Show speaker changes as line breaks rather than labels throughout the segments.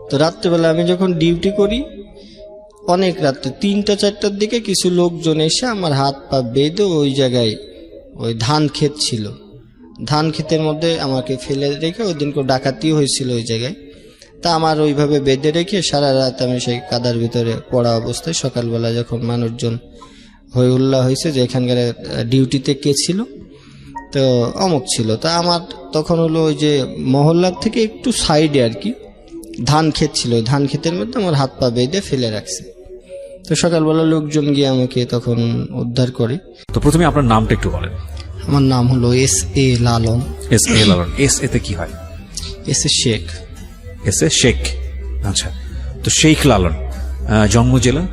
তো রাত্রেবেলা আমি যখন ডিউটি করি, অনেক রাত্রে 3টা-4টার দিকে কিছু লোকজন এসে আমার হাত পা বেঁধে ওই জায়গায়, ওই ধান ক্ষেত ছিল, ধান ক্ষেতের মধ্যে আমাকে ফেলে রেখে, ওই দিন কেউ ডাকাতিও হয়েছিল ওই জায়গায়, তা আমার ওইভাবে বেঁধে রেখে সারা রাত আমি সেই কাদার ভিতরে পড়া অবস্থায়, সকালবেলা যখন মানুষজন হই হুল্লা হয়েছে যে এখানকার ডিউটিতে কে ছিল, তো অমুক ছিল, তা আমার তখন হলো ওই যে মহল্লার থেকে একটু সাইডে আর কি ধান ক্ষেত ছিল, ওই ধান ক্ষেতের মধ্যে আমার হাত পা বেঁধে ফেলে রাখছে। তো সকালবেলা লোকজন গিয়ে আমাকে তখন উদ্ধার করে।
তো প্রথমে আপনার নামটা একটু বলেন।
আমার নাম হলো S.A. লালন।
S.A. লালন। S এতে কি হয়?
S.A. শেখ।
S.A. শেখ। আচ্ছা, তো শেখ লালন, জন্ম জেলা?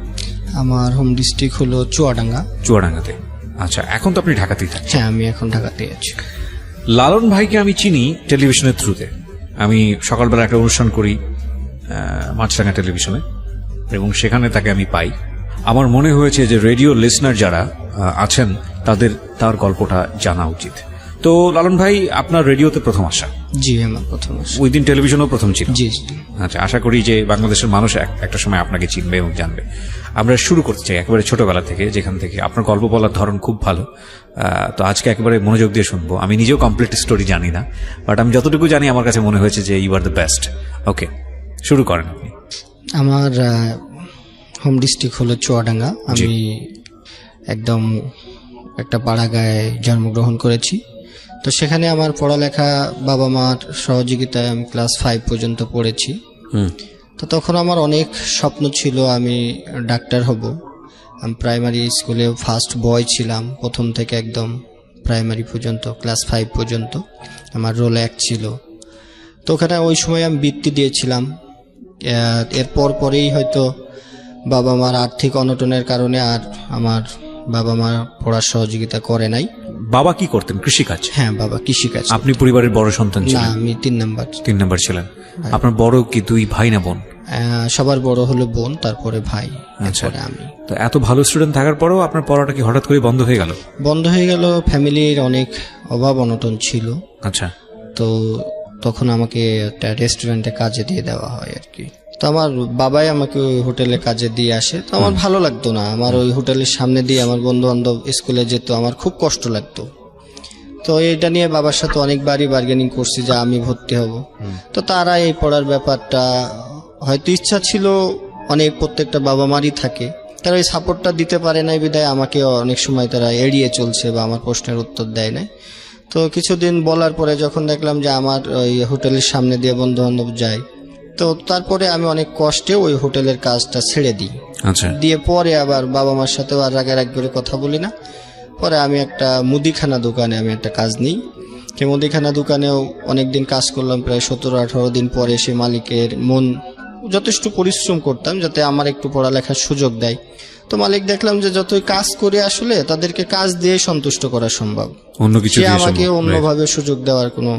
আমার হোম ডিস্ট্রিক্ট হলো চুয়াডাঙ্গা।
চুয়াডাঙ্গাতে। আচ্ছা, এখন তো আপনি ঢাকাতেই থাকেন?
হ্যাঁ, আমি এখন ঢাকাতে আছি।
লালন ভাইকে আমি চিনি টেলিভিশনের থ্রুতে। আমি সকালবেলা একটা অনুষ্ঠান করি মাছরাঙা টেলিভিশনে, এবং সেখানে তাকে আমি পাই। আমার মনে হয়েছে যে রেডিও লিসনার যারা আছেন তার গল্পটা জানা উচিত। তো লালন ভাই, আপনার রেডিওতে প্রথম আসা?
জি, আমার প্রথম আসা।
ওই দিন টেলিভিশনও প্রথম ছিল?
জি।
আচ্ছা, আশা করি যে বাংলাদেশের মানুষ একটা সময় আপনাকে চিনবে এবং জানবে। আমরা শুরু করতে চাই একেবারে ছোটবেলা থেকে, যেখান থেকে আপনার গল্প বলার ধরন খুব ভালো। তো আজকে একেবারে মনোযোগ দিয়ে শুনবো। আমি নিজেও কমপ্লিট স্টোরি জানি না, বাট আমি যতটুকু জানি আমার কাছে মনে হয়েছে যে ইউ আর দ্য বেস্ট। ওকে, শুরু করেন আপনি।
আমার হোম ডিস্ট্রিক্ট হলো চুয়াডাঙ্গা। আমি একদম একটা পাড়াগাঁয়ে জন্মগ্রহণ করেছি। তো সেখানে আমার পড়ালেখা বাবা মার সহযোগিতায় আমি ক্লাস 5 পর্যন্ত পড়েছি। তো তখন আমার অনেক স্বপ্ন ছিল, আমি ডাক্তার হব। আমি প্রাইমারি স্কুলে ফার্স্ট বয় ছিলাম, প্রথম থেকে একদম প্রাইমারি পর্যন্ত, ক্লাস 5 পর্যন্ত আমার রোল 1 ছিল। তো ওখানে ওই সময় আমি বৃত্তি দিয়েছিলাম। এরপর পরেই হয়তো বাবা মার আর্থিক অনটনের কারণে আর আমার বাবা মা পড়ার সহযোগিতা করে নাই।
বাবা কি করতেন? কৃষিকাজ?
হ্যাঁ, বাবা কৃষিকাজ।
আপনি পরিবারের বড় সন্তান ছিলেন?
না, আমি 3 নাম্বার
ছিলেন। আপনার বড় কি 2 ভাই না বোন?
সবার বড় হলো বোন, তারপরে ভাই,
আচ্ছা,
তারপরে আমি।
তো এত ভালো স্টুডেন্ট থাকার পরেও আপনার পড়াটা কি হঠাৎ করে বন্ধ হয়ে গেল?
বন্ধ হয়ে গেল, ফ্যামিলির অনেক অভাব অনটন ছিল।
আচ্ছা,
তো তখন আমাকে একটা রেস্টুরেন্টে কাজে দিয়ে দেওয়া হয় আর কি। তো আমার বাবাই আমাকে ওই হোটেলে কাজে দিয়ে আসে। তো আমার ভালো লাগতো না, আমার ওই হোটেলের সামনে দিয়ে আমার বন্ধু বান্ধব স্কুলে যেত, আমার খুব কষ্ট লাগতো। তো এটা নিয়ে বাবার সাথে অনেকবারই বার্গেনিং করছি যে আমি ভর্তি হব। তো তারা এই পড়ার ব্যাপারটা, হয়তো ইচ্ছা ছিল অনেক, প্রত্যেকটা বাবা মারই থাকে, তারা এই সাপোর্টটা দিতে পারে নাই বিধায় আমাকে অনেক সময় তারা এড়িয়ে চলছে বা আমার প্রশ্নের উত্তর দেয় নাই। তো কিছুদিন বলার পরে যখন দেখলাম যে আমার ওই হোটেলের সামনে দিয়ে বন্ধু বান্ধব যায়, তো তারপরে আমি অনেক কষ্টে ওই হোটেলের কাজটা ছেড়ে দিই।
আচ্ছা,
দিয়ে পরে আবার বাবা মার সাথে আর রাগারাগ করে কথা বলি না। পরে আমি একটা মুদিখানা দোকানে আমি একটা কাজ নিই। সেই মুদিখানা দোকানেও অনেকদিন কাজ করলাম, প্রায় 17-18 দিন। পরে সে মালিকের মন, যথেষ্ট পরিশ্রম করতাম যাতে আমার একটু পড়ালেখার সুযোগ দেয়। তো মালিক দেখলাম যে যতই কাজ করে আসলে তাদেরকে কাজ দিয়ে সন্তুষ্ট করা সম্ভব,
অন্য কিছু
সে আমাকে অন্যভাবে সুযোগ দেওয়ার কোনো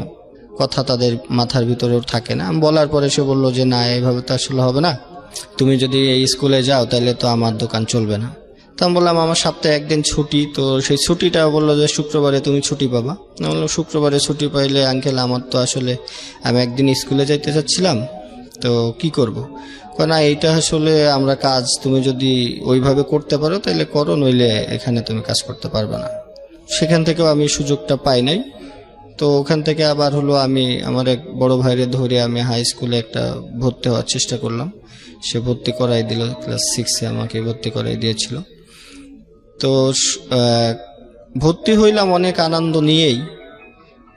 কথা তাদের মাথার ভিতরেও থাকে না। আমি বলার পরে সে বললো যে না, এইভাবে তো আসলে হবে না, তুমি যদি এই স্কুলে যাও তাহলে তো আমার দোকান চলবে না। তো আমি বললাম আমার সপ্তাহে 1 দিন ছুটি, তো সেই ছুটিটা বললো যে শুক্রবারে তুমি ছুটি পাবা। আমি বললাম শুক্রবারে ছুটি পাইলে আঙ্কেল আমার তো আসলে, আমি একদিন স্কুলে যাইতে চাচ্ছিলাম, তো কি করব? না, এইটা আসলে আমরা কাজ, তুমি যদি ওইভাবে করতে পারো তাহলে করো, নইলে এখানে তুমি কাজ করতে পারবে না। সেখান থেকেও আমি সুযোগটা পাই নাই। তো ওখান থেকে আবার হলো আমি আমার এক বড় ভাইরে ধরে আমি হাই স্কুলে একটা ভর্তি হওয়ার চেষ্টা করলাম। সে ভর্তি করাই দিল, ক্লাস 6-এ আমাকে ভর্তি করাই দিয়েছিল। তো ভর্তি হইলাম অনেক আনন্দ নিয়েই।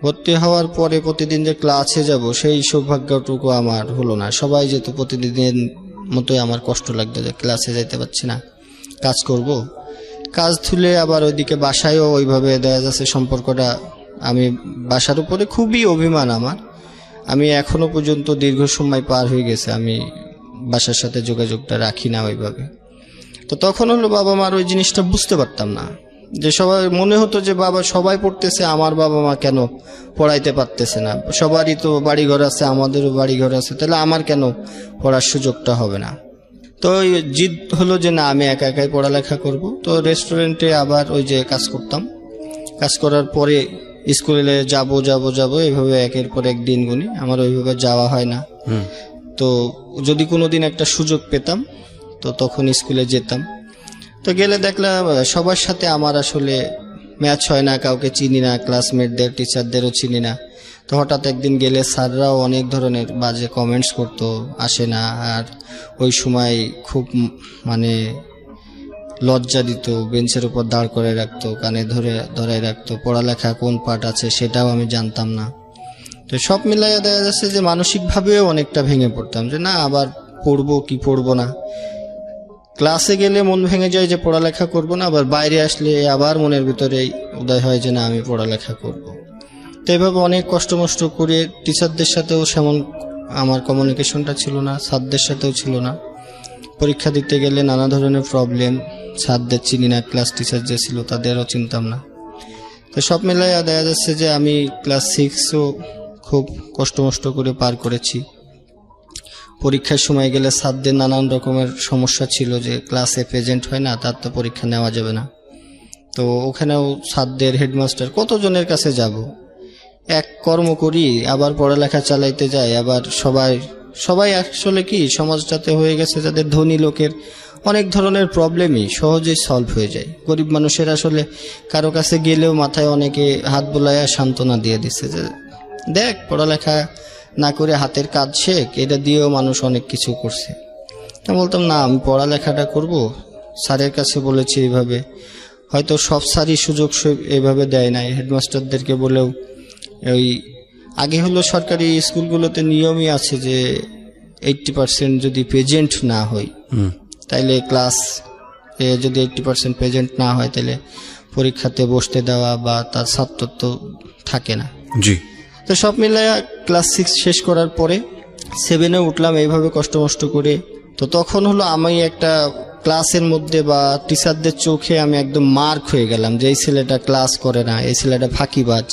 ভর্তি হওয়ার পরে প্রতিদিন যে ক্লাসে যাব সেই সৌভাগ্যটুকু আমার হলো না। সবাই যেত, প্রতিদিনের মতোই আমার কষ্ট লাগতো যে ক্লাসে যাইতে পারছি না, কাজ করব। কাজ তুলে আবার ওইদিকে বাসায়ও ওইভাবে দেখা যাচ্ছে সম্পর্কটা, আমি বাসার উপরে খুবই অভিমান আমার। আমি এখনো পর্যন্ত দীর্ঘ সময় পার হয়ে গেছে আমি বাসার সাথে যোগাযোগটা রাখি না ওইভাবে। তো তখন হলো বাবা মার ওই জিনিসটা বুঝতে পারতাম না, যে সবাই মনে হতো যে বাবা সবাই পড়তেছে, আমার বাবা মা কেন পড়াইতে পারতেছে না, সবারই তো বাড়িঘর আছে, আমাদেরও বাড়িঘর আছে, তাহলে আমার কেন পড়ার সুযোগটা হবে না। তো জিদ হলো যে না, আমি একা একাই পড়ালেখা করব। তো রেস্টুরেন্টে আবার ওই যে কাজ করতাম, কাজ করার পরে স্কুলে যাব এইভাবে একের পর এক দিন গুনি, আমার ওইভাবে যাওয়া হয় না। তো যদি কোনোদিন একটা সুযোগ পেতাম তো তখন স্কুলে যেতাম। তো গেলে দেখলাম সবার সাথে আমার আসলে ম্যাচ হয় না, কাউকে চিনি না, ক্লাসমেটদের টিচারদেরও চিনি না। তো হঠাৎ একদিন গেলে স্যাররাও অনেক ধরনের বাজে কমেন্টস করতো, আসে না। আর ওই সময় খুব মানে লজ্জা দিত, বেঞ্চের উপর দাঁড় করে রাখতো, কানে ধরে রাখতো, পড়ালেখা কোন পার্ট আছে সেটাও আমি জানতাম না। তো সব মিলাইয়া দেখা যাচ্ছে যে মানসিকভাবেও অনেকটা ভেঙে পড়তাম, যে না আবার পড়বো কি পড়বো না। ক্লাসে গেলে মন ভেঙে যায় যে পড়ালেখা করব না, আবার বাইরে আসলে আবার মনের ভিতরে উদয় হয় যে না আমি পড়ালেখা করব। তো এভাবে অনেক কষ্ট মষ্ট করে টিচারদের সাথেও সেমন আমার কমিউনিকেশনটা ছিল না, স্যারদের সাথেও ছিল না। পরীক্ষা দিতে গেলে নানা ধরনের প্রবলেম, স্যারদের চিনি না, ক্লাস টিচার যে ছিল তাদেরও চিনতাম না। তো সব মিলাইয়া দেখা যাচ্ছে যে আমি ক্লাস 6ও খুব কষ্ট মষ্ট করে পার করেছি। পরীক্ষার সময় গেলে স্যারদের নানান রকমের সমস্যা ছিল, যে ক্লাসে প্রেজেন্ট হয় না তার তো পরীক্ষা নেওয়া যাবে না। তো ওখানেও স্যারদের, হেডমাস্টার কতজনের কাছে যাব, এক কর্ম করি আবার পড়ালেখা চালাইতে যাই। আবার সবাই আসলে কি সমাজটাতে হয়ে গেছে যাদের ধনী লোকের অনেক ধরনের প্রবলেমই সহজেই সলভ হয়ে যায়। গরিব মানুষের আসলে কারো কাছে গেলেও মাথায় অনেকে হাত বোলাইয়া সান্ত্বনা দিয়ে দিচ্ছে যে দেখ পড়ালেখা না করে হাতের কাজ শেখ, এটা দিয়েও মানুষ অনেক কিছু করছে। তা বলতাম না আমি পড়ালেখাটা করব। স্যারের কাছে বলেছি এইভাবে, হয়তো সব স্যারই সুযোগ এইভাবে দেয় নাই। হেডমাস্টারদেরকে বলেও ওই আগে হলো সরকারি স্কুলগুলোতে নিয়মই আছে যে 80% যদি প্রেজেন্ট না হয় তাইলে ক্লাস যদি 80% প্রেজেন্ট না হয় তাহলে পরীক্ষাতে বসতে দেওয়া বা তার ছাত্রত্ব থাকে না।
জি।
তো সব মিলাইয়া ক্লাস 6 শেষ করার পরে 7-এ উঠলাম এইভাবে কষ্ট মষ্ট করে। তো তখন হলো আমি একটা ক্লাসের মধ্যে বা টিচারদের চোখে আমি একদম মার্ক হয়ে গেলাম যে এই ছেলেটা ক্লাস করে না, এই ছেলেটা ফাঁকিবাজ,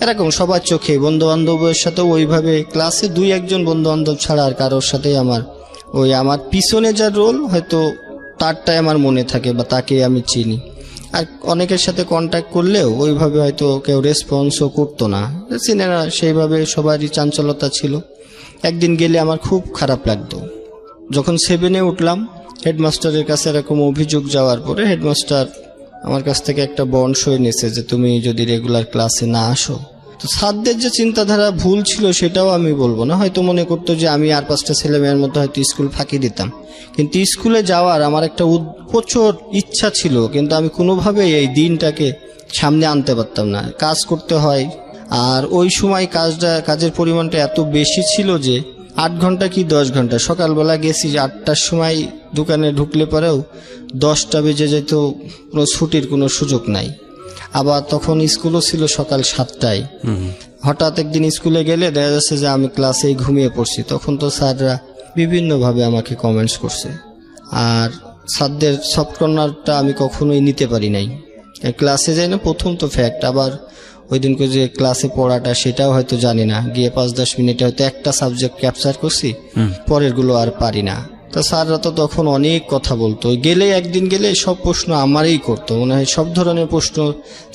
এরকম সবার চোখে। বন্ধু বান্ধবের সাথেও ওইভাবে, ক্লাসে 2-1 বন্ধু বান্ধব ছাড়া আর কারোর সাথেই আমার পিছনে যার রোল হয়তো তারটাই আমার মনে থাকে বা তাকে আমি চিনি। আর অনেকের সাথে কন্ট্যাক্ট করলেও ওইভাবে হয়তো কেউ রেসপন্সও করতো না, চিনে না, সেইভাবে সবারই চাঞ্চলতা ছিল। একদিন গেলে আমার খুব খারাপ লাগতো। যখন 7-এ উঠলাম হেডমাস্টারের কাছে এরকম অভিযোগ যাওয়ার পরে হেডমাস্টার আমার কাছ থেকে একটা বন্ড সই নিয়েছে যে তুমি যদি রেগুলার ক্লাসে না আসো। তো স্যারদের যে চিন্তাধারা ভুল ছিল সেটাও আমি বলবো না, হয়তো মনে করতো যে আমি আর 5টা ছেলে মেয়ের মধ্যে হয়তো স্কুল ফাঁকি দিতাম, কিন্তু স্কুলে যাওয়ার আমার একটা প্রচুর ইচ্ছা ছিল, কিন্তু আমি কোনোভাবেই এই দিনটাকে সামনে আনতে পারতাম না। কাজ করতে হয়, আর ওই সময় কাজের পরিমাণটা এত বেশি ছিল যে 8 ঘন্টা কি 10 ঘন্টা, সকালবেলা গেছি 8টার সময় দোকানে ঢুকলে পরেও 10টা বেজে যেত, কোনো ছুটির কোনো সুযোগ নাই। আবার তখন স্কুলও ছিল সকাল 7টায়। হঠাৎ একদিন স্কুলে গেলে দেখা যাচ্ছে যে আমি ক্লাসেই ঘুমিয়ে পড়ছি। তখন তো স্যাররা বিভিন্নভাবে আমাকে কমেন্টস করছে। আর স্যারদের সফট কর্নারটা আমি কখনোই নিতে পারি নাই, ক্লাসে যাই না প্রথম তো ফ্যাক্ট। আবার ওই দিনকে যে ক্লাসে পড়াটা সেটাও হয়তো জানি না, গিয়ে 5-10 মিনিটে হয়তো একটা সাবজেক্ট ক্যাপচার করছি, পরেরগুলো আর পারি না। তো স্যাররা তো তখন অনেক কথা বলতো, গেলে একদিন গেলে সব প্রশ্ন আমারই করতো, মনে হয় সব ধরনের প্রশ্ন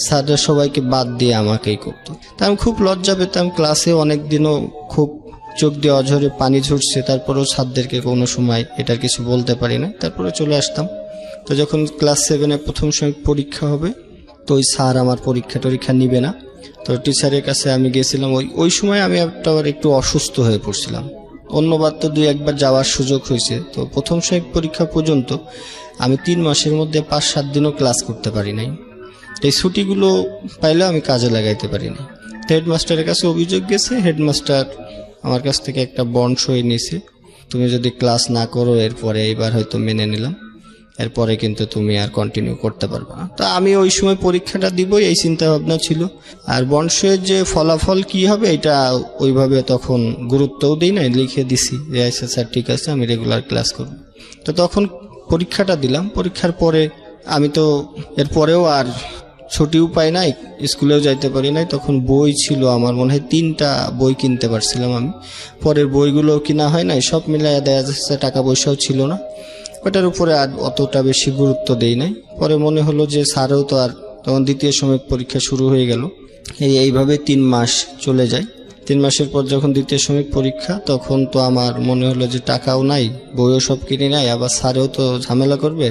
স্যাররা সবাইকে বাদ দিয়ে আমাকেই করতো। তা আমি খুব লজ্জা পেতাম। ক্লাসে অনেক দিনও খুব চোখ দিয়ে অঝরে পানি ঝরছে, তারপরেও স্যারদেরকে কোনো সময় এটার কিছু বলতে পারি না, তারপরে চলে আসতাম। তো যখন ক্লাস 7-এ প্রথম সময় পরীক্ষা হবে, তো ওই স্যার আমার পরীক্ষা নিবে না। তো টিচারের কাছে আমি গেছিলাম, ওই সময় আমি একটু অসুস্থ হয়ে পড়ছিলাম। অন্যবার তো 2-1 যাওয়ার সুযোগ হয়েছে। তো প্রথম সাহেব পরীক্ষা পর্যন্ত আমি 3 মাসের মধ্যে 5-7 দিনও ক্লাস করতে পারি নাই। এই ছুটিগুলো পাইলেও আমি কাজে লাগাইতে পারি না। হেডমাস্টারের কাছে অভিযোগ গেছে, হেডমাস্টার আমার কাছ থেকে একটা বন্ড সই নিয়েছে, তুমি যদি ক্লাস না করো এরপরে এইবার হয়তো মেনে নিলাম, এরপরে কিন্তু তুমি আর কন্টিনিউ করতে পারবে না। তা আমি ওই সময় পরীক্ষাটা দিবই এই চিন্তা ভাবনা ছিল। আর বন্ড সইয়ের যে ফলাফল কি হবে এটা ওইভাবে তখন গুরুত্বও দিই না, লিখে দিছি যে আচ্ছা স্যার ঠিক আছে আমি রেগুলার ক্লাস করব। তো তখন পরীক্ষাটা দিলাম। পরীক্ষার পরে আমি তো এরপরেও আর ছুটিও পাই নাই, স্কুলেও যাইতে পারি নাই। তখন বই ছিল আমার মনে হয় 3টা বই কিনতে পারছিলাম আমি, পরের বইগুলোও কিনা হয় নাই। সব মিলাই দেখা যাচ্ছে টাকা পয়সাও ছিল না, ওটার উপরে আর অতটা বেশি গুরুত্ব দেই নাই। পরে মনে হলো যে স্যারও তো আর, তখন দ্বিতীয় সময় পরীক্ষা শুরু হয়ে গেল। এইভাবে 3 মাস চলে যায়। 3 মাসের পর যখন দ্বিতীয় সাময়িক পরীক্ষা, তখন তো আমার মনে হলো যে টাকাও নাই, বইও সব কিনে নাই, আবার স্যারেও তো ঝামেলা করবে,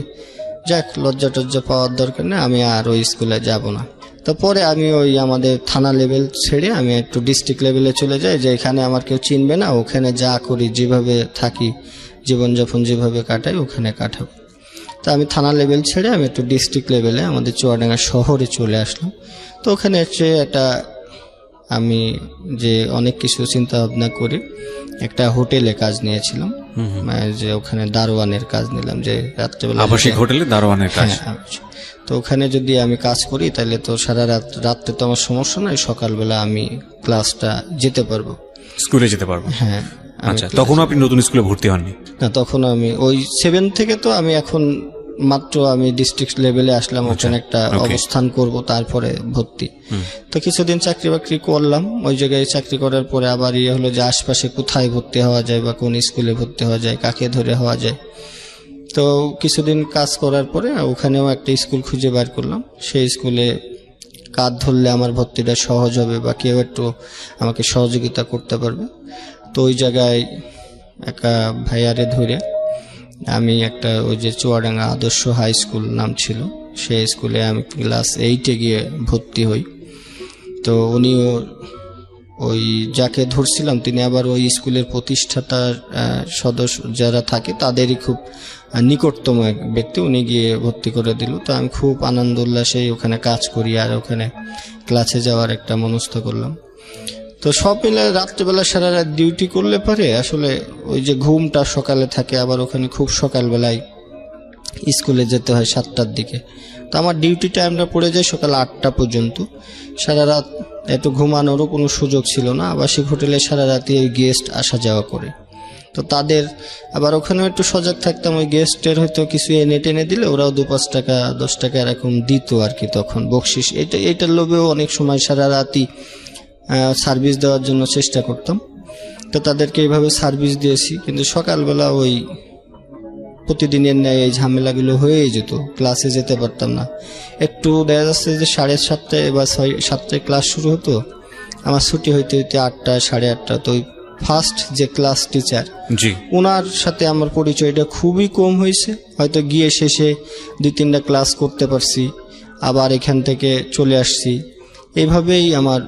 যাক লজ্জা টজ্জা পাওয়ার দরকার নেই, আমি আর ওই স্কুলে যাব না। তারপরে আমি ওই আমাদের থানা লেভেল ছেড়ে আমি একটু ডিস্ট্রিক্ট লেভেলে চলে যাই, যে এখানে আমার কেউ চিনবে না, ওখানে যা করি যেভাবে থাকি জীবনযাপন যেভাবে কাটাই ওখানে কাটাবো। তা আমি থানা লেভেল ছেড়ে আমি একটু ডিস্ট্রিক্ট লেভেলে আমাদের চুয়াডাঙ্গা শহরে চলে আসলাম। তো ওখানে হচ্ছে একটা আমি যে অনেক কিছু চিন্তা ভাবনা করে একটা হোটেলে কাজ নিয়েছিলাম, যে ওখানে দারোয়ানের কাজ নিলাম, যে রাত্রেবেলা
আবাসিক হোটেলে দারোয়ানের কাজ।
হ্যাঁ, তো ওখানে যদি আমি কাজ করি তাহলে তো সারা রাত্রে তো আমার সমস্যা নাই, সকালবেলা আমি ক্লাসটা যেতে পারবো,
স্কুলে যেতে পারবো।
হ্যাঁ।
আচ্ছা, তখন আপনি নতুন স্কুলে ভর্তি হননি?
না, তখন আমি ওই 7 থেকে, তো আমি এখন মাত্র আমি ডিস্ট্রিক্ট লেভেলে আসলাম, ওখানে একটা অবস্থান করব, তারপরে ভর্তি। তো কিছুদিন চাকরি বাকরি করলাম, ওই জায়গায় চাকরি করার পরে আবার হলো যে আশপাশে কোথায় ভর্তি হওয়া যায় বা কোন স্কুলে ভর্তি হওয়া যায়, কাকে ধরে হওয়া যায়। তো কিছুদিন কাজ করার পরে ওখানেও একটা স্কুল খুঁজে বার করলাম, সেই স্কুলে কাজ ধরলে আমার ভর্তিটা সহজ হবে বা কেউ একটু আমাকে সহযোগিতা করতে পারবে। তো ওই জায়গায় একটা ভাইয়ারে ধরে আমি একটা ওই যে চুয়াডাঙ্গা আদর্শ হাই স্কুল নাম ছিল, সেই স্কুলে আমি ক্লাস 8-এ গিয়ে ভর্তি হই। তো উনিও ওই যাকে ধরছিলাম তিনি আবার ওই স্কুলের প্রতিষ্ঠাতার সদস্য যারা থাকে তাদেরই খুব নিকটতম এক ব্যক্তি, উনি গিয়ে ভর্তি করে দিল। তো আমি খুব আনন্দ উল্লাসে ওখানে কাজ করি আর ওখানে ক্লাসে যাওয়ার একটা মনস্থ করলাম। তো সব মিলে রাত্রিবেলা সারা রাত ডিউটি করলে পারে আসলে ওই যে ঘুমটা সকালে থাকে, আবার ওখানে খুব সকালবেলায় স্কুলে যেতে হয় 7টার দিকে। তো আমার ডিউটি টাইমটা পড়ে যায় সকাল 8টা পর্যন্ত। সারা রাত একটু ঘুমানোরও কোনো সুযোগ ছিল না। আবাসিক হোটেলে সারা রাতে ওই গেস্ট আসা যাওয়া করে, তো তাদের আবার ওখানেও একটু সজাগ থাকতাম। ওই গেস্টের হয়তো কিছু এনে টেনে দিলে ওরাও 2-5 টাকা 10 টাকা এরকম দিত আর কি, তখন বকশিস। এটার লোভেও অনেক সময় সারা রাতই সার্ভিস দেওয়ার জন্য চেষ্টা করতাম। তো তাদেরকে এইভাবে সার্ভিস দিয়েছি, কিন্তু সকালবেলা ওই প্রতিদিনের ন্যায় এই ঝামেলাগুলো হয়েই যেত, ক্লাসে যেতে পারতাম না। একটু দেখা যাচ্ছে যে 7:30 বা 7টায় ক্লাস শুরু হতো, আমার ছুটি হইতে হইতে 8টা 8:30। তো ওই ফার্স্ট যে ক্লাস টিচার, ওনার সাথে আমার পরিচয়টা খুবই কম হয়েছে। হয়তো গিয়ে শেষে 2-3টা ক্লাস করতে পারছি, আবার এখান থেকে চলে আসছি। এইভাবেই আমার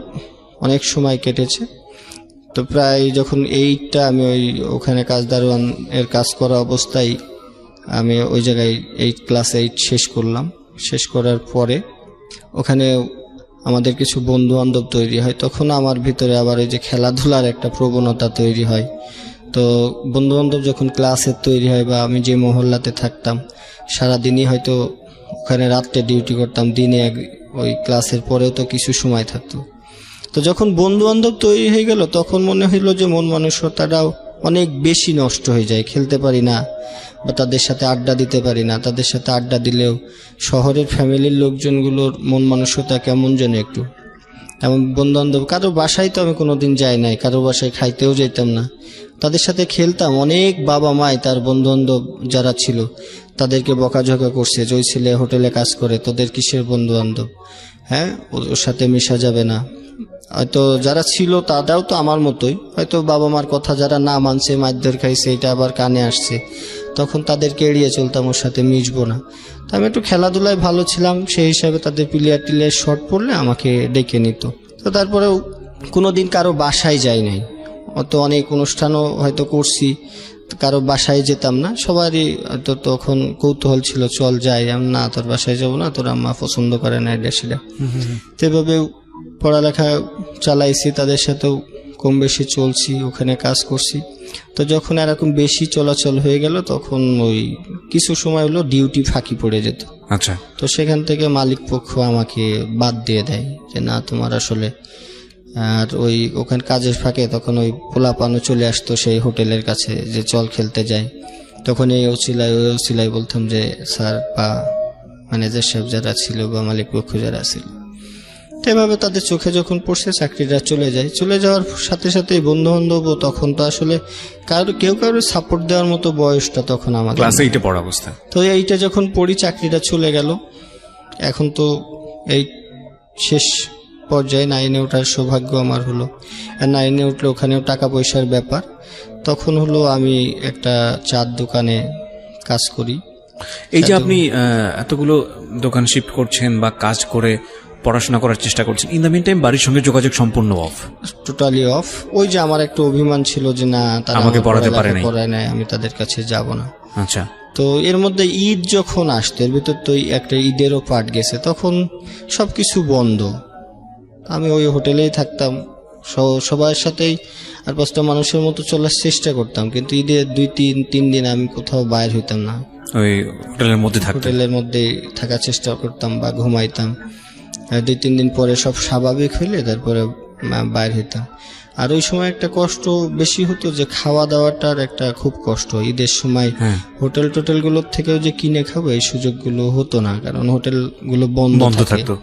অনেক সময় কেটেছে। তো প্রায় যখন 8টা আমি ওখানে কাজ দারোয়ান এর কাজ করা অবস্থায় আমি ওই জায়গায় ক্লাস 8 শেষ করলাম। শেষ করার পরে ওখানে আমাদের কিছু বন্ধু বান্ধব তৈরি হয়, তখন আমার ভিতরে আবার ওই যে খেলাধুলার একটা প্রবণতা তৈরি হয়। তো বন্ধু বান্ধব যখন ক্লাসে তৈরি হয় বা আমি যে মহল্লাতে থাকতাম সারাদিনই হয়তো ওখানে রাত্রে ডিউটি করতাম, দিনে ওই ক্লাসের পরেও তো কিছু সময় থাকতো। তো যখন বন্ধু বান্ধব তৈরি হয়ে গেল তখন মনে হইলো যে মন মানসিকতাটাও অনেক বেশি নষ্ট হয়ে যায়, খেলতে পারি না বা তাদের সাথে আড্ডা দিতে পারি না। তাদের সাথে আড্ডা দিলেও শহরের ফ্যামিলির লোকজনগুলোর মন মানসিকতা কেমন যেন একটু, এমন বন্ধু বান্ধব কারো বাসায় তো আমি কোনোদিন যাই নাই, কারো বাসায় খাইতেও যেতাম না। তাদের সাথে খেলতাম, অনেক বাবা মাই তার বন্ধু বান্ধব যারা ছিল তাদেরকে বকাঝকা করছে যে ওই ছেলে হোটেলে কাজ করে, তোদের কিসের বন্ধু বান্ধব, হ্যাঁ ওর সাথে মেশা যাবে না। হয়তো যারা ছিল তারাও তো আমার মতোই, হয়তো বাবা মার কথা যারা না মানছে, মারধর খাইছে, এটা আবার কানে আসছে, তখন তাদেরকে এড়িয়ে চলতাম, ওর সাথে মিশবো না। তো আমি একটু খেলাধুলায় ভালো ছিলাম, সেই হিসাবে তাদের প্লেয়ার শর্ট পড়লে আমাকে ডেকে নিত। তো তারপরেও কোনোদিন কারো বাসায় যাই নাই, অত অনেক অনুষ্ঠানও হয়তো করছি, কারো বাসায় যেতাম না। সবারই তো তখন কৌতূহল ছিল, চল যাই। আমি না, তোর বাসায় যাবো না, তোর আম্মা পছন্দ করে না এটা সেটা। তো এভাবে পড়ালেখা চালাইছি, তাদের সাথেও কম বেশি চলছি, ওখানে কাজ করছি। তো যখন এরকম বেশি চলাচল হয়ে গেল তখন ওই কিছু সময় হলো ডিউটি ফাঁকি পড়ে যেত।
আচ্ছা।
তো সেখান থেকে মালিক পক্ষ আমাকে বাদ দিয়ে দেয় যে না তোমার আসলে, আর ওই ওখানে কাজের ফাঁকে তখন ওই পোলাপানও চলে আসতো সেই হোটেলের কাছে যে চল খেলতে যাই। তখন এই ওসিলাই বলতাম যে স্যার বা ম্যানেজার সাহেব যারা ছিল বা মালিক পক্ষ যারা ছিল, তো এভাবে তাদের চোখে যখন পড়ছে চাকরিটা চলে যায়। চলে যাওয়ার সাথে সাথে বন্ধু বান্ধব, তখন তো আসলে কেউ সাপোর্ট দেওয়ার মতো বয়সটা তখন আমার
ক্লাস 8-এ পড়া অবস্থা।
তো এইটা যখন পড়ি চাকরিটা চলে গেল। এখন তো এই শেষ পর্যায়ে 9-এ ওঠার সৌভাগ্য আমার হলো। আর 9-এ উঠলে ওখানেও টাকা পয়সার ব্যাপার। তখন হলো আমি একটা চার দোকানে কাজ করি।
এই যে আপনি এতগুলো দোকান শিফট করছেন বা কাজ করে পড়াশোনা করার চেষ্টা করছেন, ইন দ্য মিন টাইম বাড়ির সঙ্গে যোগাযোগ সম্পূর্ণ অফ?
Totally off. ওই যে আমার একটা অভিমান ছিল যে না, তারা
আমাকে পড়াতে
পড়ায় নাই, আমি তাদের কাছে যাব না।
আচ্ছা।
তো এর মধ্যে ঈদ যখন আসতো, এর ভিতর তো একটা ঈদেরও পার্ট গেছে, তখন সবকিছু বন্ধ। আমি ওই হোটেলেই থাকতাম, সবার সাথেই আর 5টা মানুষের মতো চলার চেষ্টা করতাম, কিন্তু ঈদের 2-3 দিন আমি কোথাও বাইর হইতাম না।
ওই হোটেলের মধ্যে থাকতেন?
হোটেলের মধ্যে থাকার চেষ্টা করতাম বা ঘুমাইতাম। 2-3 দিন পরে সব স্বাভাবিক হইলে তারপরে বাইর হইতাম। আর ওই সময় একটা কষ্ট বেশি হতো যে খাওয়া দাওয়াটার একটা খুব কষ্ট। ঈদের সময় হোটেলগুলোর থেকেও যে কিনে খাবো এই সুযোগগুলো হতো না, কারণ হোটেলগুলো বন্ধ থাকতো।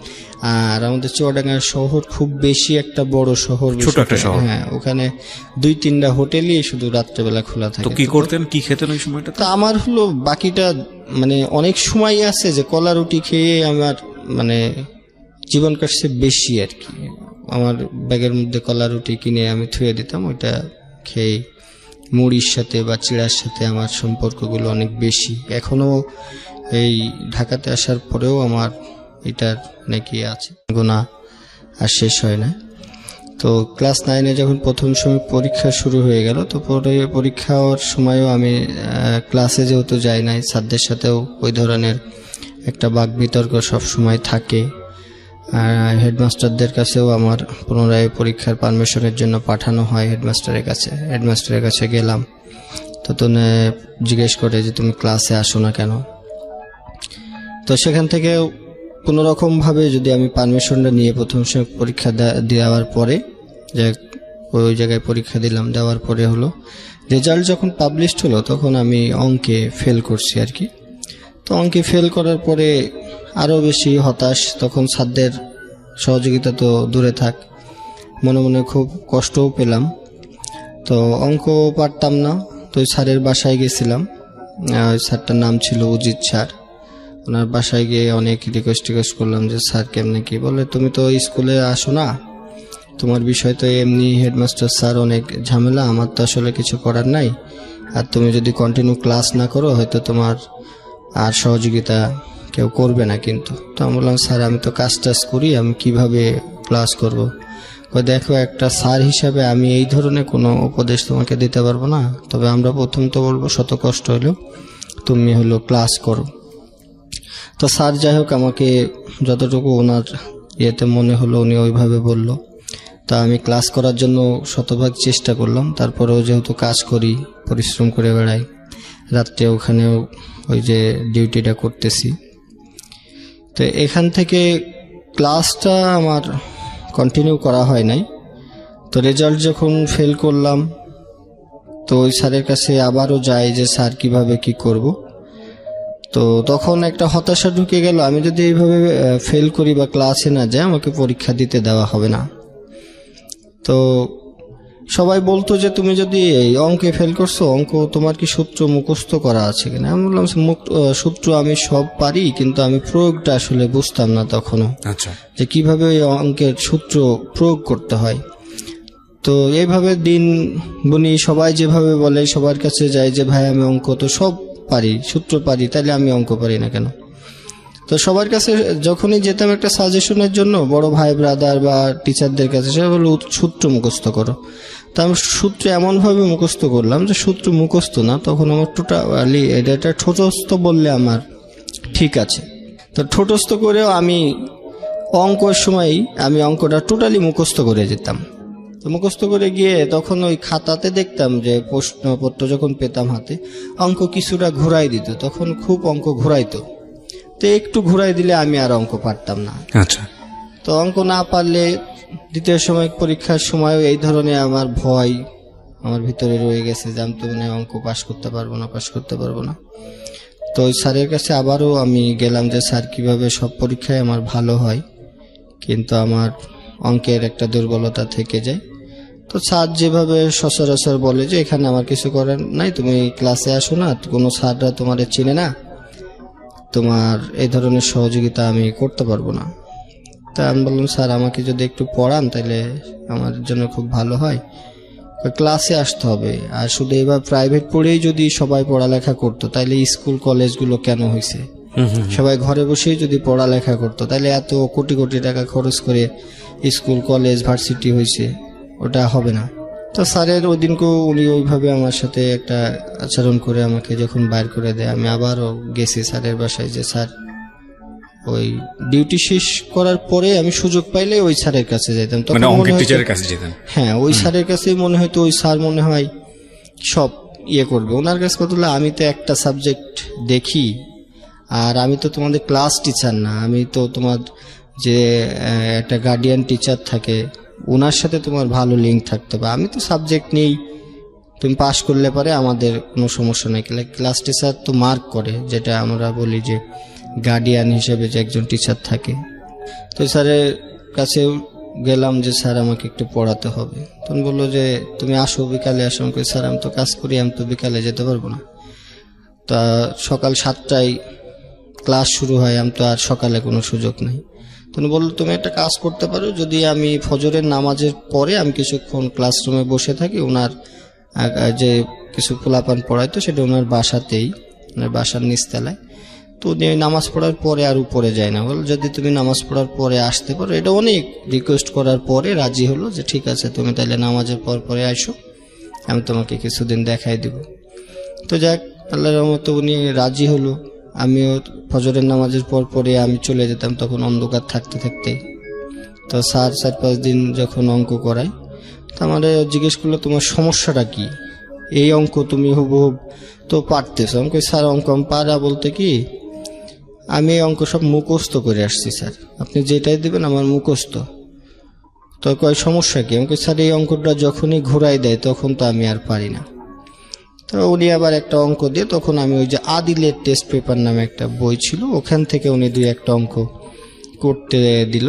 আর আমাদের চুয়াডাঙ্গা শহর খুব বেশি একটা বড় শহর,
ছোট একটা শহর।
হ্যাঁ, ওখানে 2-3টা হোটেলই শুধু রাত্রেবেলা খোলা থাকে।
তো কি করতেন, কি খেতেন ওই সময়টা?
তা আমার হলো বাকিটা মানে অনেক সময় আছে যে কলা রুটি খেয়ে আমার মানে জীবন কাটছে বেশি আর কি। আমার ব্যাগের মধ্যে কলা রুটি কিনে আমি থুয়ে দিতাম, ওইটা খেয়ে মুড়ির সাথে বা চিড়ার সাথে আমার সম্পর্কগুলো অনেক বেশি। এখনো এই ঢাকাতে আসার পরেও আমার এটার নাকি আছে, গোনা আর শেষ হয় না। তো ক্লাস 9-এ যখন প্রথম সময় পরীক্ষা শুরু হয়ে গেল, তো পরে পরীক্ষার সময়ও আমি ক্লাসে যেহেতু যাই নাই, স্যারদের সাথেও ওই ধরনের একটা বাক বিতর্ক সবসময় থাকে। হেডমাস্টারদের কাছেও আমার পুনরায় পরীক্ষার পারমিশনের জন্য পাঠানো হয় হেডমাস্টারের কাছে গেলাম, তো জিজ্ঞেস করে যে তুমি ক্লাসে আসো না কেন। তো সেখান থেকে কোনোরকমভাবে যদি আমি পারমিশনটা নিয়ে প্রথম সময় পরীক্ষা দেওয়ার পরে যে ওই জায়গায় পরীক্ষা দিলাম, দেওয়ার পরে হলো রেজাল্ট যখন পাবলিশড হলো তখন আমি অঙ্কে ফেল করছি আর কি। তো অঙ্কে ফেল করার পরে আরও বেশি হতাশ। তখন স্যারদের সহযোগিতা তো দূরে থাক, মনে মনে খুব কষ্টও পেলাম। তো অঙ্ক পারতাম না, তো ওই স্যারের বাসায় গেছিলাম। ওই স্যারটার নাম ছিল অজিত স্যার। ওনার বাসায় গিয়ে অনেক রিকোয়েস্ট করলাম যে স্যার কেমনে কি। বলে তুমি তো স্কুলে আসো না, তোমার বিষয় তো এমনি হেডমাস্টার স্যার অনেক ঝামেলা, আমার তো আসলে কিছু করার নাই। আর তুমি যদি কন্টিনিউ ক্লাস না করো হয়তো তোমার আর সহযোগিতা কেউ করবে না কিন্তু। তো আমি বললাম স্যার আমি তো কাজ করি, আমি কিভাবে ক্লাস করব। দেখো একটা স্যার হিসাবে আমি এই ধরনের কোনো উপদেশ তোমাকে দিতে পারবো না, তবে আমরা প্রথম তো বলবো শত কষ্ট হলেও তুমি হলো ক্লাস করো। তো স্যার যাই হোক আমাকে যতটুকু ওনার ইয়েতে মনে হলো উনি ওইভাবে বলল। তা আমি ক্লাস করার জন্য শতভাগ চেষ্টা করলাম। তারপরেও যেহেতু কাজ করি, পরিশ্রম করে বেড়াই, রাত্রে ওখানেও ওই যে ডিউটিটা করতেছি, তো এখান থেকে ক্লাসটা আমার কন্টিনিউ করা হয় নাই। তো রেজাল্ট যখন ফেল করলাম তো ওই স্যারের কাছে আবারও যাই যে স্যার কিভাবে কি করব। তো তখন একটা হতাশা ঢুকে গেল, আমি যদি এইভাবে ফেল করি বা ক্লাসে না যাই আমাকে পরীক্ষা দিতে দেওয়া হবে না। তো সবাই বলতো যে তুমি যদি এই অঙ্কে ফেল করছো, অঙ্ক তোমার কি সূত্র মুখস্থ করা আছে কিনা। আমি বললাম সূত্র আমি সব পারি, কিন্তু আমি প্রয়োগটা আসলে বুঝতাম না তখনও।
আচ্ছা, যে
কিভাবে ওই অঙ্কের সূত্র প্রয়োগ করতে হয়। তো এইভাবে দিন বুনি, সবাই যেভাবে বলে সবার কাছে যাই যে ভাই আমি অঙ্ক তো সব পারি, সূত্র পারি, তাহলে আমি অঙ্ক পারি না কেন। তো সবার কাছে যখনই যেতাম একটা সাজেশনের জন্য, বড় ভাই ব্রাদার বা টিচারদের কাছে, সে বলল সূত্র মুখস্থ করো। তো আমি সূত্র এমনভাবে মুখস্থ করলাম যে সূত্র মুখস্থ না, তখন আমার টোটালি এটা ঠোঁটস্থ বললে আমার ঠিক আছে। তো ঠোঁটস্থ করেও আমি অঙ্কের সময় আমি অঙ্কটা টোটালি মুখস্থ করে যেতাম। তো মুখস্থ করে গিয়ে তখন ওই খাতাতে দেখতাম যে প্রশ্নপত্র যখন পেতাম হাতে, অঙ্ক কিছুটা ঘুরাই দিত, তখন খুব অঙ্ক ঘুরাইতো। তো একটু ঘুরাই দিলে আমি আর অঙ্ক পারতাম না।
আচ্ছা,
তো অঙ্ক না পারলে দ্বিতীয় সময় পরীক্ষার সময়ও এই ধরনের আমার ভয় আমার ভিতরে রয়ে গেছে যে আমি তো মানে অঙ্ক পাশ করতে পারবো না। তো ওই স্যারের কাছে আবারও আমি গেলাম যে স্যার কিভাবে সব পরীক্ষায় আমার ভালো হয়, কিন্তু আমার অঙ্কের একটা দুর্বলতা থেকে যায়। তো স্যার যেভাবে সচরাচর বলে যে এখানে আমার কিছু করার নাই, তুমি ক্লাসে আসো না, কোনো স্যাররা তোমার চিনে না, তোমার এই ধরনের সহযোগিতা আমি করতে পারবো না। তো তা আমি বললাম স্যার আমাকে যদি একটু পড়ান তাহলে আমার জন্য খুব ভালো হয়, ক্লাসে আসতে হবে। আর শুধু এবার প্রাইভেট পড়েই যদি সবাই পড়ালেখা করতো তাহলে স্কুল কলেজগুলো কেন হয়েছে? সবাই ঘরে বসেই যদি পড়ালেখা করতো তাহলে এত কোটি কোটি টাকা খরচ করে স্কুল কলেজ ভার্সিটি হয়েছে, ওটা হবে না। তো স্যারের ওই দিনকেও উনি ওইভাবে আমার সাথে একটা আচরণ করে আমাকে যখন বাইর করে দেয়, আমি আবারও গেছি স্যারের বাসায় যে স্যার ওই ডিউটি শেষ করার পরে আমি সুযোগ পাইলে ওই স্যারের কাছে যেতাম। তখন
মানে
মনে
অঙ্কের
হতো-
টিচারের কাছে যেতেন?
হ্যাঁ, ওই স্যারের কাছেই মনে হয়তো ওই স্যার মনে হয় সব ইয়ে করবে। ওনার কাছে কত হলো, আমি তো একটা সাবজেক্ট দেখি, আর আমি তো তোমাদের ক্লাস টিচার না, আমি তো তোমার যে একটা গার্ডিয়ান টিচার থাকে ওনার সাথে তোমার ভালো লিঙ্ক থাকতে হবে। আমি তো সাবজেক্ট নেই, তুমি পাশ করলে পারে আমাদের কোনো সমস্যা নেই। ক্লাস টিচার তো মার্ক করে, যেটা আমরা বলি যে গার্ডিয়ান হিসেবে যে একজন টিচার থাকে। তো স্যারের কাছে গেলাম যে স্যার আমাকে একটু পড়াতে হবে। তখন বললো যে তুমি আসো, বিকালে আসো। আমি কই স্যার আমি তো কাজ করি, আমি তো বিকালে যেতে পারবো না। তা সকাল 7টায় ক্লাস শুরু হয়, আমি তো আর সকালে কোনো সুযোগ নেই। তখন বললো তুমি একটা কাজ করতে পারো, যদি আমি ফজরের নামাজের পরে আমি কিছুক্ষণ ক্লাসরুমে বসে থাকি, ওনার যে কিছু পোলাপান পড়াইতো সেটা ওনার বাসাতেই, ওনার বাসার নিচতলায়। তো উনি নামাজ পড়ার পরে আর উপরে যায় না, বল যদি তুমি নামাজ পড়ার পরে আসতে পারো। এটা অনেক রিকোয়েস্ট করার পরে রাজি হলো যে ঠিক আছে তুমি তাহলে নামাজের পর পরে আসো, আমি তোমাকে কিছুদিন দেখাই দিব। তো যাক, আল্লাহর রহমতে উনি রাজি হলো। আমিও ফজরের নামাজের পর পরে আমি চলে যেতাম, তখন অন্ধকার থাকতে থাকতে। তো স্যার 4-5 দিন যখন অঙ্ক করাই, তো আমার জিজ্ঞেস করলো তোমার সমস্যাটা কি, এই অঙ্ক তুমি হুবহুব তো পারতেছো। আমি কই স্যার অঙ্ক আমি পারা বলতে কি, আমি এই অঙ্ক সব মুখস্থ করে আসছি স্যার, আপনি যেটাই দেবেন আমার মুখস্থ। তো কয় সমস্যা কি? আমি কই স্যার এই অঙ্কটা যখনই ঘুরাই দেয় তখন তো আমি আর পারি না। তো উনি আবার একটা অঙ্ক দিয়ে, তখন আমি ওই যে আদিলের টেস্ট পেপার নামে একটা বই ছিল, ওখান থেকে উনি 2-1টা অঙ্ক করতে দিল।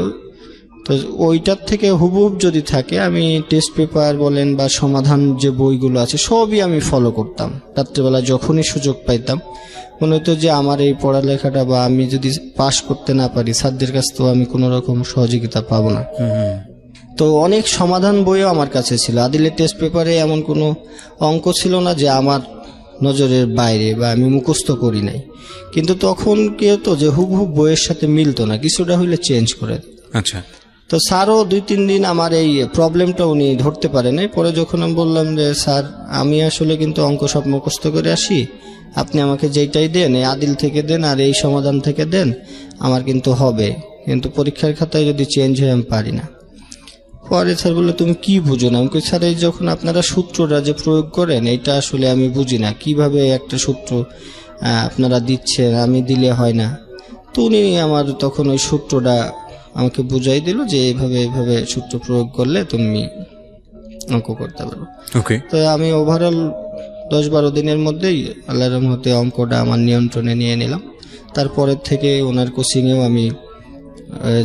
তো ওইটার থেকে হুবহুব যদি থাকে, আমি টেস্ট পেপার বলেন বা সমাধান যে বইগুলো আছে সবই আমি ফলো করতাম। রাত্রেবেলা যখনই সুযোগ পাইতাম মনে হতো যে আমার এই পড়ালেখাটা বা আমি যদি পাশ করতে না পারি, স্যারদের কাছ তো আমি কোনো রকম সহযোগিতা পাবো না। তো অনেক সমাধান বইও আমার কাছে ছিল। আদিলের টেস্ট পেপারে এমন কোনো অঙ্ক ছিল না যে আমার নজরের বাইরে বা আমি মুখস্থ করি নাই। কিন্তু তখন কি হতো যে হুবহুব বইয়ের সাথে মিলতো না, কিছুটা হইলে চেঞ্জ করে দিত।
আচ্ছা।
তো স্যারও 2-3 দিন আমার এই প্রবলেমটা উনি ধরতে পারেন। পরে যখন আমি বললাম যে স্যার আমি আসলে কিন্তু অঙ্ক সব মুখস্থ করে আসি, আপনি আমাকে যেইটাই দেন এই আদিল থেকে দেন আর এই সমাধান থেকে দেন, আমার কিন্তু হবে, কিন্তু পরীক্ষার খাতায় যদি চেঞ্জ হয় আমি পারি না। পরে স্যার বললো তুমি কি বুঝো না? আমি কই স্যার এই যখন আপনারা সূত্রটা যে প্রয়োগ করেন এটা আসলে আমি বুঝি না, কিভাবে একটা সূত্র আপনারা দিচ্ছেন, আমি দিলে হয় না। তো উনি আমার তখন ওই সূত্রটা আমাকে বুঝাই দিল যে এইভাবে সূত্র প্রয়োগ করলে তুমি অঙ্ক করতে পারো।
ওকে।
তো আমি ওভারঅল 10-12 দিনের মধ্যেই আল্লাহর রহমতে অঙ্কটা আমার নিয়ন্ত্রণে নিয়ে নিলাম। তারপরের থেকে ওনার কোচিংয়েও আমি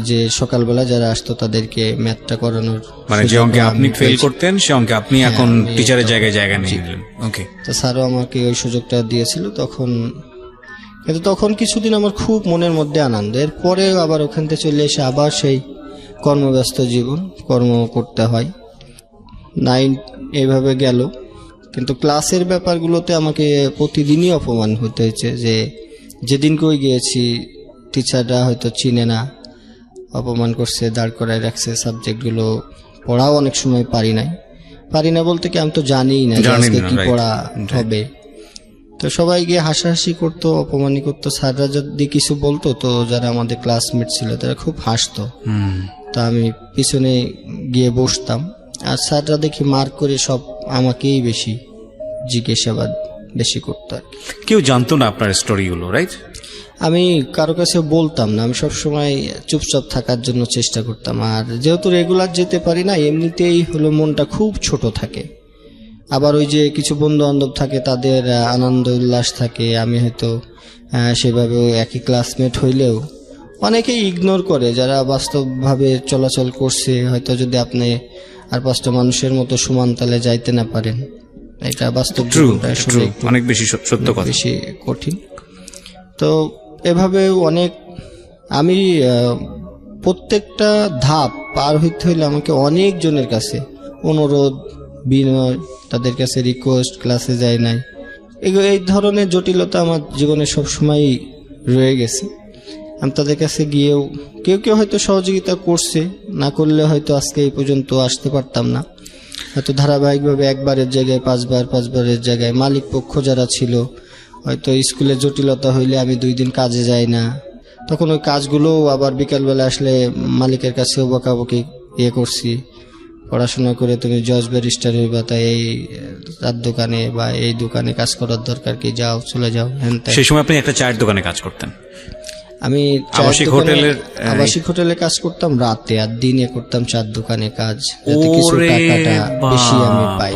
যে সকালবেলা যারা আসতো তাদেরকে ম্যাথটা করানোর,
মানে যে অঙ্কে আপনি ফেল করতেন সে অঙ্কে আপনি এখন টিচারের জায়গায় জায়গা নিয়ে নিলেন। ওকে।
তো স্যারও আমাকে ওই সুযোগটা দিয়েছিল তখন। কিন্তু তখন কিছুদিন আমার খুব মনের মধ্যে আনন্দ, এরপরে আবার ওখান থেকে চলে এসে আবার সেই কর্মব্যস্ত জীবন, কর্ম করতে হয়। 9 এইভাবে গেল। কিন্তু ক্লাসের ব্যাপারগুলোতে আমাকে প্রতিদিনই অপমান হতে হয়েছে, যে যেদিন কই গিয়েছি টিচাররা হয়তো চিনে না, অপমান করছে, দাঁড় করায় রাখছে, সাবজেক্টগুলো পড়াও অনেক সময় পারি না বলতে কি আমি তো জানিই না যে আজকে কি পড়া হবে। তো সবাই গিয়ে হাসাহাসি করতো, অপমানই করতো। স্যাররা যদি কিছু বলতো তো যারা আমাদের ক্লাসমেট ছিল তারা খুব হাসতো। তা আমি পিছনে গিয়ে বসতাম, আর স্যাররা দেখি মার্ক করে সব আমাকেই বেশি জিজ্ঞাসাবাদ বেশি করতো আর কি।
কেউ জানতো না আপনার স্টোরিগুলো, রাইট?
আমি কারো কাছে বলতাম না, আমি সবসময় চুপচাপ থাকার জন্য চেষ্টা করতাম। আর যেহেতু রেগুলার যেতে পারি না, এমনিতেই হলো মনটা খুব ছোট থাকে। আবার ওই যে কিছু বন্ধু বান্ধব থাকে, তাদের আনন্দ উল্লাস থাকে, আমি হয়তো সেভাবে একই ক্লাসমেট হইলেও অনেকেই ইগনোর করে যারা বাস্তবভাবে চলাচল করছে। হয়তো যদি আপনি আর 5টা মানুষের মতো সমান তালে যাইতে না পারেন, এটা বাস্তব জীবনটা আসলে
অনেক বেশি সত্য কথা,
বেশি কঠিন। তো এভাবে অনেক আমি প্রত্যেকটা ধাপ পার হইতে হইলে আমাকে অনেক জনের কাছে অনুরোধ, বিনয়, তাদের কাছে রিকোয়েস্ট, ক্লাসে যায় নাই, এই ধরনের জটিলতা আমার জীবনে সবসময় রয়ে গেছে। আমি তাদের কাছে গিয়েও কেউ কেউ হয়তো সহযোগিতা করছে, না করলে হয়তো আজকে এই পর্যন্ত আসতে পারতাম না। হয়তো ধারাবাহিকভাবে একবারের জায়গায় পাঁচবারের জায়গায় মালিক পক্ষ যারা ছিল, হয়তো স্কুলে জটিলতা হইলে আমি 2 দিন কাজে যাই না, তখন ওই কাজগুলোও আবার বিকালবেলা আসলে মালিকের কাছেও বকাবকি করছি, পড়াশোনা করে তুমি জজ ব্যারিস্টার হইবা, তাই এই তার দোকানে বা এই দোকানে কাজ করার দরকার কি, যাও চলে যাও।
সেই সময় আপনি একটা চায়ের দোকানে কাজ করতেন?
আমি
আবাসিক
হোটেলে কাজ করতাম রাতে, আর দিনে করতাম চার দোকানে কাজ, যাতে কিছু টাকাটা বেশি আমি পাই।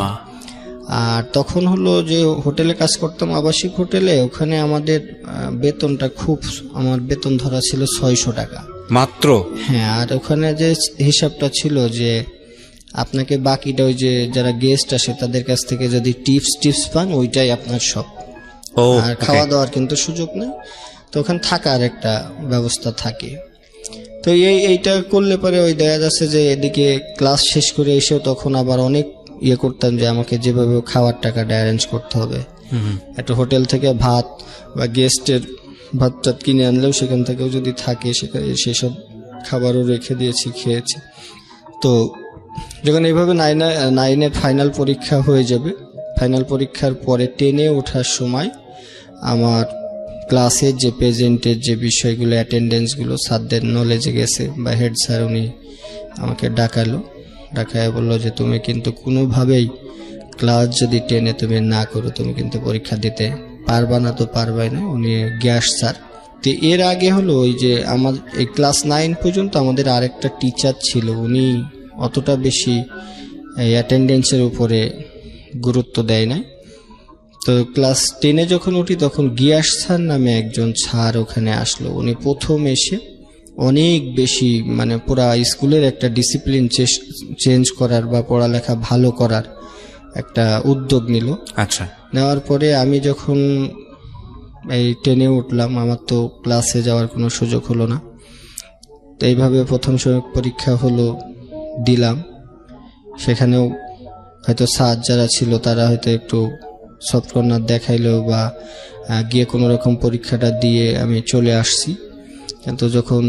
আর তখন হলো যে হোটেলে কাজ করতাম, আবাসিক হোটেলে, ওখানে আমাদের বেতনটা আমার বেতন ধরা ছিল 600 টাকা
মাত্র।
হ্যাঁ, আর ওখানে যে হিসাবটা ছিল যে আপনাকে বাকিটা ওই যে যারা গেস্ট আসে তাদের কাছ থেকে যদি টিপস পান, ওইটাই আপনার সব। আর খাওয়া দাওয়ার কিন্তু সুযোগ নেই, তো ওখানে থাকার একটা ব্যবস্থা থাকে। তো এইটা করলে পরে ওই দেখা যাচ্ছে যে এদিকে ক্লাস শেষ করে এসেও তখন আবার অনেক করতাম যে আমাকে যেভাবে খাওয়ার টাকাটা অ্যারেঞ্জ করতে হবে। একটা হোটেল থেকে ভাত বা গেস্টের ভাত টাত কিনে আনলেও সেখান থেকেও যদি থাকে সেসব খাবারও রেখে দিয়েছি, খেয়েছি। তো যখন এইভাবে নাইনের ফাইনাল পরীক্ষা হয়ে যাবে, ফাইনাল পরীক্ষার পরে 10-এ ওঠার সময় আমার ক্লাসের যে প্রেজেন্টের যে বিষয়গুলো, অ্যাটেন্ডেন্সগুলো স্যারদের নলেজে গেছে, বা হেড স্যার উনি আমাকে ডাকায় বললো যে তুমি কিন্তু কোনোভাবেই ক্লাস যদি 10-এ তুমি না করো, তুমি কিন্তু পরীক্ষা দিতে পারবা না। তো পারবাই না, উনি গ্যাস স্যার। তো এর আগে হলো ওই যে আমার এই ক্লাস 9 পর্যন্ত আমাদের আরেকটা টিচার ছিল, উনি অতটা বেশি অ্যাটেন্ডেন্সের উপরে গুরুত্ব দেয় না। তো ক্লাস 10-এ যখন উঠি তখন গিয়াস স্যার নামে একজন স্যার ওখানে আসলো। উনি প্রথম এসে অনেক বেশি মানে পুরা স্কুলের একটা ডিসিপ্লিন চেঞ্জ করার বা পড়ালেখা ভালো করার একটা উদ্যোগ নিল।
আচ্ছা,
নেওয়ার পরে আমি যখন এই 10-এ উঠলাম, আমার তো ক্লাসে যাওয়ার কোনো সুযোগ হলো না। তো এইভাবে প্রথম সময় পরীক্ষা হলো, দিলাম। সেখানেও হয়তো স্যার যারা ছিল তারা হয়তো একটু সফট কর্নার দেখাইলো বা গিয়ে কোনো রকম পরীক্ষাটা দিয়ে আমি চলে আসছি। কিন্তু যখন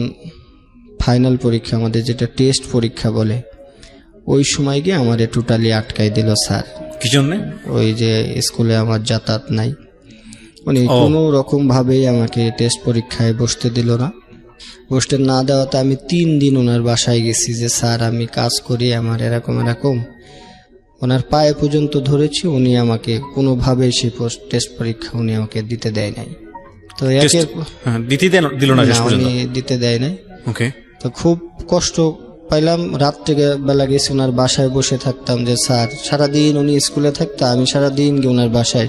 ফাইনাল পরীক্ষা, আমাদের যেটা টেস্ট পরীক্ষা বলে, ওই সময় গিয়ে আমারে টোটালি আটকাই দিল স্যার।
কি জন্য?
ওই যে স্কুলে আমার যাতায়াত নাই, উনি কোনো রকম ভাবেই আমাকে টেস্ট পরীক্ষায় বসতে দিল না। বসতে না দেওয়াতে আমি 3 দিন ওনার বাসায় গেছি যে স্যার আমি কাজ করি, আমার এরকম ওনার পায়ে পর্যন্ত ধরেছি, উনি আমাকে কোনোভাবেই সেই টেস্ট পরীক্ষা উনি আমাকে দিতে দেয় নাই। তো উনি দিতে দেয় নাই। তো খুব কষ্ট পাইলাম। রাত্রে বেলা গেছি ওনার বাসায় বসে থাকতাম যে স্যার, সারাদিন উনি স্কুলে থাকতো, আমি সারাদিন গিয়ে ওনার বাসায়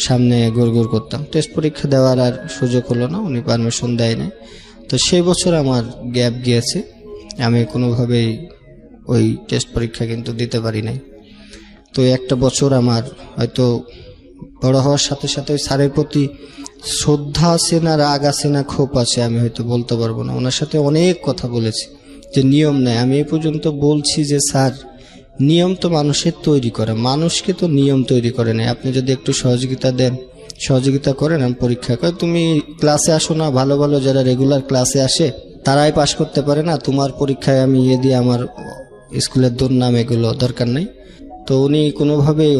সামনে গোড় করতাম। টেস্ট পরীক্ষা দেওয়ার আর সুযোগ হলো না, উনি পারমিশন দেয় নাই। তো সেই বছর আমার গ্যাপ গিয়েছে, আমি কোনোভাবেই ওই টেস্ট পরীক্ষা কিন্তু দিতে পারি নাই। তো একটা বছর আমার হয়তো বড় হওয়ার সাথে সাথে ওই স্যারের প্রতি শ্রদ্ধা আছে না রাগ আছে না ক্ষোভ আছে আমি হয়তো বলতে পারবো না। ওনার সাথে অনেক কথা বলেছি যে নিয়ম নেই, আমি এই পর্যন্ত বলছি যে স্যার নিয়ম তো মানুষের তৈরি করা, মানুষকে তো নিয়ম তৈরি করে নেয়। আপনি যদি একটু সহযোগিতা করেন, আমি পরীক্ষা করে তুমি ক্লাসে আসো না, ভালো ভালো যারা রেগুলার ক্লাসে আসে তারাই পাশ করতে পারে না, তোমার পরীক্ষায় আমি দিয়ে আমার স্কুলের দুর্নাম, এগুলো দরকার নেই। তো উনি কোনোভাবেই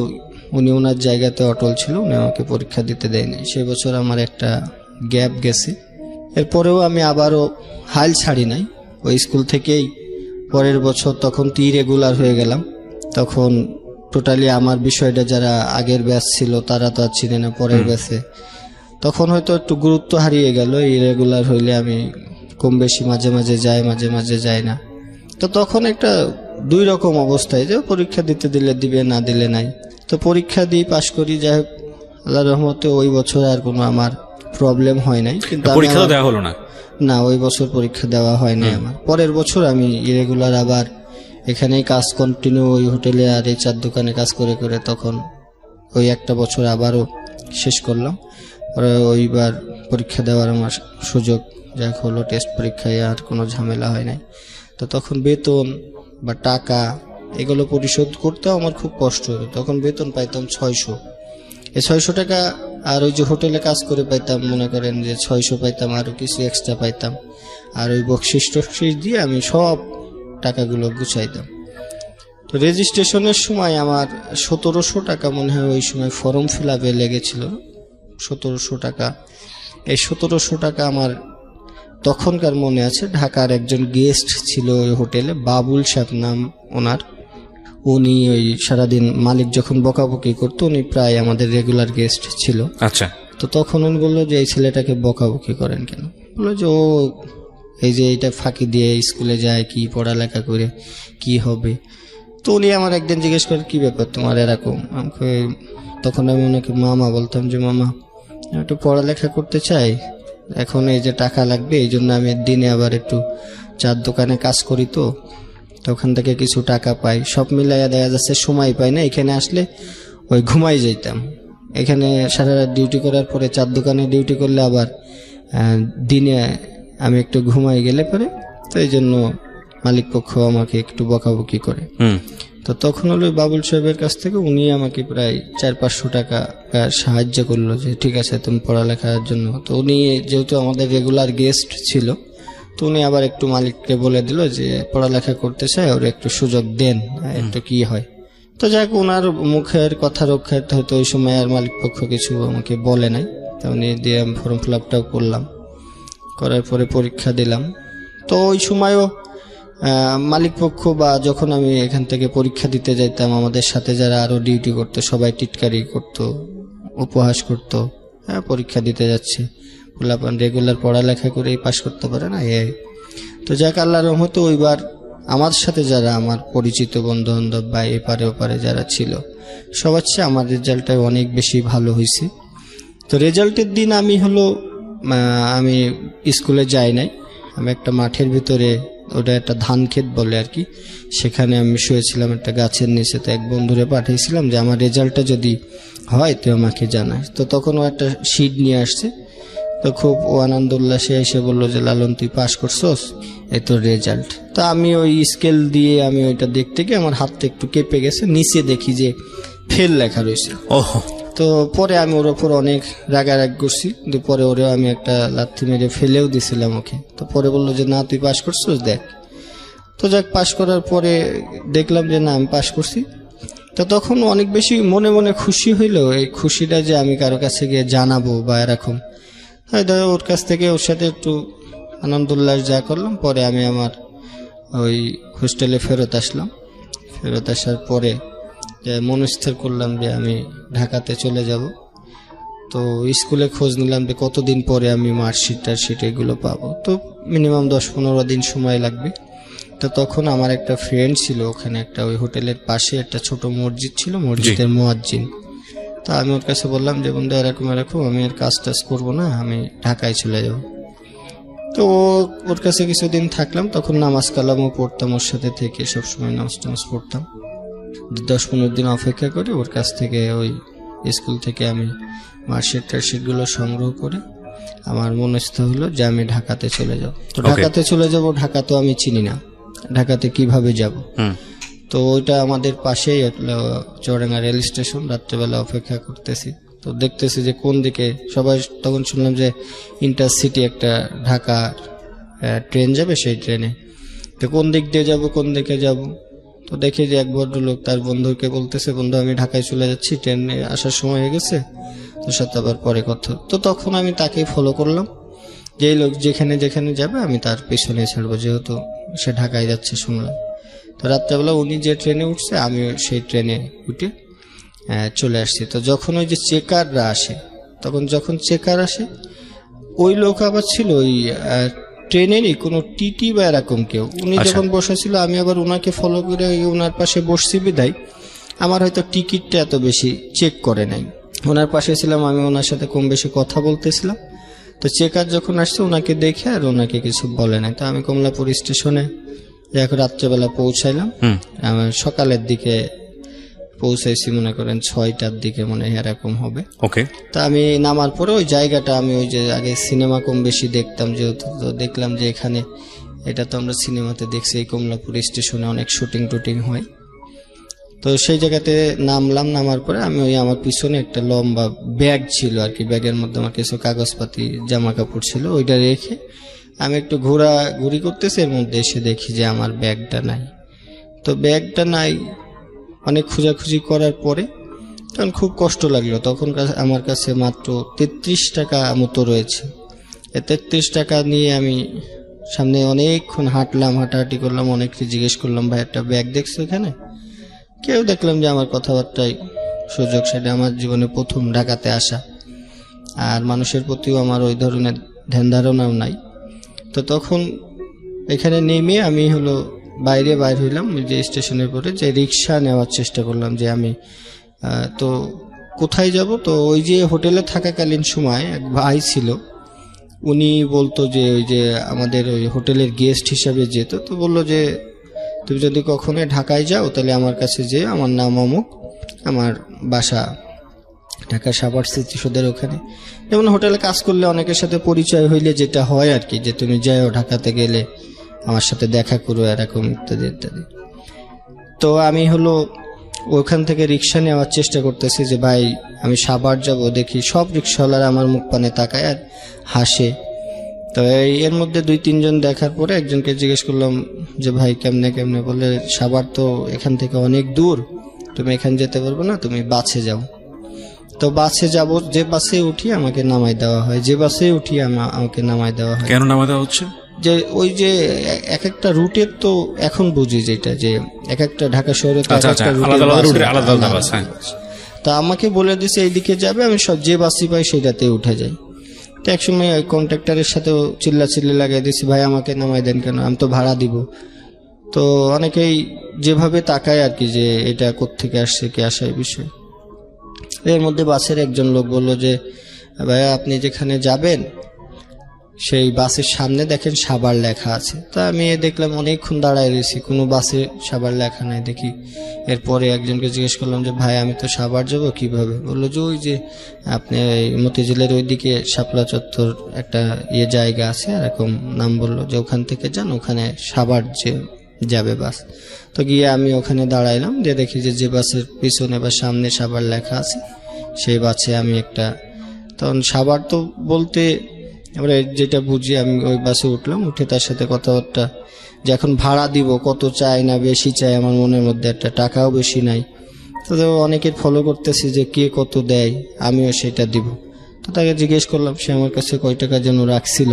ওনার জায়গাতে অটল ছিল, উনি আমাকে পরীক্ষা দিতে দেয়নি। সেই বছর আমার একটা গ্যাপ গেছে। এরপরেও আমি আবারও হাল ছাড়ি নাই ওই স্কুল থেকেই। পরের বছর তখন তো ইরেগুলার হয়ে গেলাম, তখন টোটালি আমার বিষয়টা যারা আগের ব্যাচ ছিল তারা তো আর চিনে না পরের ব্যাচে, তখন হয়তো একটু গুরুত্ব হারিয়ে গেল। ইরেগুলার হইলে আমি কম বেশি মাঝে মাঝে যাই, মাঝে মাঝে যাই না। তো তখন একটা 2 রকম অবস্থায়, যে পরীক্ষা দিতে দিলে দিবে, না দিলে নাই। তো পরীক্ষা দিয়ে পাশ করি, যাই হোক আল্লাহর রহমতে ওই বছর আর কোনো আমার প্রবলেম হয় নাই। কিন্তু
পরীক্ষা দেওয়া হলো
না, ওই বছর পরীক্ষা দেওয়া হয়নি আমার। পরের বছর আমি ইরেগুলার আবার এখানেই কাজ কন্টিনিউ, ওই হোটেলে আর এই 4 দোকানে কাজ করে করে তখন ওই একটা বছর আবারও শেষ করলাম। পরে ওইবার পরীক্ষা দেওয়ার আমার সুযোগ যাক হলো, টেস্ট পরীক্ষায় আর কোনো ঝামেলা হয় নাই। তো তখন বেতন বা টাকা এগুলো পরিশোধ করতেও আমার খুব কষ্ট হতো। তখন বেতন পাইতাম 600, এই 600 টাকা আর ওই যে হোটেলে কাজ করে পাইতাম, মনে করেন যে 600 পাইতাম, আরও কিছু এক্সট্রা পাইতাম, আর ওই বকশিস টকশিস দিয়ে আমি সব টাকাগুলো গুছাইতাম। তো রেজিস্ট্রেশনের সময় আমার 1700 টাকা মনে হয় ওই সময় ফর্ম ফিল আপে লেগেছিল, 1700 টাকা। এই 1700 টাকা আমার তখনকার মনে আছে। ঢাকার একজন গেস্ট ছিল ওই হোটেলে, বাবুল সাহেব নাম ওনার। উনি ওই সারাদিন মালিক যখন বকাবকি করতো, উনি প্রায় আমাদের রেগুলার গেস্ট ছিল।
আচ্ছা।
তো তখন উনি বললো যে এই ছেলেটাকে বকাবকি করেন কেন? বললো যে ও এই যে এটা ফাঁকি দিয়ে স্কুলে যায়, কি পড়ালেখা করে কি হবে। তো উনি আমার একদিন জিজ্ঞেস করেন, কি ব্যাপার তোমার এরকম? তখন আমি ওনাকে মামা বলতাম, যে মামা আমি একটু পড়ালেখা করতে চাই, এখন এই যে টাকা লাগবে, এই জন্য আমি দিনে আবার একটু চার দোকানে কাজ করি, তো ওখান থেকে কিছু টাকা পাই, সব মিলাইয়া দেখা যাচ্ছে সময় পাই না। এখানে আসলে ওই ঘুমাই যাইতাম। এখানে সারা রাত ডিউটি করার পরে চার দোকানে ডিউটি করলে আবার দিনে আমি একটু ঘুমাই গেলে পরে, তো এই জন্য মালিক পক্ষ আমাকে একটু বকাবকি করে। তো তখন হলো বাবুল সাহেবের কাছ থেকে উনি আমাকে প্রায় 400-500 টাকা সাহায্য করলো, যে ঠিক আছে তুমি পড়ালেখার জন্য। তো উনি যেহেতু আমাদের রেগুলার গেস্ট ছিল, তো উনি আবার একটু মালিককে বলে দিল যে পড়ালেখা করতে চায়, ওর একটু সুযোগ দেন, একটু কি হয়। তো যাক, ওনার মুখের কথা রক্ষার্থে হয়তো ওই সময় আর মালিক পক্ষ কিছু আমাকে বলে নাই। তো উনি দিয়ে আমি ফর্ম ফিল আপটাও করলাম, করার পরে পরীক্ষা দিলাম। তো ওই সময়ও মালিক পক্ষ বা যখন আমি এখান থেকে পরীক্ষা দিতে যাইতাম, আমাদের সাথে যারা আরো ডিউটি করতো সবাই টিটকারি করতো, উপহাস করতো, হ্যাঁ পরীক্ষা দিতে যাচ্ছে, পোলাপান রেগুলার পড়ালেখা করেই পাশ করতে পারে না। তো যাক, আল্লাহর রহমতে ওইবার আমার সাথে যারা আমার পরিচিত বন্ধু বান্ধব বা এপারে ওপারে যারা ছিল, সবার চেয়ে আমার রেজাল্টটা অনেক বেশি ভালো হয়েছে। তো রেজাল্টের দিন আমি স্কুলে যাই নাই, আমি একটা মাঠের ভিতরে, ওটা একটা ধান ক্ষেত বলে আর কি, সেখানে আমি শুয়েছিলাম একটা গাছের নিচে। তো এক বন্ধুরে পাঠিয়েছিলাম যে আমার রেজাল্টটা যদি হয় তো আমাকে জানায়। তো তখন ও একটা শিট নিয়ে আসছে, তো খুব ও আনন্দ উল্লাসে এসে বললো যে লালন তুই পাস করছস, এই তোর রেজাল্ট। তো আমি ওই স্কেল দিয়ে আমি ওইটা দেখতে গিয়ে আমার হাতটা একটু কেঁপে গেছে, নিচে দেখি যে ফেল লেখা রয়েছে। তো পরে আমি ওর ওপর অনেক রাগারাগ করছি, কিন্তু পরে ওরে আমি একটা লাথি মেরে ফেলেও দিছিলাম ওকে। তো পরে বললো যে না তুই পাস করছিস দেখ। তো যাক, পাস করার পরে দেখলাম যে না আমি পাস করছি। তো তখন অনেক বেশি মনে মনে খুশি হইলো, এই খুশিটা যে আমি কারো কাছে গিয়ে জানাবো বা এরকম, হয়তো ওর কাছ থেকে ওর সাথে একটু আনন্দ উল্লাস যা করলাম। পরে আমি আমার ওই হোস্টেলে ফেরত আসলাম। ফেরত আসার পরে মনস্থির করলাম যে আমি ঢাকাতে চলে যাব। তো স্কুলে খোঁজ নিলাম যে কতদিন পরে আমি মার্কশিট এগুলো পাবো। তো মিনিমাম 10-15 দিন সময় লাগবে। তো তখন আমার একটা ফ্রেন্ড ছিল ওখানে, একটা ওই হোটেলের পাশে একটা ছোট মসজিদ ছিল, মসজিদের মুয়াজ্জিন। তো আমি ওর কাছে বললাম যে বন্ধু এরকম আমি আর কাজ টাজ করবো না, আমি ঢাকায় চলে যাব। তো ওর কাছে কিছুদিন থাকলাম, তখন নামাজ কালামও পড়তাম ওর সাথে থেকে, সবসময় নামাজ টামাজ পড়তাম। 10-15 দিন অপেক্ষা করে ওর কাছ থেকে ওই স্কুল থেকে আমি মার্কশিটগুলো সংগ্রহ করে আমার মনস্থ হলো যে আমি ঢাকাতে চলে যাব। তো ঢাকাতে চলে যাব, ঢাকা তো আমি চিনি না, ঢাকাতে কিভাবে যাব। তো ওইটা আমাদের পাশেই চুয়াডাঙ্গা রেল স্টেশন। রাত্রেবেলা অপেক্ষা করতেছি, তো দেখতেছি যে কোন দিকে সবাই, তখন শুনলাম যে ইন্টারসিটি একটা ঢাকা ট্রেন যাবে, সেই ট্রেনে। তো কোন দিক দিয়ে যাব, কোন দিকে যাব। তো দেখি যে এক ভদ্রলোক তার বন্ধুকে বলতেছে, বন্ধু আমি ঢাকায় চলে যাচ্ছি, ট্রেনে আসার সময় হয়ে গেছে, তোর সাথে আবার পরে কথা। তো তখন আমি তাকে ফলো করলাম, যে লোক যেখানে যেখানে যাবে আমি তার পেছনে ছাড়বো, যেহেতু সে ঢাকায় যাচ্ছে শুনলাম। তো রাত্রেবেলা উনি যে ট্রেনে উঠছে আমি সেই ট্রেনে উঠে চলে আসছি। তো যখন ওই যে চেকাররা আসে, তখন যখন চেকার আসে, ওই লোক আবার ছিল ওই ট্রেনেরই কোনো টিটি বা এরকম কেউ। উনি যখন বসেছিল আমি আবার ওনাকে ফলো করে ওনার পাশে বসছি বিদায় আমার হয়তো টিকিটটা এত বেশি চেক করে নাই। ওনার পাশে ছিলাম আমি, ওনার সাথে কম বেশি কথা বলতেছিলাম। তো চেকার যখন আসছে ওনাকে দেখে আর ওনাকে কিছু বলে নাই। তো আমি কমলাপুর স্টেশনে রাত্রেবেলা পৌঁছাইলাম, সকালের দিকে পৌঁছাইছি মনে করেন 6টার দিকে মনে হয় এরকম হবে।
ওকে।
তা আমি নামার পরে ওই জায়গাটা আমি ওই যে আগে সিনেমা কম বেশি দেখতাম যেহেতু, তো দেখলাম যে এখানে এটা তো আমরা সিনেমাতে দেখছি এই কমলাপুর স্টেশনে অনেক শুটিং টুটিং হয়। তো সেই জায়গাতে নামলাম, নামার পরে আমি ওই আমার পিছনে একটা লম্বা ব্যাগ ছিল আর কি, ব্যাগের মধ্যে আমার কিছু কাগজপাতি জামা কাপড় ছিল, ওইটা রেখে আমি একটু ঘোরাঘুরি করতেছি, এর মধ্যে এসে দেখি যে আমার ব্যাগটা নাই। তো ব্যাগটা নাই, অনেক খোঁজাখুঁজি করার পরে তখন খুব কষ্ট লাগলো। তখন আমার কাছে মাত্র 33 টাকা মতো রয়েছে। এই 33 টাকা নিয়ে আমি সামনে অনেকক্ষণ হাঁটলাম, হাঁটাহাঁটি করলাম, অনেককে জিজ্ঞেস করলাম ভাই একটা ব্যাগ দেখছো এখানে? কেউ দেখলাম যে আমার কথাবার্তায় সুযোগ, সেটা আমার জীবনে প্রথম ঢাকাতে আসা, আর মানুষের প্রতিও আমার ওই ধরনের ধ্যান ধারণাও নাই। তো তখন এখানে নেমে আমি হলো বাইরে বাইর হইলাম, যে স্টেশনের পরে যে রিক্সা নেওয়ার চেষ্টা করলাম যে আমি তো কোথায় যাব। তো ওই যে হোটেলে থাকাকালীন সময় এক ভাই ছিল, উনি বলতো যে ওই যে আমাদের ওই হোটেলের গেস্ট হিসাবে যেত, তো বললো যে তুমি যদি কখনো ঢাকায় যাও তাহলে আমার কাছে যে, আমার নাম অমুক, আমার বাসা ঢাকা সাভার স্মৃতিসৌধের ওখানে। যেমন হোটেলে কাজ করলে অনেকের সাথে পরিচয় হইলে যেটা হয় আর কি, যে তুমি যাও ঢাকাতে গেলে আমার সাথে দেখা করো এরকম ইত্যাদি ইত্যাদি। তো আমি হলো ওখান থেকে রিক্সা নেওয়ার চেষ্টা করতেছি যে ভাই আমি সাভার যাব। দেখি সব রিক্সাওয়ালারা আমার মুখ পানে তাকায় আর হাসে। তো এর মধ্যে 2-3 জন দেখার পরে একজনকে জিজ্ঞেস করলাম যে ভাই কেমনে কেমনে, বলে সাভার তো এখান থেকে অনেক দূর, তুমি এখানে যেতে পারবে না, তুমি বাসে যাও। তো বাসে যাব, যে বাসে উঠি আমাকে নামাই দেওয়া হয়, যে বাসে উঠি আমাকে নামাই দেওয়া হয়।
কেন নামাই দেওয়া হচ্ছে?
যে ওই যে এক একটা রুটের তো এখন বুঝি যেটা যে এক একটা ঢাকা শহরে তো এক একটা রুটের আলাদা বাস। তা আমাকে বলে দিছে এইদিকে যাবে, আমি সব যে বাসই পাই সেটাতে উঠে যাই। তো একসময় ওই কন্ট্রাক্টরের সাথেও চিল্লাচিল্লি লাগাই দিছি, ভাই আমাকে নামাই দেন কেন, আমি তো ভাড়া দিব। তো অনেকেই যেভাবে তাকায় আর কি যে এটা কোত্থেকে আসছে, কি আসা এই বিষয়। এর মধ্যে বাসের একজন লোক বললো যে ভাইয়া আপনি যেখানে যাবেন সেই বাসের সামনে দেখেন সাভার লেখা আছে। তা আমি দেখলাম অনেকক্ষণ দাঁড়ায় রয়েছি, কোনো বাসে সাভার লেখা নাই দেখি। এরপরে একজনকে জিজ্ঞেস করলাম যে ভাই আমি তো সাভার যাবো কিভাবে? বললো যে ওই যে আপনি মতিঝিলের ওইদিকে শাপলা চত্বর একটা জায়গা আছে এরকম নাম বললো, যে ওখান থেকে যান, ওখানে সাভার যে যাবে বাস। তো গিয়ে আমি ওখানে দাঁড়াইলাম, যে দেখি যে বাসের পিছনে বা সামনে সাভার লেখা আছে সেই বাসে আমি একটা, তখন সাভার তো বলতে আমরা যেটা বুঝি, আমি ওই বাসে উঠলাম, উঠে তার সাথে কথাবার্তা, যে এখন ভাড়া দিব কত চাই না বেশি চাই, আমার মনের মধ্যে একটা টাকাও বেশি নাই। তো অনেকের ফলো করতেছি যে কে কত দেয় আমিও সেটা দিব। তো তাকে জিজ্ঞেস করলাম, সে আমার কাছে কয় টাকা যেন রাখছিল।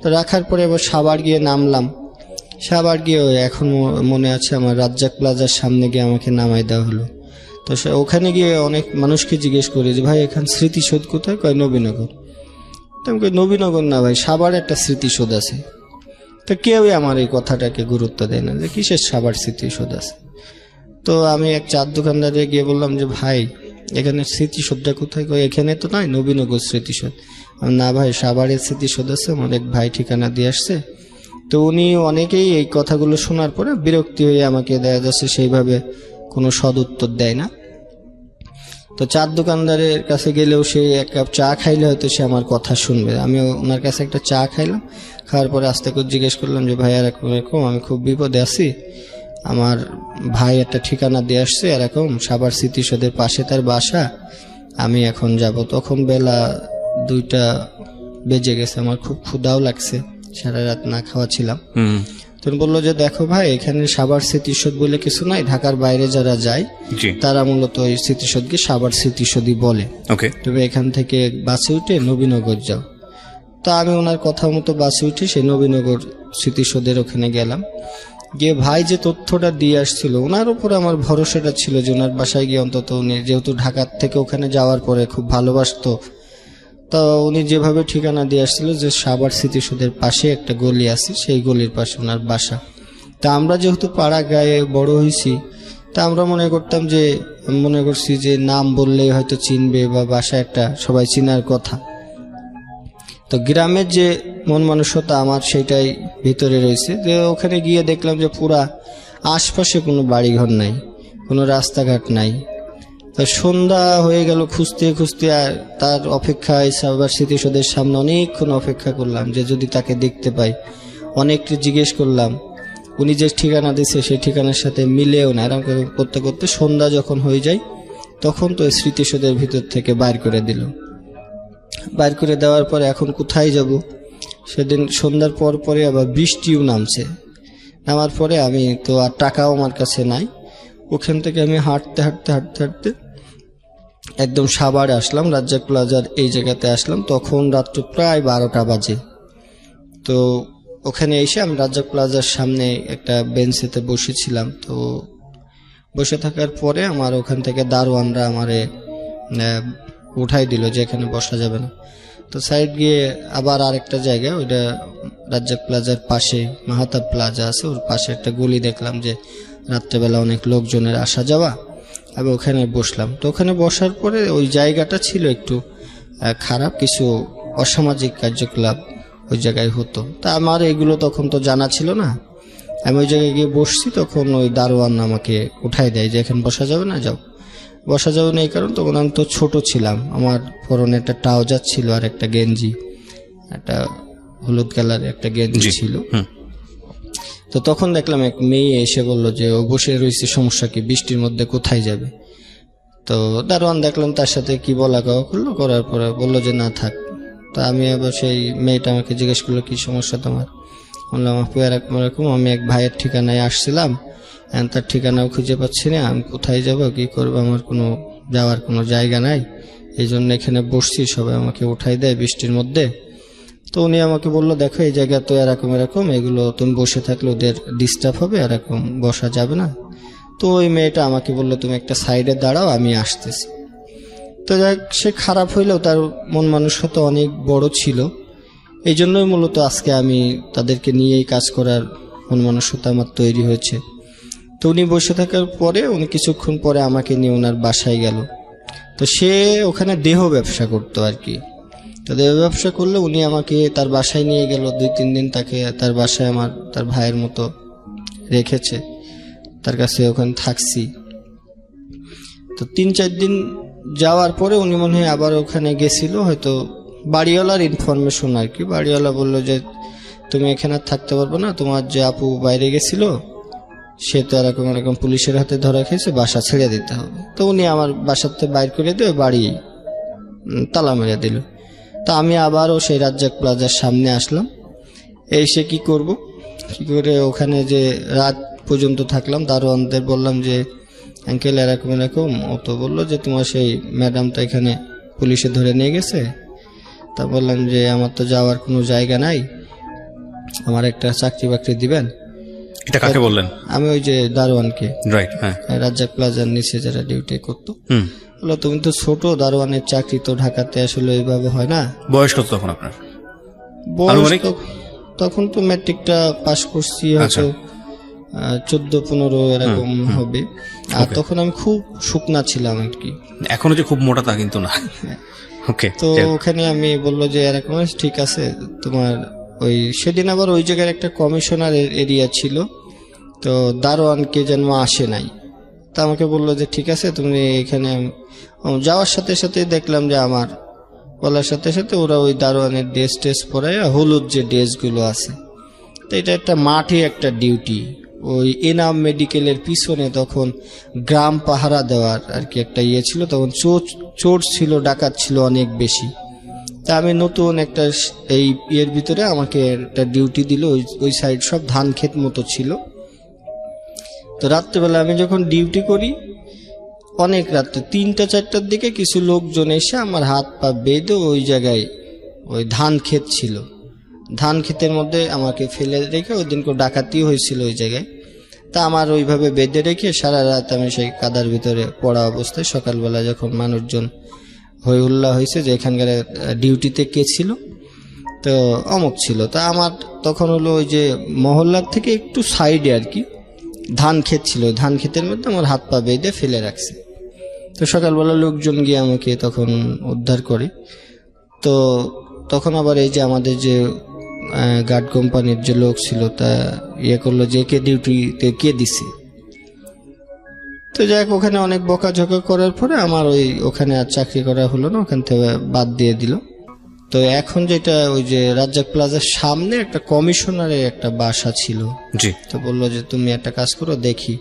তো রাখার পরে এবার সাভার গিয়ে নামলাম। সাভার গিয়ে এখন মনে আছে আমার রাজ্জাক প্লাজার সামনে গিয়ে আমাকে নামাই দেওয়া হলো। তো ওখানে গিয়ে অনেক মানুষকে জিজ্ঞেস করি যে ভাই এখানে স্মৃতিসৌধ কোথায়? কয় নবীনগর। নবীনগর না ভাই, সাভার একটা স্মৃতিসৌধ আছে। তো কেউই আমার এই কথাটাকে গুরুত্ব দেয় না যে কিসের সাভার স্মৃতিসৌধ আছে। তো আমি এক চার দোকানদারে গিয়ে বললাম যে ভাই এখানে স্মৃতিসৌধটা কোথায়? এখানে তো নয়, নবীনগর স্মৃতিসৌধ। না ভাই সাভারের স্মৃতিসৌধ আছে, আমার এক ভাই ঠিকানা দিয়ে আসছে। তো উনি অনেকেই এই কথাগুলো শোনার পরে বিরক্তি হয়ে আমাকে দেখা যাচ্ছে সেইভাবে কোনো সদ উত্তর দেয় না। তো চার দোকানদারের কাছে গেলেও সে এক কাপ চা খাইলে হয়তো সে আমার কথা শুনবে। আমি ওনার কাছে একটা চা খাইলাম, খাওয়ার পরে আস্তে করে জিজ্ঞেস করলাম যে ভাই এরকম আমি খুব বিপদে আছি, আমার ভাই একটা ঠিকানা দিয়ে আসছে এরকম সাভার স্মৃতিসৌধের পাশে তার বাসা, আমি এখন যাব। তখন বেলা 2টা বেজে গেছে, আমার খুব ক্ষুধাও লাগছে, সারা রাত না খাওয়া ছিলাম। তখন বললো যে দেখো ভাই এখানে সাভার স্মৃতিসৌধ বলে কিছু নাই, ঢাকার বাইরে যারা যায় তারা মূলত ওই স্মৃতিসৌধকে সাভার স্মৃতিসৌধই বলে। তুমি এখান থেকে বাসে উঠে নবীনগর যাও। তা আমি ওনার কথা মতো বাসে উঠে সেই নবীনগর স্মৃতিসৌধের ওখানে গেলাম। গিয়ে ভাই যে তথ্যটা দিয়ে আসছিল ওনার উপর আমার ভরসাটা ছিল যে ওনার বাসায় গিয়ে অন্তত উনি যেহেতু ঢাকার থেকে ওখানে যাওয়ার পরে খুব ভালোবাসতো, তা উনি যেভাবে ঠিকানা দিয়ে আসছিল যে সাভার স্মৃতিসৌধের পাশে একটা গলি আছে, সেই গলির পাশে ওনার বাসা। তা আমরা যেহেতু পাড়া গায়ে বড় হয়েছি, তা আমরা মনে করছি যে নাম বললেই হয়তো চিনবে বা বাসা একটা সবাই চিনার কথা। তো গ্রামের যে মন মানসিকতা আমার সেটাই ভিতরে রয়েছে। যে ওখানে গিয়ে দেখলাম যে পুরা আশপাশে কোনো বাড়িঘর নাই, কোনো রাস্তাঘাট নাই। তো সন্ধ্যা হয়ে গেল, খুঁজতে খুঁজতে আর তার অপেক্ষায় আবার স্মৃতিসৌধের সামনে অনেকক্ষণ অপেক্ষা করলাম যে যদি তাকে দেখতে পাই। অনেকটা জিজ্ঞেস করলাম, উনি যে ঠিকানা দিছে সেই ঠিকানার সাথে মিলেও না। এরকম করতে করতে সন্ধ্যা যখন হয়ে যায় তখন তো স্মৃতিসৌধের ভিতর থেকে বাইর করে দিল। বাইর করে দেওয়ার পরে এখন কোথায় যাব? সেদিন সন্ধ্যার পর পরে আবার বৃষ্টিও নামছে। নামার পরে আমি তো আর টাকাও আমার কাছে নাই। ওখান থেকে আমি হাঁটতে হাঁটতে হাঁটতে হাঁটতে একদম সাভারে আসলাম, রাজ্জাক প্লাজার এই জায়গাতে আসলাম। তখন রাত্র প্রায় 12টা বাজে। তো ওখানে এসে আমি রাজ্জাক প্লাজার সামনে একটা বেঞ্চেতে বসেছিলাম। তো বসে থাকার পরে আমার ওখান থেকে দারোয়ানরা আমারে উঠাই দিল যে এখানে বসা যাবে না। তো সাইড গিয়ে আবার আরেকটা জায়গায়, ওইটা রাজ্জাক প্লাজার পাশে মাহাতাব প্লাজা আছে, ওর পাশে একটা গলি দেখলাম যে রাত্রেবেলা অনেক লোকজনের আসা যাওয়া। আমি ওখানে বসলাম। তো ওখানে বসার পরে ওই জায়গাটা ছিল একটু খারাপ, কিছু অসামাজিক কার্যকলাপ ওই জায়গায় হতো। তা আমার এগুলো তখন তো জানা ছিল না। আমি ওই জায়গায় গিয়ে বসছি, তখন ওই দারোয়ান আমাকে উঠাই দেয় যে এখানে বসা যাবে না, যাও। বসা যাবে না এই কারণ তখন আমি তো ছোট ছিলাম, আমার পরনে একটা ট্রাউজার ছিল আর একটা গেঞ্জি, একটা হলুদ কালারের একটা গেঞ্জি ছিল। তো তখন দেখলাম এক মেয়ে এসে বলল যে ও বসে রয়েছে, সমস্যা কি, বৃষ্টির মধ্যে কোথায় যাবে? তো দারোয়ান দেখলাম তার সাথে কি বলা কওয়া করলো, করার পরে বললো যে না থাক। তা আমি আবার সেই মেয়েটা আমাকে জিজ্ঞেস করলো কি সমস্যা তোমার? বললাম আপু এরকম আমি এক ভাইয়ের ঠিকানায় আসছিলাম, তার ঠিকানাও খুঁজে পাচ্ছি না, আমি কোথায় যাব কি করবো, আমার কোনো যাওয়ার কোনো জায়গা নাই, এই জন্য এখানে বসছি, সবাই আমাকে উঠাই দেয় বৃষ্টির মধ্যে। তো উনি আমাকে বললো দেখো এই জায়গা তো এরকম এগুলো তুমি বসে থাকলে ওদের ডিস্টার্ব হবে, এরকম বসা যাবে না। তো ওই মেয়েটা আমাকে বললো তুমি একটা সাইডে দাঁড়াও, আমি আসতেছি। তো যাক, সে খারাপ হইলেও তার মন মানসিকতা অনেক বড় ছিল, এই জন্যই মূলত আজকে আমি তাদেরকে নিয়েই কাজ করার মন মানসিকতা আমার তৈরি হয়েছে। তো উনি বসে থাকার পরে উনি কিছুক্ষণ পরে আমাকে নিয়ে ওনার বাসায় গেল। তো সে ওখানে দেহ ব্যবসা করতো আর কি। তো দেহ ব্যবসা করলে উনি আমাকে তার বাসায় নিয়ে গেল, 2-3 দিন তাকে তার বাসায় আমার তার ভাইয়ের মতো রেখেছে, তার কাছে ওখানে থাকছি। তো 3-4 দিন যাওয়ার পরে উনি মনে হয় আবার ওখানে গেছিল, হয়তো বাড়িওয়ালার ইনফরমেশন আর কি। বাড়িওয়ালা বললো যে তুমি এখানে থাকতে পারবে না, তোমার যে আপু বাইরে গেছিল সে তো এরকম পুলিশের হাতে ধরা খেয়েছে, বাসা ছেড়ে দিতে হবে। তো উনি আমার বাসাতে বাইর করে দিয়ে বাড়ি তালা মেরে দিল। তো আমি আবারও সেই রাজ্জাক প্লাজার সামনে আসলাম। এসে কি করে ওখানে যে রাত পর্যন্ত থাকলাম, দারোয়ানদের বললাম যে আঙ্কেল এরকম। ও তো বললো যে তোমার সেই ম্যাডামটা এখানে পুলিশে ধরে নিয়ে গেছে। তা বললাম যে আমার তো যাওয়ার কোনো জায়গা নাই, আমার একটা চাকরি বাকরি দিবেন।
এটা কাকে বললেন?
আমি ওই যে দারোয়ানকে,
রাইট, হ্যাঁ,
রাজ্জাক প্লাজার নিচে যারা ডিউটি করতো। বললো তুমি তো ছোট, দারোয়ানের চাকরি তো ঢাকাতে আসলে এইভাবে হয় না।
বয়স কত তখন আপনার?
বয়স তখন তো ম্যাট্রিকটা পাস করছি, হয়তো 14-15 এরকম হবে। আর তখন আমি খুব শুকনা ছিলাম আর কি।
এখনো যে খুব মোটা তা কিন্তু না। ওকে। তো
ওখানে আমি বললো যে এরকম ঠিক আছে তোমার ওই সেদিন আবার ওই জায়গার একটা কমিশনার এরিয়া ছিল, তো দারোয়ানকে যেন আসে নাই। তা আমাকে বললো যে ঠিক আছে তুমি এখানে। যাওয়ার সাথে সাথে দেখলাম যে আমার বলার সাথে সাথে ওরা ওই দারোয়ানের ড্রেস পরায়, হলুদ যে ড্রেসগুলো আছে। তো এটা একটা মাঠে একটা ডিউটি, ওই এনাম মেডিকেলের পিছনে তখন গ্রাম পাহারা দেওয়ার আর কি একটা ইয়ে ছিল। তখন চোর ছিল, ডাকাত ছিল অনেক বেশি। তা আমি নতুন একটা এই ইয়ের ভিতরে আমাকে একটা ডিউটি দিল। ওই সাইড সব ধান ক্ষেত মতো ছিল। তো রাত্রেবেলা আমি যখন ডিউটি করি, অনেক রাত্রে 3টা-4টার দিকে কিছু লোকজন এসে আমার হাত পা বেঁধে ওই জায়গায় ওই ধান ক্ষেত ছিল, ধান ক্ষেতের মধ্যে আমাকে ফেলে রেখে, ওই দিন করে ডাকাতিও হয়েছিল ওই জায়গায়। তা আমার ওইভাবে বেঁধে রেখে সারা রাত আমি সেই কাদার ভিতরে পড়া অবস্থায়, সকালবেলা যখন মানুষজন হই হুল্লা হয়েছে যে এখানকার ডিউটিতে কে ছিল, তো অমুক ছিল। তা আমার তখন হলো ওই যে মহল্লার থেকে একটু সাইডে আর কি ধান ক্ষেত ছিল, ধান ক্ষেতের মধ্যে আমার হাত পা বেঁধে ফেলে রাখছে। তো সকালবেলা লোকজন গিয়ে আমাকে তখন উদ্ধার করে। তো তখন আবার এই যে আমাদের যে গার্ড কোম্পানির যে লোক ছিল তা ইয়ে করলো যে কে ডিউটিতে কে দিছে। তো যাই হোক, ওখানে অনেক বকাঝকা করার পরে আমার ওখানে আর চাকরি করা হলো না, ওখান থেকে বাদ দিয়ে দিল। তো এখন যেটা ওই যে রাজ্জাক প্লাজার সামনে একটা কমিশনারের একটা বাসা ছিল,
জি।
তো বললো যে তুমি একটা কাজ করো, দেখি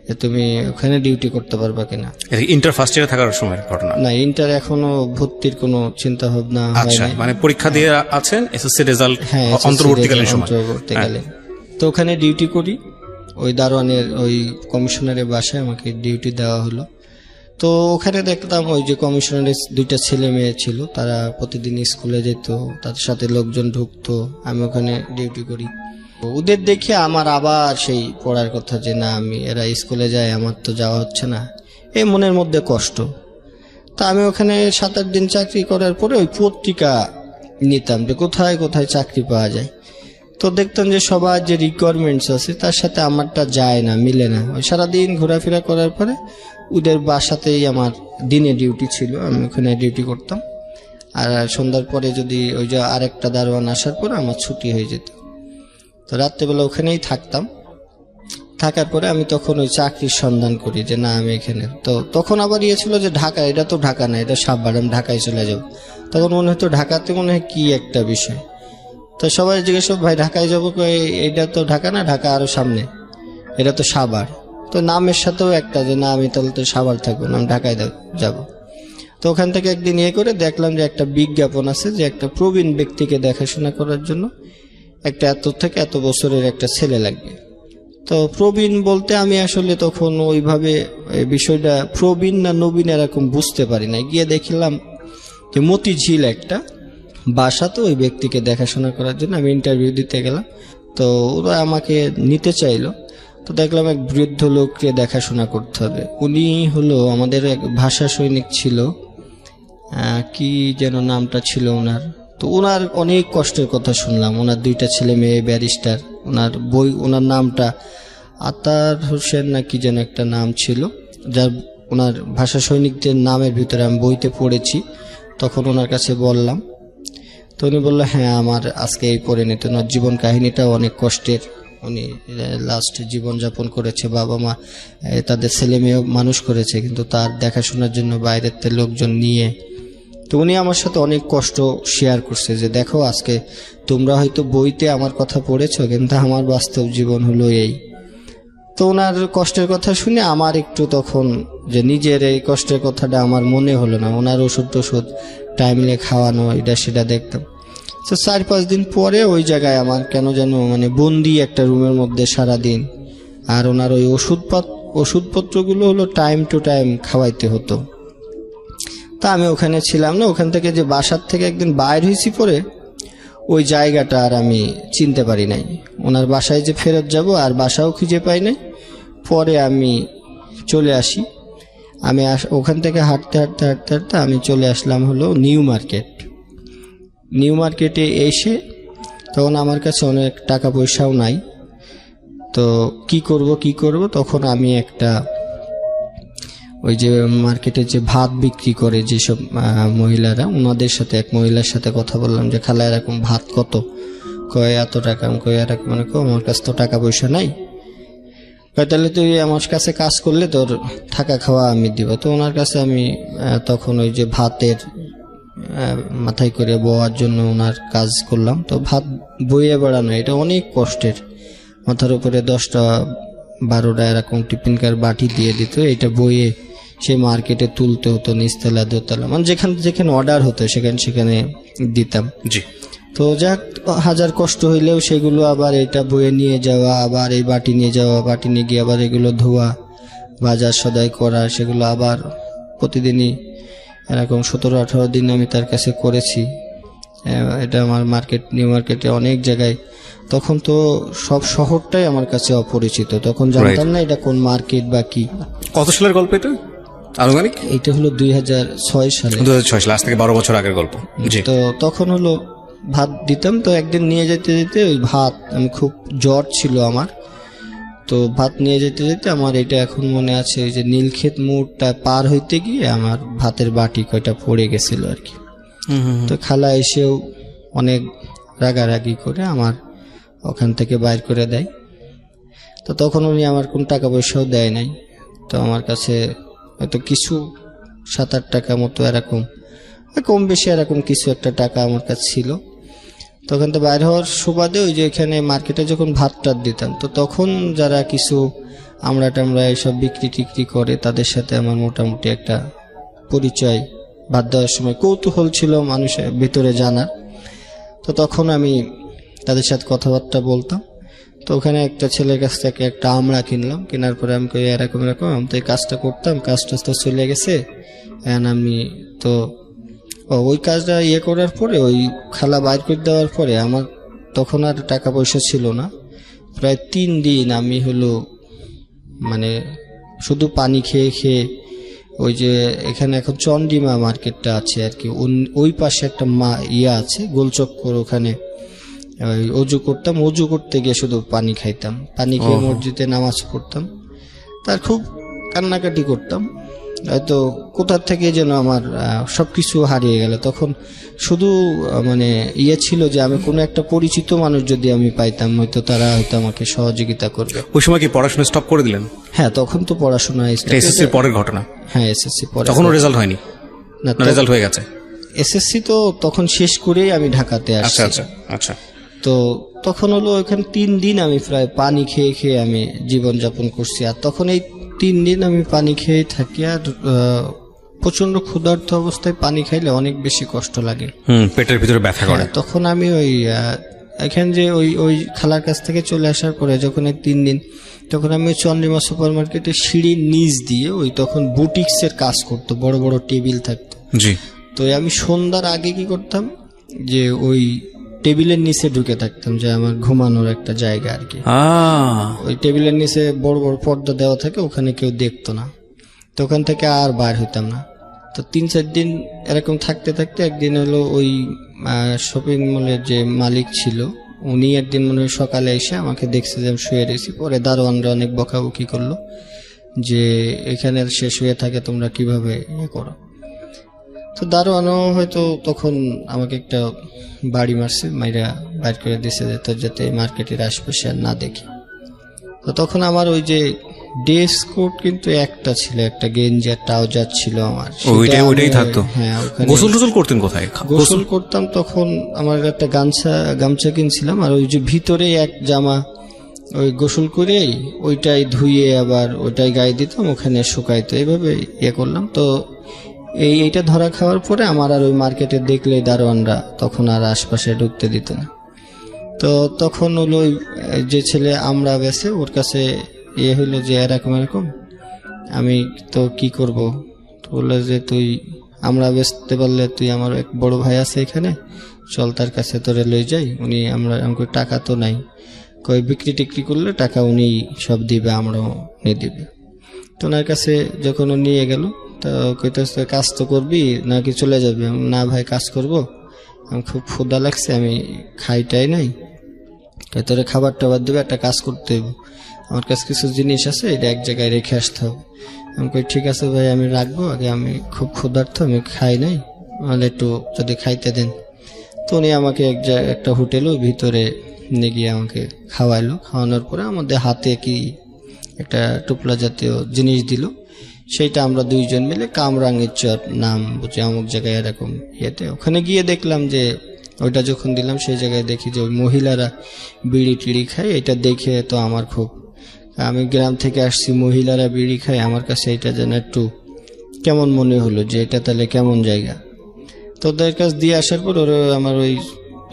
যে তুমি ওখানে ডিউটি করতে পারবা কিনা।
ইন্টার ফার্স্ট ইয়ারে থাকার সময় ঘটনা?
না, ইন্টার এখনো ভর্তির কোনো চিন্তা ভাবনা
আচ্ছা,
হয়নি।
মানে পরীক্ষা দিয়ে আছেন, এসএসসি রেজাল্ট
হ্যাঁ,
অন্তর্বর্তীকালীন সময়।
অন্তর্বর্তীকালীন। তো ওখানে ডিউটি করি, ওই দারোয়ানের ওই কমিশনারের বাসায় আমাকে ডিউটি দেওয়া হলো। তো ওখানে দেখতাম ওই যে কমিশনারের 2টা ছেলে মেয়ে ছিল, তারা প্রতিদিন স্কুলে যেত, তাদের সাথে লোকজন ঢুকতো, আমি ওখানে ডিউটি করি। ওদের দেখে আমার আবার সেই পড়ার কথা, যে না আমি এরা স্কুলে যায়, আমার তো যাওয়া হচ্ছে না, এই মনের মধ্যে কষ্ট। তা আমি ওখানে 7-8 দিন চাকরি করার পরে ওই পত্রিকা নিতাম যে কোথায় কোথায় চাকরি পাওয়া যায়। তো দেখতাম যে সবার যে রিকোয়ারমেন্টস আছে তার সাথে আমারটা যায় না, মিলে না। ওই সারাদিন ঘোরাফেরা করার পরে ওদের বাসাতেই আমার দিনে ডিউটি ছিল, আমি ওখানে ডিউটি করতাম। আর সন্ধ্যার পরে যদি ওই যে আরেকটা দারোয়ান আসার পরে আমার ছুটি হয়ে যেত, তো রাত্রেবেলা ওখানেই থাকতাম। থাকার পরে আমি তখন ওই চাকরির সন্ধান করি যে না আমি এখানে। তো তখন আবার ছিল যে ঢাকা, এটা তো ঢাকা না, এটা সাভার, আমি ঢাকায় চলে যাব। তখন মনে হতো ঢাকাতে মনে হয় কি একটা বিষয়। তো সবাই জিজ্ঞেস, ভাই ঢাকায় যাবো, এটা তো ঢাকা না, ঢাকা আরো সামনে, এটা তো সাভার। তো নামের সাথেও একটা, যে না আমি তাহলে তো সাভার থাকবো না, আমি ঢাকায় যাব। তো ওখান থেকে একদিন করে দেখলাম যে একটা বিজ্ঞাপন আছে যে একটা প্রবীণ ব্যক্তিকে দেখাশোনা করার জন্য একটা এত থেকে এত বছরের একটা ছেলে লাগবে। তো প্রবীণ বলতে আমি আসলে তখন ওইভাবে বিষয়টা প্রবীণ না নবীন এরকম বুঝতে পারি না। গিয়ে দেখলাম যে মতিঝিল একটা বাসা, তো ওই ব্যক্তিকে দেখাশোনা করার জন্য আমি ইন্টারভিউ দিতে গেলাম। তো ওরা আমাকে নিতে চাইলো। তো দেখলাম এক বৃদ্ধ লোককে দেখাশোনা করতে হবে। উনি হলো আমাদের এক ভাষা সৈনিক ছিল, কি যেন নামটা ছিল ওনার। তো ওনার অনেক কষ্টের কথা শুনলাম, ওনার 2টা ছেলে মেয়ে ব্যারিস্টার। ওনার বই, ওনার নামটা আতার হোসেন না কি যেন একটা নাম ছিল, যার ওনার ভাষা সৈনিকদের নামের ভিতরে আমি বইতে পড়েছি। তখন ওনার কাছে বললাম, তো উনি বললো হ্যাঁ আমার আজকে এই পড়ে নিতে। ওনার জীবন কাহিনীটা অনেক কষ্টের, উনি লাস্ট জীবনযাপন করেছে, বাবা মা তাদের ছেলে মেয়ে মানুষ করেছে, কিন্তু তার দেখাশোনার জন্য বাইরের লোকজন নিয়ে। তো উনি আমার সাথে অনেক কষ্ট শেয়ার করছে যে দেখো আজকে তোমরা হয়তো বইতে আমার কথা পড়েছো, কিন্তু আমার বাস্তব জীবন হলো এই। তো ওনার কষ্টের কথা শুনে আমার একটু তখন যে নিজের এই কষ্টের কথাটা আমার মনে হলো না। ওনার ওষুধ টষুধ টাইমলে খাওয়ানো, এটা সেটা দেখতাম। তো 4-5 দিন পরে ওই জায়গায় আমার কেন যেন মানে বন্দি একটা রুমের মধ্যে সারাদিন। আর ওনার ওই ওষুধপত্রগুলো হলো টাইম টু টাইম খাওয়াইতে হতো। তা আমি ওখানে ছিলাম না। ওখান থেকে যে বাসার থেকে একদিন বাইর হয়েছি, পরে ওই জায়গাটা আর আমি চিনতে পারি নাই। ওনার বাসায় যে ফেরত যাব আর বাসাও খুঁজে পাই নাই। পরে আমি চলে আসি। আমি ওখান থেকে হাঁটতে হাঁটতে হাঁটতে হাঁটতে আমি চলে আসলাম হলো নিউ মার্কেট। নিউ মার্কেটে এসে তখন আমার কাছে অনেক টাকা পয়সাও নাই। তো কি করব তখন আমি একটা ওই যে মার্কেটে যে ভাত বিক্রি করে যেসব মহিলারা, ওনাদের সাথে এক মহিলার সাথে কথা বললাম যে খালা এরকম ভাত কত? কয় এত টাকা। আমি কই এরকম, মানে আমার কাছে তো টাকা পয়সা নাই। কয় তাহলে তুই আমার কাছে কাজ করলে তোর থাকা খাওয়া আমি দিব। তো ওনার কাছে আমি তখন ওই যে ভাতের মাথায় করে বওয়ার জন্য ওনার কাজ করলাম। তো ভাত বইয়ে বেড়ানো এটা অনেক কষ্টের। মাথার উপরে 10টা-12টা এরকম টিফিনকার বাটি দিয়ে দিত, এটা বইয়ে সেই মার্কেটে তুলতে হতো, নিচতলা দোতলা, মানে যেখানে অর্ডার হতো সেখানে দিতাম।
জি।
তো যাক, হাজার কষ্ট হইলেও সেগুলো আবার এটা বয়ে নিয়ে যাওয়া, আবার এই বাটি নিয়ে যাওয়া, বাটি নিয়ে গিয়ে আবার এগুলো ধোয়া, বাজার সদাই করা, সেগুলো আবার প্রতিদিনই এরকম 17-18 দিন আমি তার কাছে করেছি। এটা আমার নিউ মার্কেটে অনেক জায়গায়। তখন তো সব শহরটাই আমার কাছে অপরিচিত, তখন জানতাম না এটা কোন মার্কেট বা কি।
কত সালের গল্প এটা আনুমানিক?
এটা হলো 2006 সালে।
2006 সালে, আজ থেকে 12 বছর আগের গল্প। জি।
তো তখন হলো ভাত দিতাম। তো একদিন নিয়ে যেতে যেতে ওই ভাত, আমি খুব জ্বর ছিল আমার, তো ভাত নিয়ে যেতে যেতে আমার এটা এখন মনে আছে, ওই যে নীলক্ষেত মোড়টা পার হইতে গিয়ে আমার ভাতের বাটি কয়টা পড়ে গেছিল আর কি। তো খালা এসেও অনেক রাগারাগি করে আমার ওখান থেকে বাইর করে দেয়। তো তখন উনি আমার কোন টাকা পয়সাও দেয় নাই। তো আমার কাছে হয়তো কিছু 7-8 টাকা মতো এরকম, কম বেশি এরকম কিছু একটা টাকা আমার কাছে ছিল। তখন তো বাইরে হওয়ার সুবাদে ওই যে এখানে মার্কেটে যখন ভাত টাত দিতাম, তো তখন যারা কিছু আমরা টামরা এইসব বিক্রি টিক্রি করে তাদের সাথে আমার মোটামুটি একটা পরিচয়, ভাত দেওয়ার সময় কৌতূহল ছিল মানুষের ভিতরে জানার। তো তখন আমি তাদের সাথে কথাবার্তা বলতাম। তো ওখানে একটা ছেলের কাছ থেকে একটা আমড়া কিনলাম, কেনার পরে আমি কই এরকম এরকম আমি তো এই কাজটা করতাম, কাজটা তো চলে গেছে। আমি তো ওই কাজটা করার পরে ওই খালা বাইর করে দেওয়ার পরে আমার তখন আর টাকা পয়সা ছিল না। প্রায় 3 দিন আমি হলো মানে শুধু পানি খেয়ে খেয়ে, ওই যে এখানে এখন চন্ডিমা মার্কেটটা আছে আর কি, ওই পাশে একটা আছে গোলচক্কর, ওখানে অজু করতাম, অজু করতে গিয়ে শুধু পানি খাইতাম, পানি খেয়ে মসজিদে নামাজ পড়তাম। তার খুব কান্নাকাটি করতাম, হয়তো কোথার থেকে যেন আমার সবকিছু হারিয়ে গেল। তখন শুধু মানে ছিল যে আমি কোনো একটা পরিচিত মানুষ যদি আমি পাইতাম, হয়তো তারা হয়তো আমাকে সহযোগিতা করবে।
ওই সময় কি পড়াশোনা স্টপ করে দিলেন?
হ্যাঁ, তখন তো পড়াশোনা
এসএসসির পরের ঘটনা।
হ্যাঁ, এসএসসি পরে।
তখনও রেজাল্ট হয়নি না? রেজাল্ট হয়ে গেছে।
এসএসসি তো তখন শেষ করেই আমি ঢাকাতে আসছি।
আচ্ছা আচ্ছা আচ্ছা।
তো তখন হলো ওখানে 3 দিন আমি প্রায় পানি খেয়ে খেয়ে আমি জীবনযাপন করছি। আর তখন এই 3 দিন আমি পানি খেয়ে থাকি, আর প্রচন্ড ক্ষুধার্ত অবস্থায় পানি খাইলে অনেক বেশি কষ্ট লাগে,
পেটের ভিতরে ব্যথা করে।
তখন আমি ওই এখানে যে ওই খালার কাছ থেকে চলে আসার পরে যখন 3 দিন, তখন আমি চন্দ্রিমা সুপার মার্কেটে সিঁড়ির নিচ দিয়ে ওই তখন বুটিক্সের কাজ করতো, বড় বড় টেবিল থাকতো।
জি।
তো আমি সন্ধ্যার আগে কি করতাম যে ওই টেবিলের নিচে ঢুকে থাকতাম, যে আমার ঘুমানোর একটা জায়গা আর কি। ওই টেবিলের নিচে বড় বড় পর্দা দেওয়া থাকে, ওখানে কেউ দেখতো না। তো ওখান থেকে আর বার হইতাম না। তো 3-4 দিন এরকম থাকতে থাকতে একদিন হলো ওই শপিং মলের যে মালিক ছিল উনি একদিন মনে হয় সকালে এসে আমাকে দেখছে যে আমি শুয়ে রয়েছি। পরে দারোয়ানরা অনেক বকাবকি করলো যে এখানে সে শুয়ে থাকে, তোমরা কিভাবে করো। তো দারোয়ানও হয়তো তখন আমাকে একটা বাড়ি মারছে, মাইরা বাইর করে দিছে যে তোর যাতে মার্কেটের আশপাশে আর না দেখি। তো তখন আমার ওই যে ড্রেস কোড কিন্তু একটা ছিল, একটা গেঞ্জি আর ট্রাউজার ছিল আমার,
ওইটাই থাকতো।
হ্যাঁ,
গোসল টোসল করতেন কোথায়?
গোসল করতাম তখন আমার একটা গামছা কিনছিলাম, আর ওই যে ভিতরে এক জামা ওই গোসল করেই ওইটাই ধুয়ে আবার ওইটাই গায়ে দিতাম, ওখানে শুকাইতো, এইভাবে করলাম। তো এইটা ধরা খাওয়ার পরে আমার আর ওই মার্কেটে দেখলে দারোয়ানরা তখন আর আশপাশে ঢুকতে দিত না। তো তখন হলো যে ছেলে আমরা বেছে ওর কাছে হইলো যে এরকম এরকম, আমি তো কি করব। তো বললো যে তুই আমরা বেচতে পারলে তুই, আমার এক বড় ভাই আছে এখানে, চল তার কাছে তোরে লই যাই, উনি আমাকে টাকা তো নাই, কই বিক্রি টিক্রি করলে টাকা উনি সব দিবে, আমরাও নিয়ে দিবে। তো ওনার কাছে যখন ও নিয়ে গেল, তো কইতেছে কাজ তো করবি নাকি চলে যাবি? না ভাই, কাজ করব, আমি খুব ক্ষুধা লাগছে, আমি খাইটাই নাই, তোরে খাবার টাবার দেবে, একটা কাজ করতে হবে, আমার কাছে কিছু জিনিস আছে, এটা এক জায়গায় রেখে আসতে হবে। আমি কই ঠিক আছে ভাই, আমি রাখবো, আগে আমি খুব ক্ষুধার্ত, আমি খাই নাই, মানে একটু যদি খাইতে দেন। তো উনি আমাকে একটা হোটেলও ভিতরে নিয়ে গিয়ে আমাকে খাওয়াইলো। খাওয়ানোর পরে আমাদের হাতে কি একটা টুপলা জাতীয় জিনিস দিল, সেইটা আমরা 2 জন মিলে কামরাঙ্গের চর নাম বুঝে অমুক জায়গায় এরকম ওখানে গিয়ে দেখলাম যে ওইটা যখন দিলাম সেই জায়গায় দেখি যে ওই মহিলারা বিড়ি টিড়ি খায়। এটা দেখে তো আমার খুব, আমি গ্রাম থেকে আসছি, মহিলারা বিড়ি খায়, আমার কাছে এটা যেন একটু কেমন মনে হলো যে এটা তাহলে কেমন জায়গা। তো ওদের কাছ দিয়ে আসার পর ওরা আমার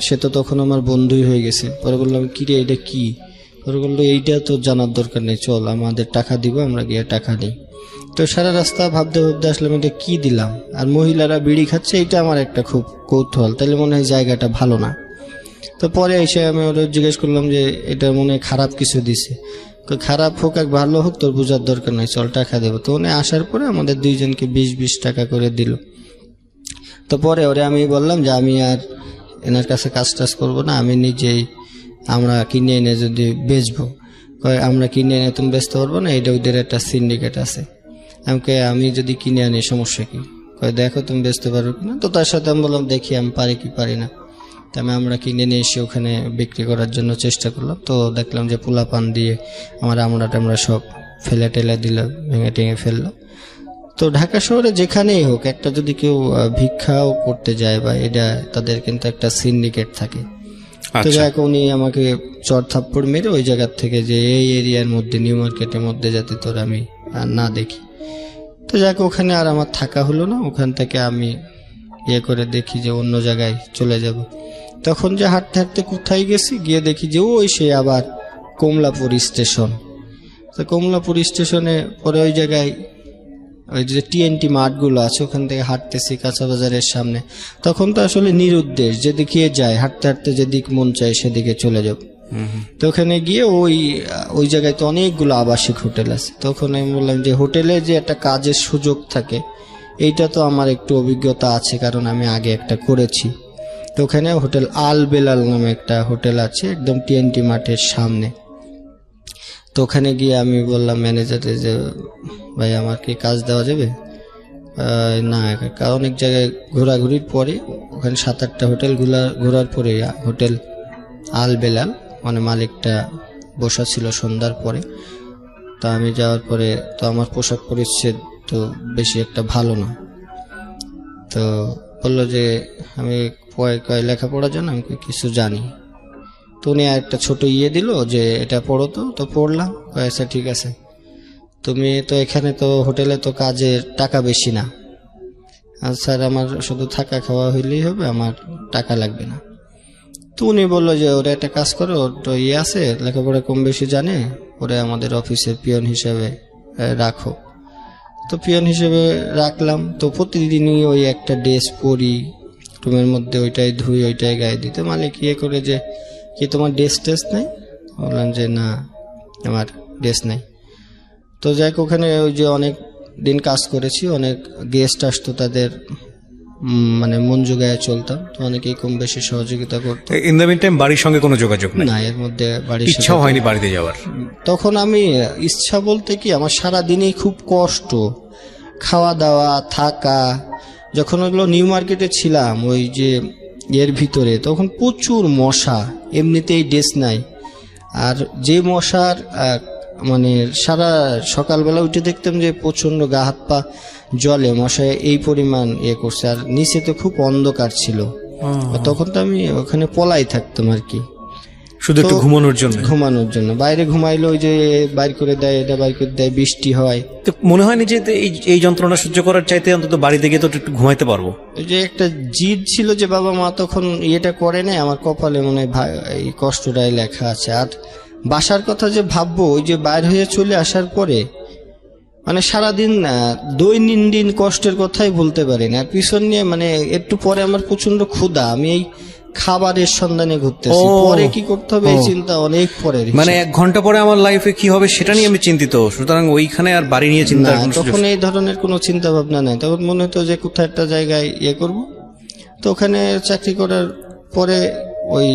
সে তো তখন আমার বন্ধুই হয়ে গেছে। পরে বললাম কি রে এটা কি? পরে বললো এইটা তো জানার দরকার নেই, চল আমাদের টাকা দিব, আমরা গিয়ে টাকা নিই। তো সারা রাস্তা ভাবতে ভাবতে আসলাম এটা কি দিলাম, আর মহিলারা বিড়ি খাচ্ছে, এটা আমার একটা খুব কৌতূহল, তাহলে মনে হয় জায়গাটা ভালো না। তো পরে এসে আমি ওরা জিজ্ঞেস করলাম যে এটা মনে হয় খারাপ কিছু দিছে। খারাপ হোক আর ভালো হোক তোর বোঝার দরকার নাই, চল টাকা দেবো। তো উনি আসার পরে আমাদের 2 জনকে 20-20 টাকা করে দিল। তো পরে ওরে আমি বললাম যে আমি আর এনার কাছে কাজ টাজ করবো না, আমি নিজেই আমরা কিনে এনে যদি বেচবো। আমরা কিনে এনে তুমি বেচতে পারবো না, এটা ওদের একটা সিন্ডিকেট আছে। আমি যদি কিনে আনি সমস্যা কি? দেখো তুমি বেচতে পারো কিনা। তো তার সাথে আমি বললাম দেখি আমি পারি কি পারি না। আমরা কিনে নিয়ে এসে ওখানে বিক্রি করার জন্য চেষ্টা করলাম। তো দেখলাম যে পোলা পান দিয়ে আমরা সব ফেলে টেলে দিল, ভেঙে টেঙে ফেললো। তো ঢাকা শহরে যেখানেই হোক, একটা যদি কেউ ভিক্ষাও করতে যায় বা এটা, তাদের কিন্তু একটা সিন্ডিকেট থাকে। তো
আচ্ছা,
যাক, উনি আমাকে চড় থাপ্পড় মেরে ওই জায়গার থেকে, যে এই এরিয়ার মধ্যে, নিউ মার্কেটের মধ্যে যাতে তোর আমি আর না দেখি। তো যাক, ওখানে আর আমার থাকা হলো না। ওখান থেকে আমি করে দেখি যে অন্য জায়গায় চলে যাব। তখন যে হাঁটতে হাঁটতে কোথায় গেছি, গিয়ে দেখি যে ওই সে আবার কমলাপুর স্টেশন। তো কমলাপুর স্টেশনে পরে ওই জায়গায় ওই যে টিএনটি মাঠগুলো আছে, ওখান থেকে হাঁটতেছি কাঁচা বাজারের সামনে। তখন তো আসলে নিরুদ্দেশ, যেদিকে যায় হাঁটতে হাঁটতে যেদিক মন চায় সেদিকে চলে যাব। তো ওখানে গিয়ে ওই জায়গায় তো অনেকগুলো আবাসিক হোটেল আছে। তখন আমি বললাম যে হোটেলে যে একটা কাজের সুযোগ থাকে, এইটা তো আমার একটু অভিজ্ঞতা আছে, কারণ আমি আগে একটা করেছি। তো ওখানে হোটেল আল বেলাল নামে একটা হোটেল আছে, একদম টিএনটি মাঠের সামনে। তো ওখানে গিয়ে আমি বললাম ম্যানেজারে যে ভাই আমার কি কাজ দেওয়া যাবে? না, অনেক জায়গায় ঘোরাঘুরির পরে, ওখানে 7-8টা হোটেল ঘোরার পরে হোটেল আল বেলাল মানে মালিকটা বসা ছিল সন্ধ্যার পরে। তা আমি যাওয়ার পরে তো আমার পোশাক পরিচ্ছদ তো বেশি একটা ভালো না। তো বললো যে আমি লেখাপড়ার জন্য আমি কিছু জানি। তো উনি একটা ছোট দিল যে এটা পড়ো। তো পড়লাম। আচ্ছা ঠিক আছে, তুমি তো এখানে তো হোটেলে তো কাজের টাকা বেশি না। আর স্যার আমার শুধু থাকা খাওয়া হইলেই হবে, আমার টাকা লাগবে না। তো উনি বললো যে ওরা একটা কাজ করো, ওর তো আছে, লেখাপড়া কম বেশি জানে, ওরা আমাদের অফিসের পিয়ন হিসেবে রাখো। তো পিয়ন হিসেবে রাখলাম। তো প্রতিদিনই ওই একটা ড্রেস পরি, রুমের মধ্যে ওইটাই ধুই, ওইটাই গায়ে দিতে। মালিক করে যে কি তোমার ড্রেস নেই? বললাম যে না, আমার ড্রেস নেই। তো যাই হোক, ওখানে ওই যে অনেক দিন কাজ করেছি, অনেক গেস্ট আসতো, তাদের মানে মন জোগায় চলতাম। তো অনেকেই কম বেশি সহযোগিতা করতো।
ইন দ্য মিন টাইম বাড়ির সঙ্গে কোনো যোগাযোগ নেই?
না, এর মধ্যে বাড়ির
ইচ্ছাও হয়নি বাড়িতে যাওয়ার?
তখন আমি ইচ্ছা বলতে কি, আমার সারা দিনই খুব কষ্ট, খাওয়া দাওয়া থাকা। যখন ওগুলো নিউ মার্কেটে ছিলাম ওই যে এর ভিতরে, তখন প্রচুর মশা, এমনিতেই ড্রেস নাই। আর যে মশার মানে সারা সকালবেলা উঠে দেখতাম যে প্রচন্ড গা হাত পা জলে, মশায় এই পরিমাণ করছে। আর নিচে তো খুব অন্ধকার ছিল, তখন তো আমি ওখানে পলাই থাকতাম আর কি,
শুধু একটু
ঘুমানোর জন্য। বাইরে ঘুমাইলো ওই যে বাইর করে দেয়, এটা বাইর করে দেয়, বৃষ্টি হয়।
তো মনে হয়নি যে এই যন্ত্রণা সহ্য করার চাইতে অন্তত বাড়িতে গিয়ে তো একটু ঘুমাইতে পারবো?
ওই যে একটা জিদ ছিল যে বাবা মা তখন এটা করে নাই, আমার কপালে মনে হয় এই কষ্টটাই লেখা আছে। আর বাসার কথা যে ভাববো, ওই যে বাইর হয়ে চলে আসার পরে মানে সারাদিন দৈনন্দিন কষ্টের কথাই বলতে পারি না। আর পিছন নিয়ে মানে একটু পরে আমার প্রচন্ড ক্ষুধা, আমি এই খাবারের সন্ধানে ঘুরতেছি, পরে কি করতে হবে এই চিন্তা অনেক পরে।
মানে 1 ঘন্টা পরে আমার লাইফে কি হবে সেটা নিয়ে আমি চিন্তিত, সুতরাং ওইখানে আর বাড়ি নিয়ে চিন্তা।
তখন এই ধরনের কোনো চিন্তা ভাবনা নাই। তখন মনে হতো যে কোথাও একটা জায়গায় করব। তো ওখানে চাকরি করার পরে ওই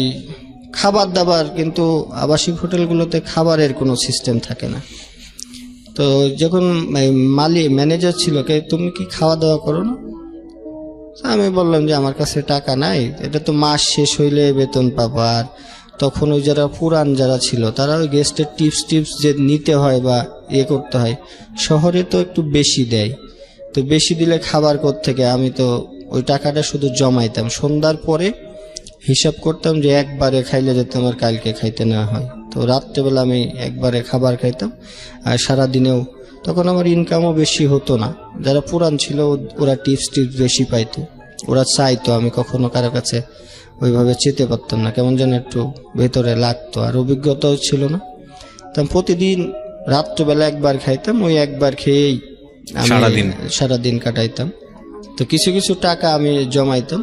খাবার দাবার, কিন্তু আবাসিক হোটেলগুলোতে খাবারের কোনো সিস্টেম থাকে না। তো যখন ম্যানেজার ছিল, তুমি কি খাওয়া দাওয়া করো না? আমি বললাম যে আমার কাছে টাকা নাই, এটা তো মাস শেষ হইলে বেতন পাবো। আর তখন ওই যারা পুরান যারা ছিল, তারা ওই গেস্টের টিপস যে নিতে হয় বা করতে হয়, শহরে তো একটু বেশি দেয়। তো বেশি দিলে খাবার কোত্থেকে? আমি তো ওই টাকাটা শুধু জমাইতাম, সন্ধ্যার পরে হিসাব করতাম যে একবারে খাইলে যাতে আমার কালকে খাইতে না হয়। তো রাত্রেবেলা আমি একবারে খাবার খাইতাম। আর সারাদিনেও তখন আমার ইনকামও বেশি হতো না। যারা পুরান ছিল ওরা টিপস বেশি পাইতো, ওরা চাইতো। আমি কখনো কারো কাছে ওইভাবে চেতে পারতাম না, কেমন যেন একটু ভেতরে লাগতো। আর অভিজ্ঞতাও ছিল না। তো প্রতিদিন রাত্রেবেলা একবার খাইতাম, ওই একবার খেয়েই আমি সারাদিন কাটাইতাম। তো কিছু কিছু টাকা আমি জমাইতাম।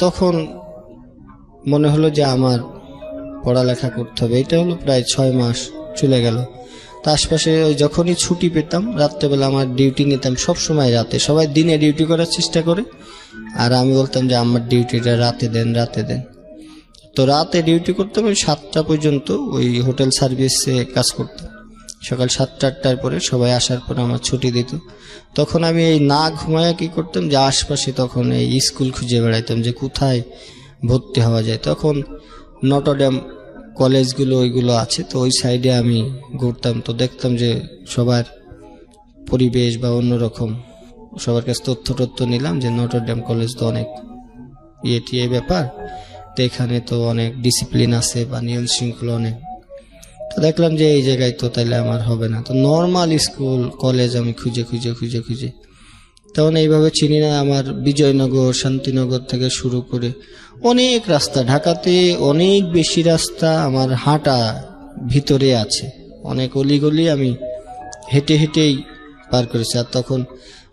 তখন মনে হলো যে আমার পড়ালেখা করতে হবে। এটা হলো প্রায় 6 মাস চলে গেল। তো আশপাশে ওই যখনই ছুটি পেতাম, রাত্রেবেলা আমার ডিউটি নিতাম সবসময় রাতে। সবাই দিনে ডিউটি করার চেষ্টা করে, আর আমি বলতাম যে আমার ডিউটিটা রাতে দেন। তো রাতে ডিউটি করতাম ওই 7টা পর্যন্ত, ওই হোটেল সার্ভিসে কাজ করতাম। সকাল 7টা-8টার পরে সবাই আসার পর আমার ছুটি দিত। তখন আমি এই না ঘুমায়া কি করতাম, যে আশপাশে তখন এই স্কুল খুঁজে বেড়াইতাম যে কোথায় ভর্তি হওয়া যায়। তখন নটরডেম কলেজগুলো ওইগুলো আছে, তো ওই সাইডে আমি ঘুরতাম, তো দেখতাম যে সবার পরিবেশ বা অন্যরকম, সবার কাছে তথ্য নিলাম যে নটর ডেম কলেজ তো অনেক ইয়ে ব্যাপার, তো এখানে তো অনেক ডিসিপ্লিন আছে বা নিয়ম শৃঙ্খলা অনেক। তো দেখলাম যে এই জায়গায় তো তাহলে আমার হবে না, তো নর্মাল স্কুল কলেজ আমি খুঁজে তখন এইভাবে চিনি না। আমার বিজয়নগর, শান্তিনগর থেকে শুরু করে অনেক রাস্তা, ঢাকাতে অনেক বেশি রাস্তা আমার হাঁটা ভিতরে আছে, অনেক অলিগলি আমি হেঁটেই পার করেছি। আর তখন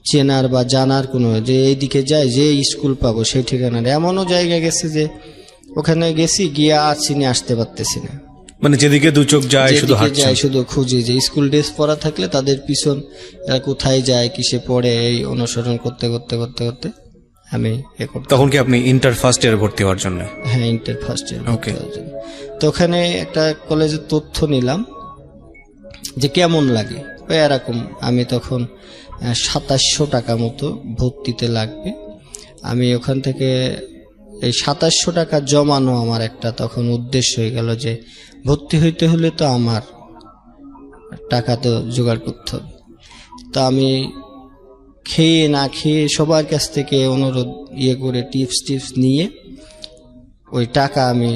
চেনার বা জানার কোনো, যে এইদিকে যায় যে স্কুল পাবো সেই ঠিকানা নেই। এমনও জায়গা গেছে যে ওখানে গেছি, গিয়ে আর চিনে আসতে পারতেছি না,
মানে যেদিকে দু চোখ যায় শুধু হাঁটছেন,
শুধু খুঁজি যে স্কুল ড্রেস পরা থাকলে তাদের পিছন এরা কোথায় যায়, কিসে পড়ে, এই অনুসরণ করতে আমি করতাম।
তখন কি আপনি ইন্টার ফার্স্ট ইয়ার ভর্তি হওয়ার জন্য?
হ্যাঁ, ইন্টার ফার্স্ট ইয়ার
ওকে।
তো ওখানে একটা কলেজের তথ্য নিলাম যে কেমন লাগে এরকম। আমি তখন 2700 টাকা মতো ভর্তিতে লাগবে। আমি ওখান থেকে এই 2700 টাকা জমানো আমার একটা তখন উদ্দেশ্য হয়ে গেল যে ভর্তি হইতে হলে তো আমার টাকা তো জোগাড় করতে হবে। তো আমি খেয়ে না খেয়ে সবার কাছ থেকে অনুরোধ করে টিপস নিয়ে ওই টাকা আমি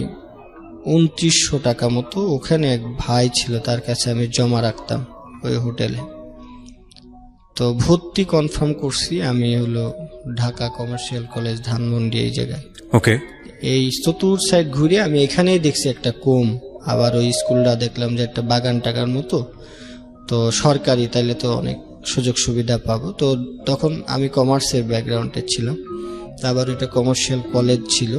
2900 টাকা মতো, ওখানে এক ভাই ছিল তার কাছে আমি জমা রাখতাম ওই হোটেলে। তো ভর্তি কনফার্ম করছি আমি হলো ঢাকা কমার্শিয়াল কলেজ, ধানমন্ডি, এই জায়গায়।
ওকে।
এই চতুর সাইড ঘুরে আমি এখানেই দেখছি একটা কম, আবার ওই স্কুলটা দেখলাম যে একটা বাগান টাকার মতো, তো সরকারি, তাইলে তো অনেক সুযোগ সুবিধা পাবো। তো তখন আমি কমার্সের ব্যাকগ্রাউন্ডে ছিলাম, আবার এটা কমার্শিয়াল কলেজ ছিল।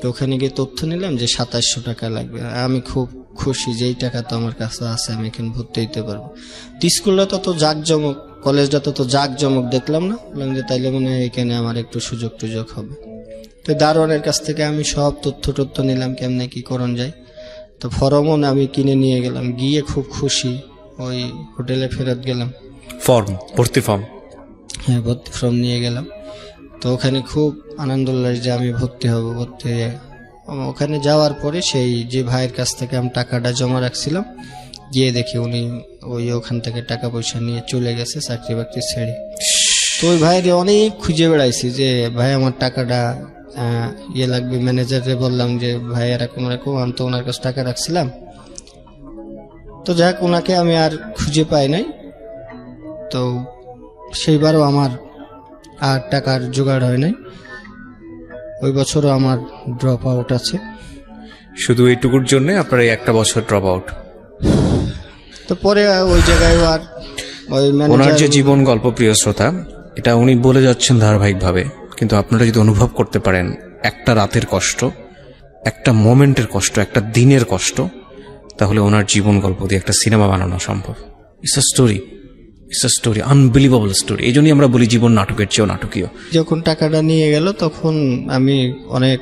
তো ওখানে গিয়ে তথ্য নিলাম যে 2700 টাকা লাগবে। আমি খুব খুশি যে এই টাকা তো আমার কাছে আছে, আমি এখানে ভর্তি হইতে পারবো। তো স্কুলটা তত জাঁকজমক, কলেজটা তত জাঁকজমক দেখলাম না, বললাম যে তাইলে মনে হয় এখানে আমার একটু সুযোগ হবে। তো দারোয়ানের কাছ থেকে আমি সব তথ্য নিলাম কেমনে কি করণ যায়। তো ফর্মও আমি কিনে নিয়ে গেলাম, গিয়ে খুব খুশি ওই হোটেলে ফেরত গেলাম,
ভর্তি ফর্ম,
হ্যাঁ ভর্তি ফর্ম নিয়ে গেলাম। তো ওখানে খুব আনন্দ লাগে যে আমি ভর্তি হব। ওখানে যাওয়ার পরে সেই যে ভাইয়ের কাছ থেকে আমি টাকাটা জমা রাখছিলাম, গিয়ে দেখি উনি ওখান থেকে টাকা পয়সা নিয়ে চলে গেছে চাকরি বাকরি ছেড়ে। তো ওই ভাইরে অনেক খুঁজে বেড়াইছি যে ভাই আমার টাকাটা লাগবে। ম্যানেজারে বললাম যে ভাই এরকম আমি তো ওনার কাছে টাকা রাখছিলাম। তো যাক, ওনাকে আমি আর খুঁজে পাই নাই। তো সেইবারও আমার আর টাকার জোগাড় হয় নাই, ওই বছরও আমার ড্রপ আউট আছে।
শুধু এইটুকুর জন্য আপনার এই একটা বছর ড্রপ আউট।
তো পরে ওই জায়গায় আর ওই
ওনার যে জীবন গল্প, প্রিয় শ্রোতা, এটা উনি বলে যাচ্ছেন ধারাবাহিকভাবে, কিন্তু আপনারা যদি অনুভব করতে পারেন একটা রাতের কষ্ট, একটা মোমেন্টের কষ্ট, একটা দিনের কষ্ট, তাহলে ওনার জীবন গল্প দিয়ে একটা সিনেমা বানানো সম্ভব। It's a story, unbelievable story. এই জন্যই আমরা বলি জীবন নাটকের চেয়েও নাটকীয়।
যখন টাকাটা নিয়ে গেল তখন আমি অনেক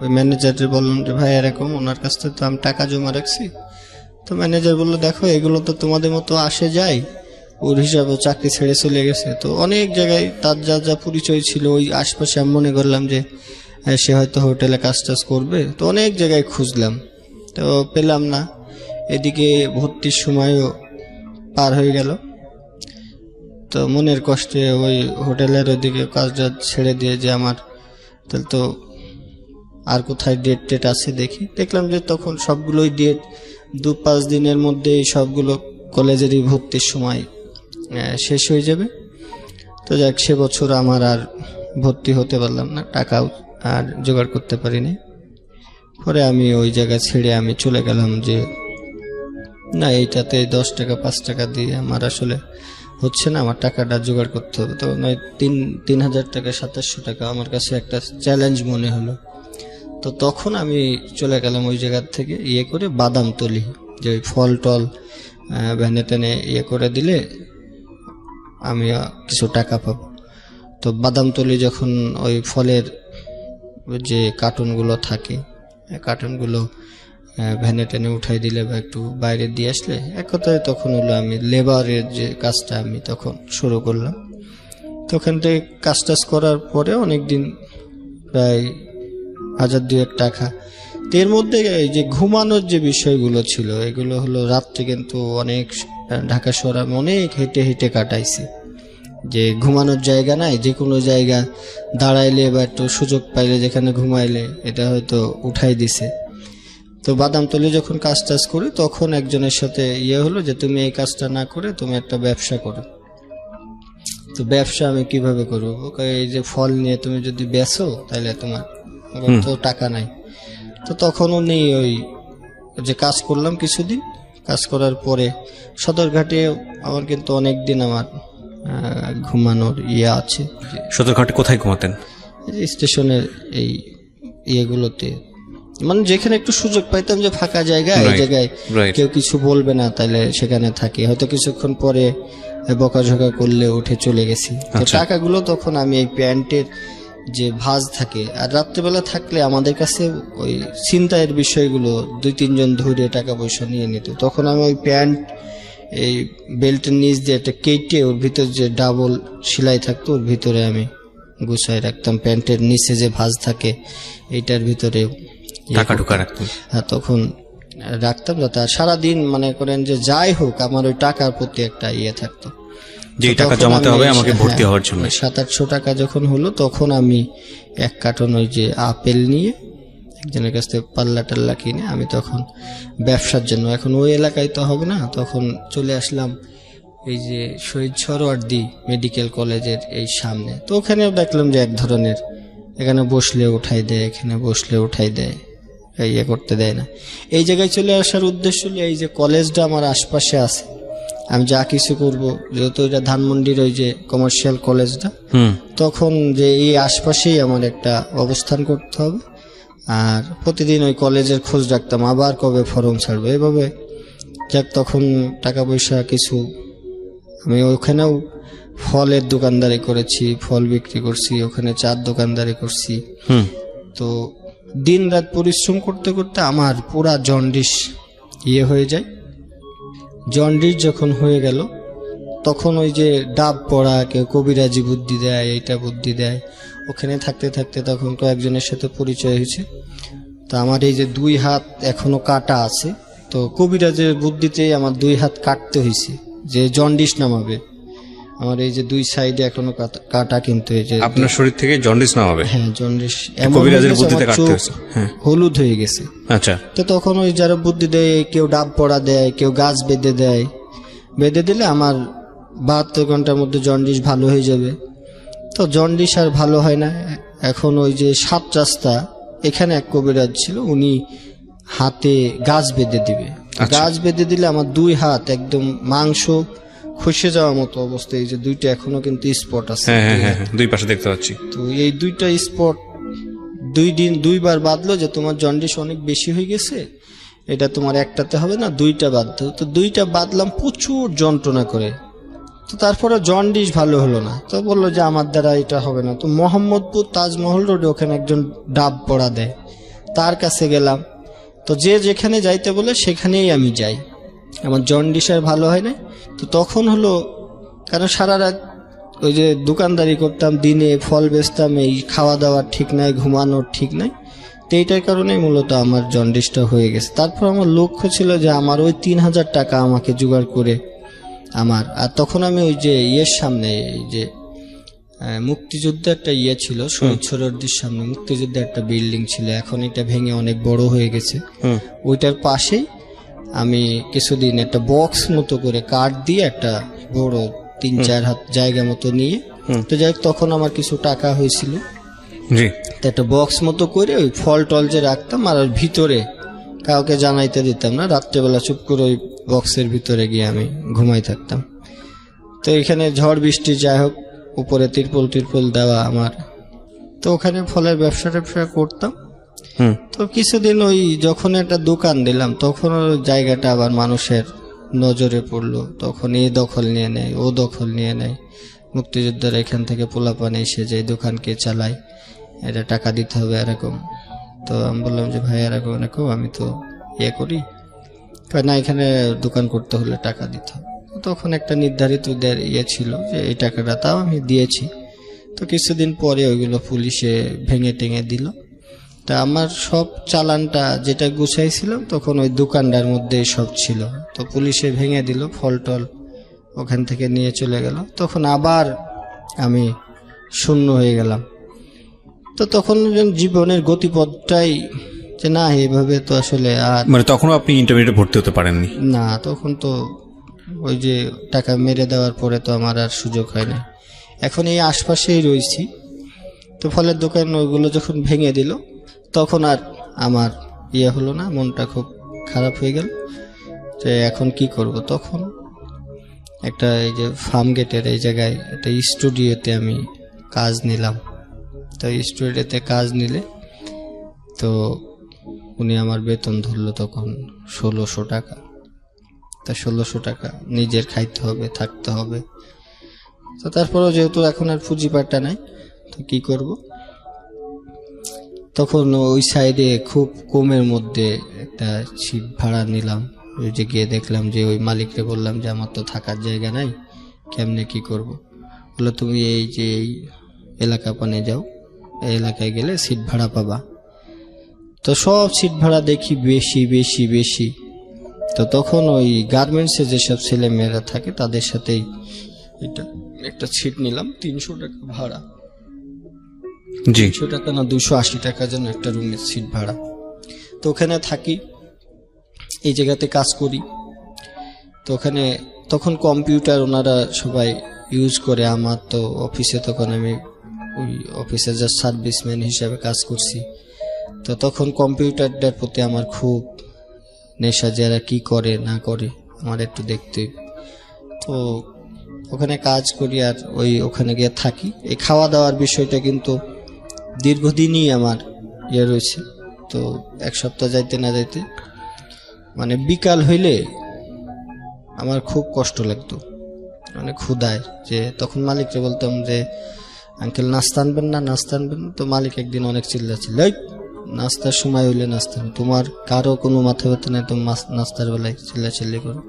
ওই ম্যানেজারকে বললাম যে ভাই এরকম, ওনার কাছ থেকে তো আমি টাকা জমা রাখছি। তো ম্যানেজার বললো দেখো এগুলো তো তোমাদের মতো আসে যায়, ওর হিসাবে চাকরি ছেড়ে চলে গেছে। তো অনেক জায়গায় তার যা পরিচয় ছিল ওই আশপাশে আমি মনে করলাম যে সে হয়তো হোটেলে কাজ করবে। তো অনেক জায়গায় খুঁজলাম, তো পেলাম না। এদিকে ভর্তির সময়ও পার হয়ে গেল। তো মনের কষ্টে ওই হোটেলের ওইদিকে কাজটা ছেড়ে দিয়ে যে আমার তাহলে তো আর কোথায় ডেট আছে দেখলাম যে তখন সবগুলোই ডেট 2-5 দিনের মধ্যে সবগুলো কলেজেরই ভর্তির সময় শেষ হয়ে যাবে। তো যাক, সে বছর আমার আর ভর্তি হতে পারলাম না, টাকাও আর জোগাড় করতে পারিনি। পরে আমি ওই জায়গা ছেড়ে আমি চলে গেলাম যে না, এইটাতে 10 টাকা 5 টাকা দিয়ে আমার আসলে হচ্ছে না, আমার টাকাটা জোগাড় করতে হবে। তো 3,000 টাকা 2700 টাকা আমার কাছে একটা চ্যালেঞ্জ মনে হলো। তো তখন আমি চলে গেলাম ওই জায়গার থেকে করে বাদামতলি, যে ওই ফল টল ভ্যানে টেনে করে দিলে আমি কিছু টাকা পাবো। তো বাদামতলি যখন ওই ফলের যে কার্টুনগুলো থাকে, কার্টুনগুলো ভ্যানে টেনে উঠাই দিলে বা একটু বাইরে দিয়ে আসলে, এক কথায় তখন হলো আমি লেবারের যে কাজটা আমি তখন শুরু করলাম। তো ওখান থেকে কাজ করার পরে অনেকদিন, প্রায় 1,000-2,000 টাকা তো এর মধ্যে এই যে ঘুমানোর যে বিষয়গুলো ছিল এগুলো হলো রাত্রে কিন্তু অনেক ঢাকা শহর আমি অনেক হেঁটে হেঁটে কাটাইছি, যে ঘুমানোর জায়গা নাই, যে কোনো জায়গা দাঁড়াইলে বা একটু সুযোগ পাইলে যেখানে ঘুমাইলে এটা হয়তো উঠাই দিছে। তো বাদামতলী যখন কাজ টাজ করি তখন একজনের সাথে হলো যে তুমি এই কাজটা না করে তুমি একটা ব্যবসা করো। তো ব্যবসা আমি কিভাবে করবো? এই যে ফল নিয়ে তুমি যদি বেচো তাহলে তোমার তো টাকা নাই। তো তখন উনি ওই যে কাজ করলাম কিছুদিন, কাজ করার পরে সদরঘাটে আমার কিন্তু অনেক দিন আমার ঘুমানোর আছে।
সদরঘাটে কোথায় ঘুমাতেন?
স্টেশনের এই ইয়েগুলোতে, মানে যেখানে একটু সুযোগ পাইতাম যে ফাঁকা জায়গা, এই জায়গায় কেউ কিছু বলবে না, তাহলে সেখানে থাকি। হয়তো কিছুক্ষণ পরে বকাঝকা করলে উঠে চলে গেছি। তো টাকাগুলো তখন আমি এই প্যান্টের যে ভাঁজ থাকে, আর রাত্রেবেলা থাকলে আমাদের কাছে ওই ছিনতাইয়ের বিষয়গুলো 2-3 জন ধরে টাকা পয়সা নিয়ে নিত। তখন আমি ওই প্যান্ট এই বেল্টের নিচ দিয়ে একটা কেটে ওর ভিতর যে ডাবল সেলাই থাকতো ওর ভিতরে আমি গুছাই রাখতাম। প্যান্টের নিচে যে ভাঁজ থাকে এইটার ভিতরে
টাকা ঢুকা রাখতাম।
হ্যাঁ, তখন রাখতাম যাতে সারাদিন মনে করেন যে যাই হোক আমার ওই টাকার প্রতি একটা থাকতো,
যে টাকা জমাতে হবে আমাকে ভর্তি হওয়ার জন্য।
700-800 টাকা যখন হলো তখন আমি 1 কার্টন ওই যে আপেল নিয়ে একজনের কাছ থেকে পাল্লা টাল্লা কিনে আমি তখন ব্যবসার জন্য, এখন ওই এলাকায় তো হবে না, তখন চলে আসলাম এই যে শহীদ সরোয়ার্দী মেডিকেল কলেজের এই সামনে। তো ওখানেও দেখলাম যে এক ধরনের, এখানে বসলে উঠাই দেয়, এখানে বসলে উঠাই দেয়, করতে দেয় না। এই জায়গায় চলে আসার উদ্দেশ্য হলো এই যে কলেজটা আমার আশপাশে আছে, আমি যা কিছু করব, যেহেতু এটা ধানমন্ডির ওই যে কমার্শিয়াল কলেজটা, তখন যে এই আশপাশেই আমার একটা অবস্থান করতে হবে, আর প্রতিদিন ওই কলেজের খোঁজ রাখতাম আবার কবে ফর্ম ছাড়বে। এভাবে যাক তখন টাকা পয়সা কিছু, আমি ওখানেও ফলের দোকানদারি করেছি, ফল বিক্রি করছি, ওখানে চার দোকানদারি করছি। তো দিন রাত পরিশ্রম করতে করতে আমার পুরা জন্ডিস হয়ে যায়। জন্ডিস যখন হয়ে গেল তখন ওই যে ডাব পড়া, কেউ কবিরাজি বুদ্ধি দেয়, এইটা বুদ্ধি দেয়, ওখানে থাকতে থাকতে তখন তো একজনের সাথে পরিচয় হয়েছে। তো আমার এই যে 2 হাত এখনো কাটা আছে, তো কবিরাজের বুদ্ধিতেই আমার 2 হাত কাটতে হয়েছে যে জন্ডিস নামাবে। আমার এই যে 2 সাইডে এখনো কাটা, কিন্তু এই যে
আপনার শরীর থেকে জন্ডিস নামাবে।
হ্যাঁ, জন্ডিস
কবিরাজের বুদ্ধিতে কাটতে হয়েছে,
হলুদ হয়ে গেছে।
আচ্ছা,
তো তখন ওই যারা বুদ্ধি দেয়, কেউ ডাব পড়া দেয়, কেউ গাছ বেঁধে দেয়, বেঁধে দিলে আমার 72 ঘন্টার মধ্যে জন্ডিস ভালো হয়ে যাবে। তো জন্ডিস আর ভালো হয় না। এখন ওই যে 7 রাস্তা এখানে এক কবিরাজ ছিল, উনি হাতে গাছ বেঁধে দিবে। গাছ বেঁধে দিলে আমার 2 হাত একদম মাংস খসে যাওয়ার মতো অবস্থা। এই যে 2টা এখনো কিন্তু স্পট আছে,
2 পাশে দেখতে পাচ্ছি।
তো এই 2টা স্পট 2 দিন 2 বার বাঁধলো যে তোমার জন্ডিস অনেক বেশি হয়ে গেছে, এটা তোমার একটাতে হবে না, 2টা বাঁধতে। তো 2টা বাঁধলাম প্রচুর যন্ত্রণা করে। তো তারপরে জন্ডিস ভালো হলো না, তো বললো যে আমার দ্বারা এটা হবে না। তো মোহাম্মদপুর তাজমহল রোডে ওখানে একজন ডাব পড়া দেয়, তার কাছে গেলাম। তো যে যেখানে যাইতে বলে সেখানেই আমি যাই, আমার জন্ডিস আর ভালো হয় না। তো তখন হলো, কারণ সারা রাত ওই যে দোকানদারি করতাম, দিনে ফল বেচতাম, এই খাওয়া দাওয়ার ঠিক নাই, ঘুমানোর ঠিক নাই, তো এইটার কারণেই মূলত আমার জন্ডিসটা হয়ে গেছে। তারপর আমার লক্ষ্য ছিল যে আমার ওই 3000 টাকা আমাকে জোগাড় করে আমার, আর তখন আমি ওই যে সামনে এই যে মুক্তিযুদ্ধ একটা ছিল, শহীদ সরোয়ার্দীর সামনে মুক্তিযুদ্ধ একটা বিল্ডিং ছিল, এখন এটা ভেঙে অনেক বড় হয়ে গেছে। ওইটার পাশেই আমি কিছুদিন একটা বক্স মতো করে কাঠ দিয়ে একটা বড় 3-4 হাত জায়গা মতো নিয়ে, তো যাই হোক তখন আমার কিছু টাকা হয়েছিল, তো একটা বক্স মতো করে ওই ফল টল যে রাখতাম, আর ওর ভিতরে কাউকে জানাইতে দিতাম না, রাত্রেবেলা চুপ করে ওই বক্সের ভিতরে গিয়ে আমি ঘুমাই থাকতাম। তো এখানে ঝড় বৃষ্টি যাই হোক, উপরে তিরপল দেওয়া আমার, তো ওখানে ফলের ব্যবসা করতাম। তো কিছুদিন ওই যখন একটা দোকান দিলাম তখন জায়গাটা আবার মানুষের নজরে পড়লো, তখন এই দখল নিয়ে নেয়, ও দখল নিয়ে নেয়, মুক্তিযোদ্ধারা এখান থেকে পোলাপান এসে যে দোকানকে চালায়, এটা টাকা দিতে হবে এরকম। তো আমি বললাম যে ভাই এরকম এরকম, আমি তো করি না, এখানে দোকান করতে হলে টাকা দিতে হবে। তখন একটা নির্ধারিত ছিল যে এই টাকাটা, তাও আমি দিয়েছি। তো কিছুদিন পরে ওইগুলো পুলিশে ভেঙে টেঙে দিল। তা আমার সব চালানটা যেটা গুছাইছিলাম তখন ওই দোকানটার মধ্যে সব ছিল। তো পুলিশে ভেঙে দিল, ফল টল ওখান থেকে নিয়ে চলে গেল। তখন আবার আমি শূন্য হয়ে গেলাম। তো তখন জীবনের গতিপথটাই যে না, এইভাবে তো আসলে আর
মানে তখনও আপনি ইন্টারমিডিয়েটে ভর্তি হতে পারেননি?
না, তখন তো ওই যে টাকা মেরে দেওয়ার পরে তো আমার আর সুযোগ হয় না। এখন এই আশপাশেই রয়েছি। তো ফলের দোকান ওইগুলো যখন ভেঙে দিল তখন আর আমার হলো না, মনটা খুব খারাপ হয়ে গেল যে এখন কি করব। তখন একটা এই যে ফার্ম গেটের এই জায়গায় একটা স্টুডিওতে আমি কাজ নিলাম। তো স্টুডিওতে কাজ নিলে তো উনি আমার বেতন ধরলো তখন 1600 টাকা। তা 1600 টাকা নিজের খাইতে হবে, থাকতে হবে। তো তারপরেও যেহেতু এখন আর পুঁজিপাটটা নাই, তো কি করব। তখন ওই সাইডে খুব কমের মধ্যে একটা ছিট ভাড়া নিলাম। ওই যে গিয়ে দেখলাম যে ওই মালিককে বললাম যে আমার তো থাকার জায়গা নাই, কেমনে কি করব। বললো তুমি এই যে এই এলাকা পানে যাও, এই এলাকায় গেলে সিট ভাড়া পাবা। তো সব সিট ভাড়া দেখি বেশি বেশি বেশি। তো তখন ওই গার্মেন্টসে যেসব ছেলে মেয়েরা থাকে তাদের সাথেই এটা একটা সিট নিলাম। 300 টাকা ভাড়া,
জি
300 টাকা না 280 টাকা যেন একটা রুমের সিট ভাড়া। তো ওখানে থাকি, এই জায়গাতে কাজ করি। তো ওখানে তখন কম্পিউটার ওনারা সবাই ইউজ করে। আমার তো অফিসে তখন আমি ওই অফিসে যা সার্ভিসম্যান হিসাবে কাজ করছি। তো তখন কম্পিউটারটার প্রতি আমার খুব নেশা, যারা কি করে না করে আমার একটু দেখতে। তো ওখানে কাজ করি আর ওখানে গিয়ে থাকি। এই খাওয়া দাওয়ার বিষয়টা কিন্তু দীর্ঘদিনই আমার রয়েছে। তো এক সপ্তাহ যাইতে না যাইতে মানে বিকাল হইলে আমার খুব কষ্ট লাগতো, মানে ক্ষুধায়। যে তখন মালিককে বলতাম যে আঙ্কেল নাস্তা আনবেন না, নাস্তা আনবেন না। তো মালিক একদিন অনেক চিল্লাছিল, এই নাস্তার সময় হইলে নাস্তা, তোমার কারো কোনো মাথা ব্যথা নেই, তুমি নাস্তার বেলায় চিল্লাচিল্লি করো।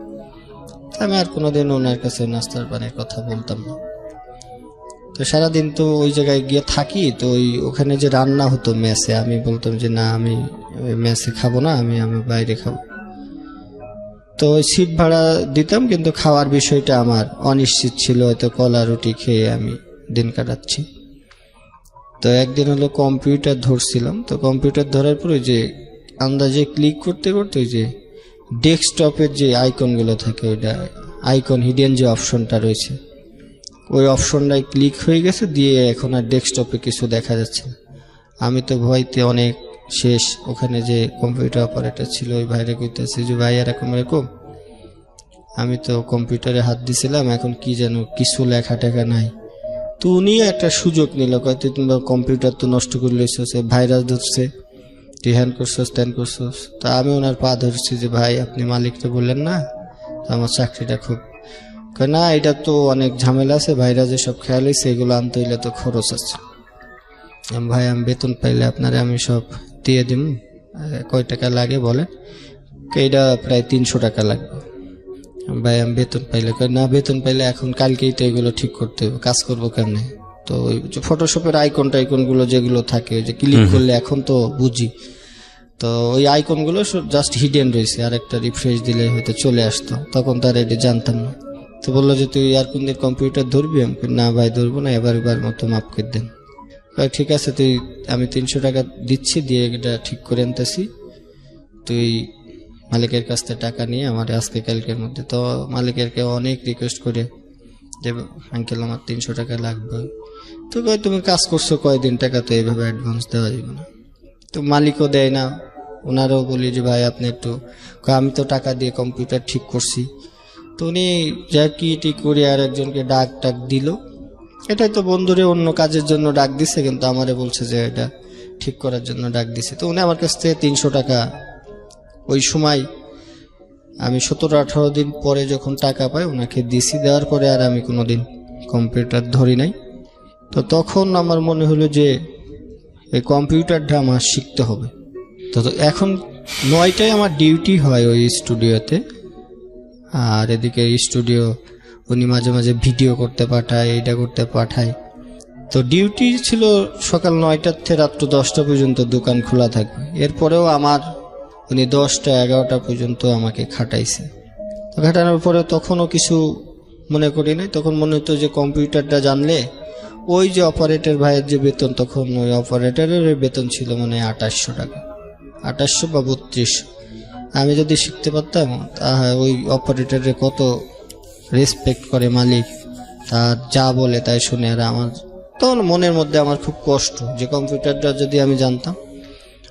আমি আর কোনোদিন ওনার কাছে নাস্তার পানির কথা বলতাম না। তো সারাদিন তো ওই জায়গায় গিয়ে থাকি। তো ওখানে যে রান্না হতো মেসে, আমি বলতাম যে না, আমি মেসে খাবো না, আমি বাইরে খাবো। তো ওই সিট ভাড়া দিতাম, কিন্তু খাওয়ার বিষয়টা আমার অনিশ্চিত ছিল। হয়তো কলা রুটি খেয়ে আমি দিন কাটাচ্ছি। তো একদিন হলো কম্পিউটার ধরছিলাম। তো কম্পিউটার ধরার পর ওই যে আন্দাজে ক্লিক করতে করতে ওই যে ডেস্কটপের যে আইকনগুলো থাকে, ওইটা আইকন হিডেন যে অপশনটা রয়েছে, ওই অপশনটায় ক্লিক হয়ে গেছে। দিয়ে এখন আর ডেস্কটপে কিছু দেখা যাচ্ছে না। আমি তো ভয়তে অনেক শেষ। ওখানে যে কম্পিউটার অপারেটর ছিল ওই ভাইরে কইতেছে যে ভাই এরকম এরকম। আমি তো কম্পিউটারে হাত দিছিলাম, এখন কি যেন কিছু লেখা টেখা নাই। তো উনি একটা সুযোগ নিল, কয়তো তোমার কম্পিউটার তো নষ্ট করে লইছো, ভাইরাস ধরছে, তুই হ্যান করছস ত্যান করছস। তা আমি ওনার পা ধরছি যে ভাই আপনি মালিককে বললেন না, আমার চাকরিটা খুব না, এটা তো অনেক ঝামেলা আছে, ভাইরাসে সব খেয়াল হয়েছে, এগুলো আনতে হইলে তো খরচ আছে। ভাই আমি বেতন পাইলে আপনারে আমি সব দিয়ে দিম, কয় টাকা লাগে বলে। এইটা প্রায় 300 টাকা লাগবে। ভাই আমি বেতন পাইলে, না বেতন পাইলে এখন কালকেই তো এগুলো ঠিক করতে হবে, কাজ করবো কেমনে। তো ওই ফটোশপের আইকন টাইকনগুলো যেগুলো থাকে ওই যে ক্লিক করলে এখন তো বুঝি, তো ওই আইকনগুলো জাস্ট হিডেন রয়েছে, আর একটা রিফ্রেশ দিলে হয়তো চলে আসতো। তখন তার এটা জানতাম না। তো বললো যে তুই আর কোন দিন কম্পিউটার ধরবি? আমি না ভাই ধরবো না, এবার মতো মাফ করে দেন। ঠিক আছে, আমি 300 টাকা দিচ্ছি, দিয়ে এটা ঠিক করে আনতেছি, তুই মালিকের কাছ থেকে টাকা নিয়ে আমার আজকে কালকের মধ্যে। তো মালিকেরকে অনেক রিকোয়েস্ট করে যে আঙ্কেল আমার 300 টাকা লাগবে। তো ভাই তুমি কাজ করছো কয়দিন, টাকা তো এইভাবে অ্যাডভান্স দেওয়া যাবে না। তো মালিকও দেয় না, ওনারও বলি যে ভাই আপনি একটু, আমি তো টাকা দিয়ে কম্পিউটার ঠিক করছি। তো উনি যা কি ঠিক করে আর একজনকে ডাক দিল। এটাই তো বন্ধুরে অন্য কাজের জন্য ডাক দিছে, কিন্তু আমারে বলছে যে এটা ঠিক করার জন্য ডাক দিছে। তো উনি আমার কাছ থেকে 300 টাকা ওই সময়, আমি 17-18 দিন পরে যখন টাকা পাই ওনাকে দিছি। দেওয়ার পরে আর আমি কোনোদিন কম্পিউটার ধরি নাই। তো তখন আমার মনে হলো যে এই কম্পিউটারটা আমার শিখতে হবে। তো এখন 9টায় আমার ডিউটি হয় ওই স্টুডিওতে। আর এদিকে স্টুডিও উনি মাঝে মাঝে ভিডিও করতে পাঠায়, এইটা করতে পাঠায়। তো ডিউটি ছিল সকাল 9টা থেকে রাত্র 10টা পর্যন্ত দোকান খোলা থাকবে। এরপরেও আমার উনি 10টা 11টা পর্যন্ত আমাকে খাটাইছে। তো খাটানোর পরে তখনও কিছু মনে করি নাই। তখন মনে হতো যে কম্পিউটারটা জানলে ওই যে অপারেটর ভাইয়ের যে বেতন, তখন ওই অপারেটরের বেতন ছিল মানে 2800 টাকা, 2800 বা 3200। আমি যদি শিখতে পারতাম ওই অপারেটরের কত রেসপেক্ট করে মালিক, তার যা বলে তাই শুনে। আর আমার তখন মনের মধ্যে আমার খুব কষ্ট যে কম্পিউটারটা যদি আমি জানতাম,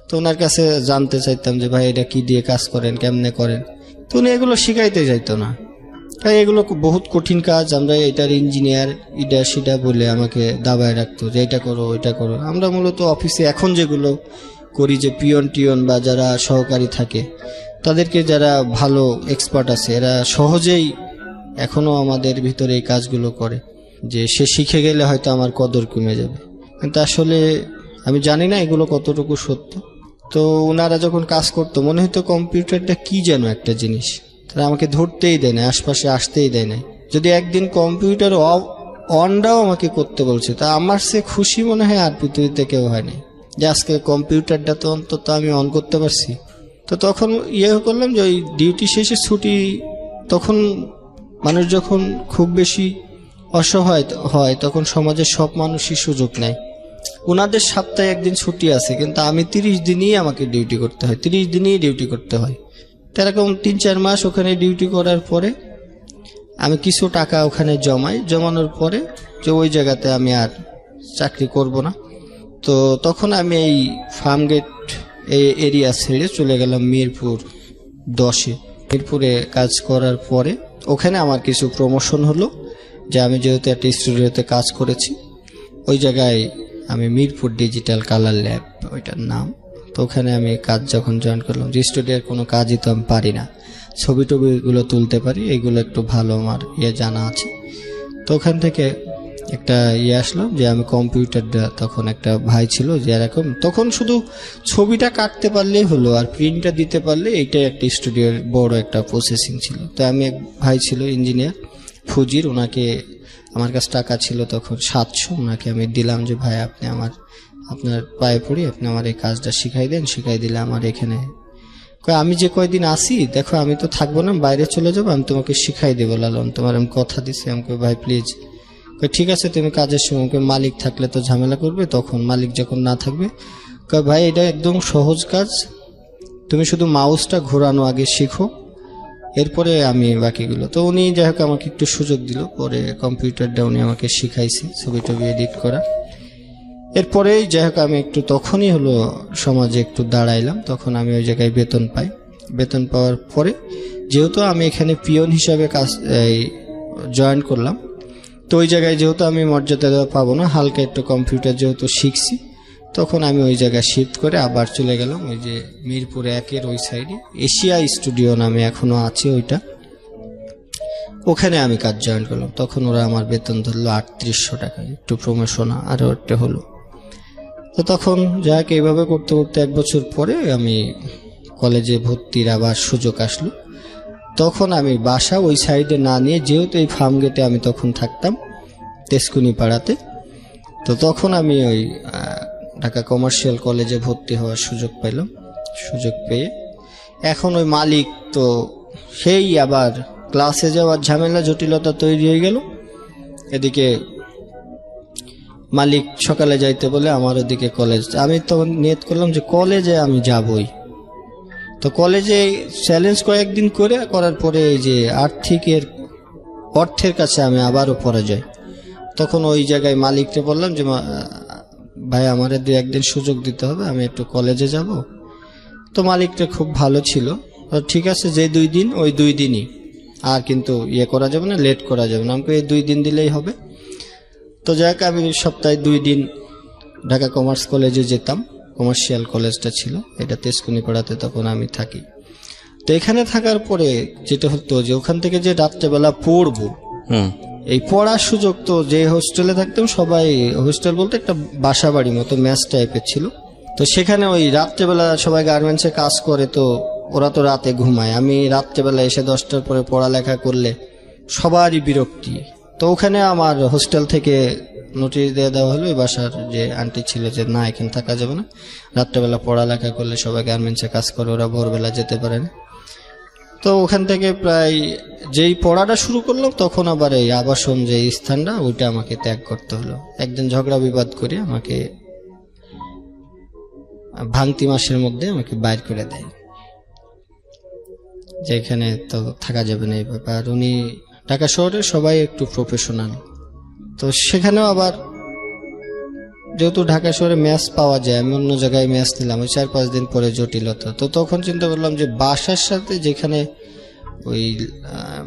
তো ওনার কাছে জানতে চাইতাম যে ভাই এটা কি দিয়ে কাজ করেন, কেমনে করেন। তো উনি এগুলো শিখাইতে চাইতো না। তাই এগুলো বহুত কঠিন কাজ, আমরা এটার ইঞ্জিনিয়ার ইডা সিডা বলে আমাকে দাবায় রাখতো যে এটা করো ওইটা করো। আমরা মূলত অফিসে এখন যেগুলো করি, যে পিয়ন টিয়ন বা যারা সহকারী থাকে তাদেরকে যারা ভালো এক্সপার্ট আছে এরা সহজেই এখনো আমাদের ভিতরে এই কাজগুলো করে, যে সে শিখে গেলে হয়তো আমার কদর কমে যাবে। কিন্তু আসলে আমি জানি না এগুলো কতটুকু সত্য। তো ওনারা যখন কাজ করতো মনে হতো কম্পিউটারটা কি যেন একটা জিনিস, তারা আমাকে ধরতেই দেয় না, আশপাশে আসতেই দেয় না। যদি একদিন কম্পিউটার অনটাও আমাকে করতে বলছে, তা আমার সে খুশি মনে হয় আর পৃথিবীতে কেউ হয়নি, যে আজকে কম্পিউটারটা তো অন্তত আমি অন করতে পারছি। তো তখন করলাম যে ওই ডিউটি শেষে ছুটি, তখন মানুষ যখন খুব বেশি অসহায় হয় তখন সমাজের সব মানুষই সুযোগ নেয়। ওনাদের সপ্তাহে একদিন ছুটি আছে, কিন্তু আমি 30 দিনই আমাকে ডিউটি করতে হয়, 30 দিনই ডিউটি করতে হয়। এরকম 3-4 মাস ওখানে ডিউটি করার পরে আমি কিছু টাকা ওখানে জমানোর পরে যে ওই জায়গাতে আমি আর চাকরি করব না। তো তখন আমি এই ফার্মগেট এই এরিয়া ছেড়ে চলে গেলাম মিরপুর 10-এ। মিরপুরে কাজ করার পরে ওখানে আমার কিছু প্রমোশন হলো, যে আমি যেহেতু একটা স্টুডিওতে কাজ করেছি, ওই জায়গায় আমি মিরপুর ডিজিটাল কালার ল্যাব ওইটার নাম। তো ওখানে আমি কাজ যখন জয়েন করলাম, যে স্টুডিওর কোনো কাজই তো আমি পারি না, ছবি টবিগুলো তুলতে পারি, এইগুলো একটু ভালো আমার জানা আছে। তো ওখান থেকে একটা আসলো যে আমি কম্পিউটারটা, তখন একটা ভাই ছিল যে এরকম, তখন শুধু ছবিটা কাটতে পারলেই হলো আর প্রিন্টটা দিতে পারলে এইটাই একটা স্টুডিওর বড় একটা প্রসেসিং ছিল। তো আমি এক ভাই ছিল ইঞ্জিনিয়ার ফুজির, ওনাকে আমার কাছে টাকা ছিল তখন 700, ওনাকে আমি দিলাম যে ভাই আপনি আপনার পায়ে পড়ি, আপনি আমার এই কাজটা শিখাই দেন। শিখাই দিলে আমার এখানে আমি যে কয়দিন আসি, দেখো আমি তো থাকবো না, বাইরে চলে যাবো, আমি তোমাকে শিখাই দেবো লালন, তোমার আমি কথা দিচ্ছি। আমাকে ভাই প্লিজ, ঠিক আছে তুমি কাজের সময়, মালিক থাকলে তো ঝামেলা করবে, তখন মালিক যখন না থাকবে, ভাই এটা একদম সহজ কাজ, তুমি শুধু মাউসটা ঘোরানো আগে শিখো, এরপরে আমি বাকিগুলো। তো উনি যাই হোক আমাকে একটু সুযোগ দিল, পরে কম্পিউটারটা উনি আমাকে শিখাইছে ছবি টবি এডিট করা। এরপরেই যাই হোক আমি একটু তখনই হলো সমাজে একটু দাঁড়াইলাম, তখন আমি ওই জায়গায় বেতন পাই। বেতন পাওয়ার পরে যেহেতু আমি এখানে পিয়ন হিসাবে কাজ জয়েন করলাম, তো ওই জায়গায় যেহেতু আমি মর্যাদা পাবো না, হালকা একটু কম্পিউটার যেহেতু শিখছি, তখন আমি ওই জায়গায় শিফট করে আবার চলে গেলাম ওই যে মিরপুর 1-এর ওই সাইডে এশিয়া স্টুডিও নামে এখনো আছে ওইটা, ওখানে আমি কাজ জয়েন করলাম। তখন ওরা আমার বেতন ধরলো 3800 টাকা, একটু প্রমোশন আরও একটা হলো। তো তখন যাক এইভাবে করতে করতে 1 বছর পরে আমি কলেজে ভর্তির আবার সুযোগ আসলো। তখন আমি বাসা ওই সাইডে না নিয়ে, যেহেতু এই ফার্ম গেটে আমি তখন থাকতাম তেজকুনি পাড়াতে, তো তখন আমি ওই ঢাকা কমার্শিয়াল কলেজে ভর্তি হওয়ার সুযোগ পাইলাম। সুযোগ পেয়ে এখন ওই মালিক তো সেই আবার ক্লাসে যাওয়ার ঝামেলা জটিলতা তৈরি হয়ে গেল। এদিকে মালিক সকালে যাইতে বলে আমার ওদিকে কলেজ, আমি তখন নিয়ত করলাম যে কলেজে আমি যাবই। তো কলেজে চ্যালেঞ্জ কয়েকদিন করার পরে এই যে অর্থের কাছে আমি আবারও পরাজয়। তখন ওই জায়গায় মালিককে বললাম যে ভাই আমার 2-1 দিন সুযোগ দিতে হবে, আমি একটু কলেজে যাব। তো মালিকটা খুব ভালো ছিল, ঠিক আছে যে 2 দিন ওই 2 দিনই, আর কিন্তু করা যাবে না, লেট করা যাবে না, আমাকে এই 2 দিন দিলেই হবে। তো যাক আমি সপ্তাহে 2 দিন ঢাকা কমার্স কলেজে যেতাম, কমার্শিয়াল কলেজটা ছিল এটা তেজকুনি পাড়াতে, তখন আমি থাকি। তো এখানে থাকার পরে যেটা হতো যে ওখান থেকে যে রাত্রেবেলা পড়বো, এই পড়ার সুযোগ তো, যে হোস্টেলে থাকতাম সবাই, হোস্টেল বলতে একটা বাসা বাড়ি মতো ম্যাচ টাইপের ছিল, তো সেখানে ওই রাত্রেবেলা সবাই গার্মেন্টসে কাজ করে, তো ওরা তো রাতে ঘুমায়, আমি রাত্রেবেলা এসে 10টার পরে পড়ালেখা করলে সবারই বিরক্তি। তো ওখানে আমার হোস্টেল থেকে নোটিশ দিয়ে দেওয়া হলো ওই বাসার যে আন্টি ছিল যে না এখানে থাকা যাবে না, রাত্রেবেলা পড়ালেখা করলে সবাই গার্মেন্টসে কাজ করে, ওরা ভোরবেলা যেতে পারে না। তো ওখান থেকে প্রায় যেই পড়াটা শুরু করলাম তখন আবার এই আবাসন যে স্থানটা ওইটা আমাকে ত্যাগ করতে হলো। একদিন ঝগড়া বিবাদ করে আমাকে ভাঙতি মাসের মধ্যে আমাকে বাইর করে দেয়, যে এখানে তো থাকা যাবে না এই ব্যাপার। উনি ঢাকা শহরে সবাই একটু প্রফেশনাল, তো সেখানেও আবার যেহেতু ঢাকা শহরে ম্যাচ পাওয়া যায়, আমি অন্য জায়গায় ম্যাচ নিলাম, ওই 4-5 দিন পরে জটিলতা। তো তখন চিন্তা করলাম যে বাসার সাথে যেখানে ওই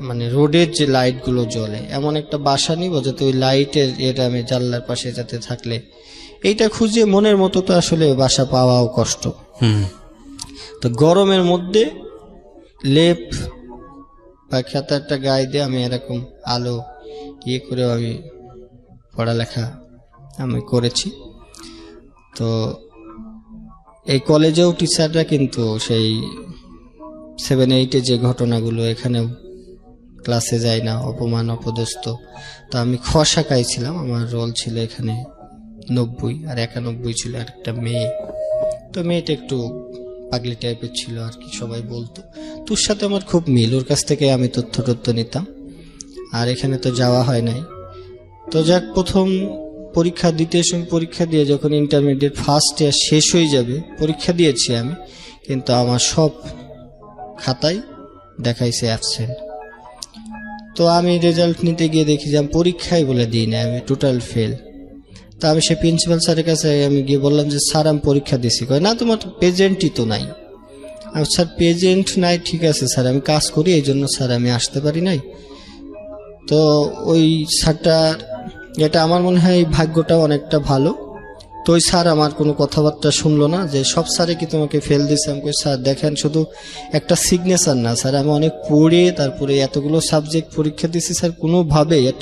মানে রোডের যে লাইটগুলো জ্বলে এমন একটা বাসা নিব যাতে ওই লাইটের এটা আমি জানলার পাশে যাতে থাকলে, এইটা খুঁজে মনের মতো তো আসলে বাসা পাওয়াও কষ্ট। তো গরমের মধ্যে লেপ বা খেতা একটা গায়ে দিয়ে আমি এরকম আলো ইয়ে করেও আমি পড়ালেখা আমি করেছি। তো এই কলেজেও টিচাররা কিন্তু সেই 7-8 যে ঘটনাগুলো এখানেও ক্লাসে যায় না, অপমান অপদস্থ। তো আমি খ শাখায় ছিলাম, আমার রোল ছিল এখানে 90 আর 91 ছিল আর একটা মেয়ে। তো মেয়েটা একটু পাগলি টাইপের ছিল আর কি, সবাই বলতো। তোর সাথে আমার খুব মিল, ওর কাছ থেকে আমি তথ্য নিতাম, আর এখানে তো যাওয়া হয় নাই। তো যাক, প্রথম পরীক্ষা দ্বিতীয় সময় পরীক্ষা দিয়ে যখন ইন্টারমিডিয়েট ফার্স্ট ইয়ার শেষ হয়ে যাবে, পরীক্ষা দিয়েছি আমি, কিন্তু আমার সব খাতায় দেখাইছে অ্যাবসেন্ট। তো আমি রেজাল্ট নিতে গিয়ে দেখি যে আমি পরীক্ষায় বলে দিই না, আমি টোটাল ফেল। তা আমি সে প্রিন্সিপাল স্যারের কাছে আমি গিয়ে বললাম যে স্যার আমি পরীক্ষা দিছি। কয় না তোমার প্রেজেন্টই তো নাই। আমি স্যার প্রেজেন্ট নাই, ঠিক আছে স্যার আমি কাজ করি এই জন্য স্যার আমি আসতে পারি নাই। তো ওই স্যারটার এটা আমার মনে হয় ভাগ্যটা অনেকটা ভালো। তো ওই স্যার আমার কোনো কথাবার্তা শুনলো না, যে সব স্যারে কি তোমাকে ফেল দিছে। আমি কই স্যার দেখেন শুধু একটা সিগনেচার না স্যার, আমি অনেক পড়ে তারপরে এতগুলো সাবজেক্ট পরীক্ষা দিছি স্যার, কোনোভাবেই একটা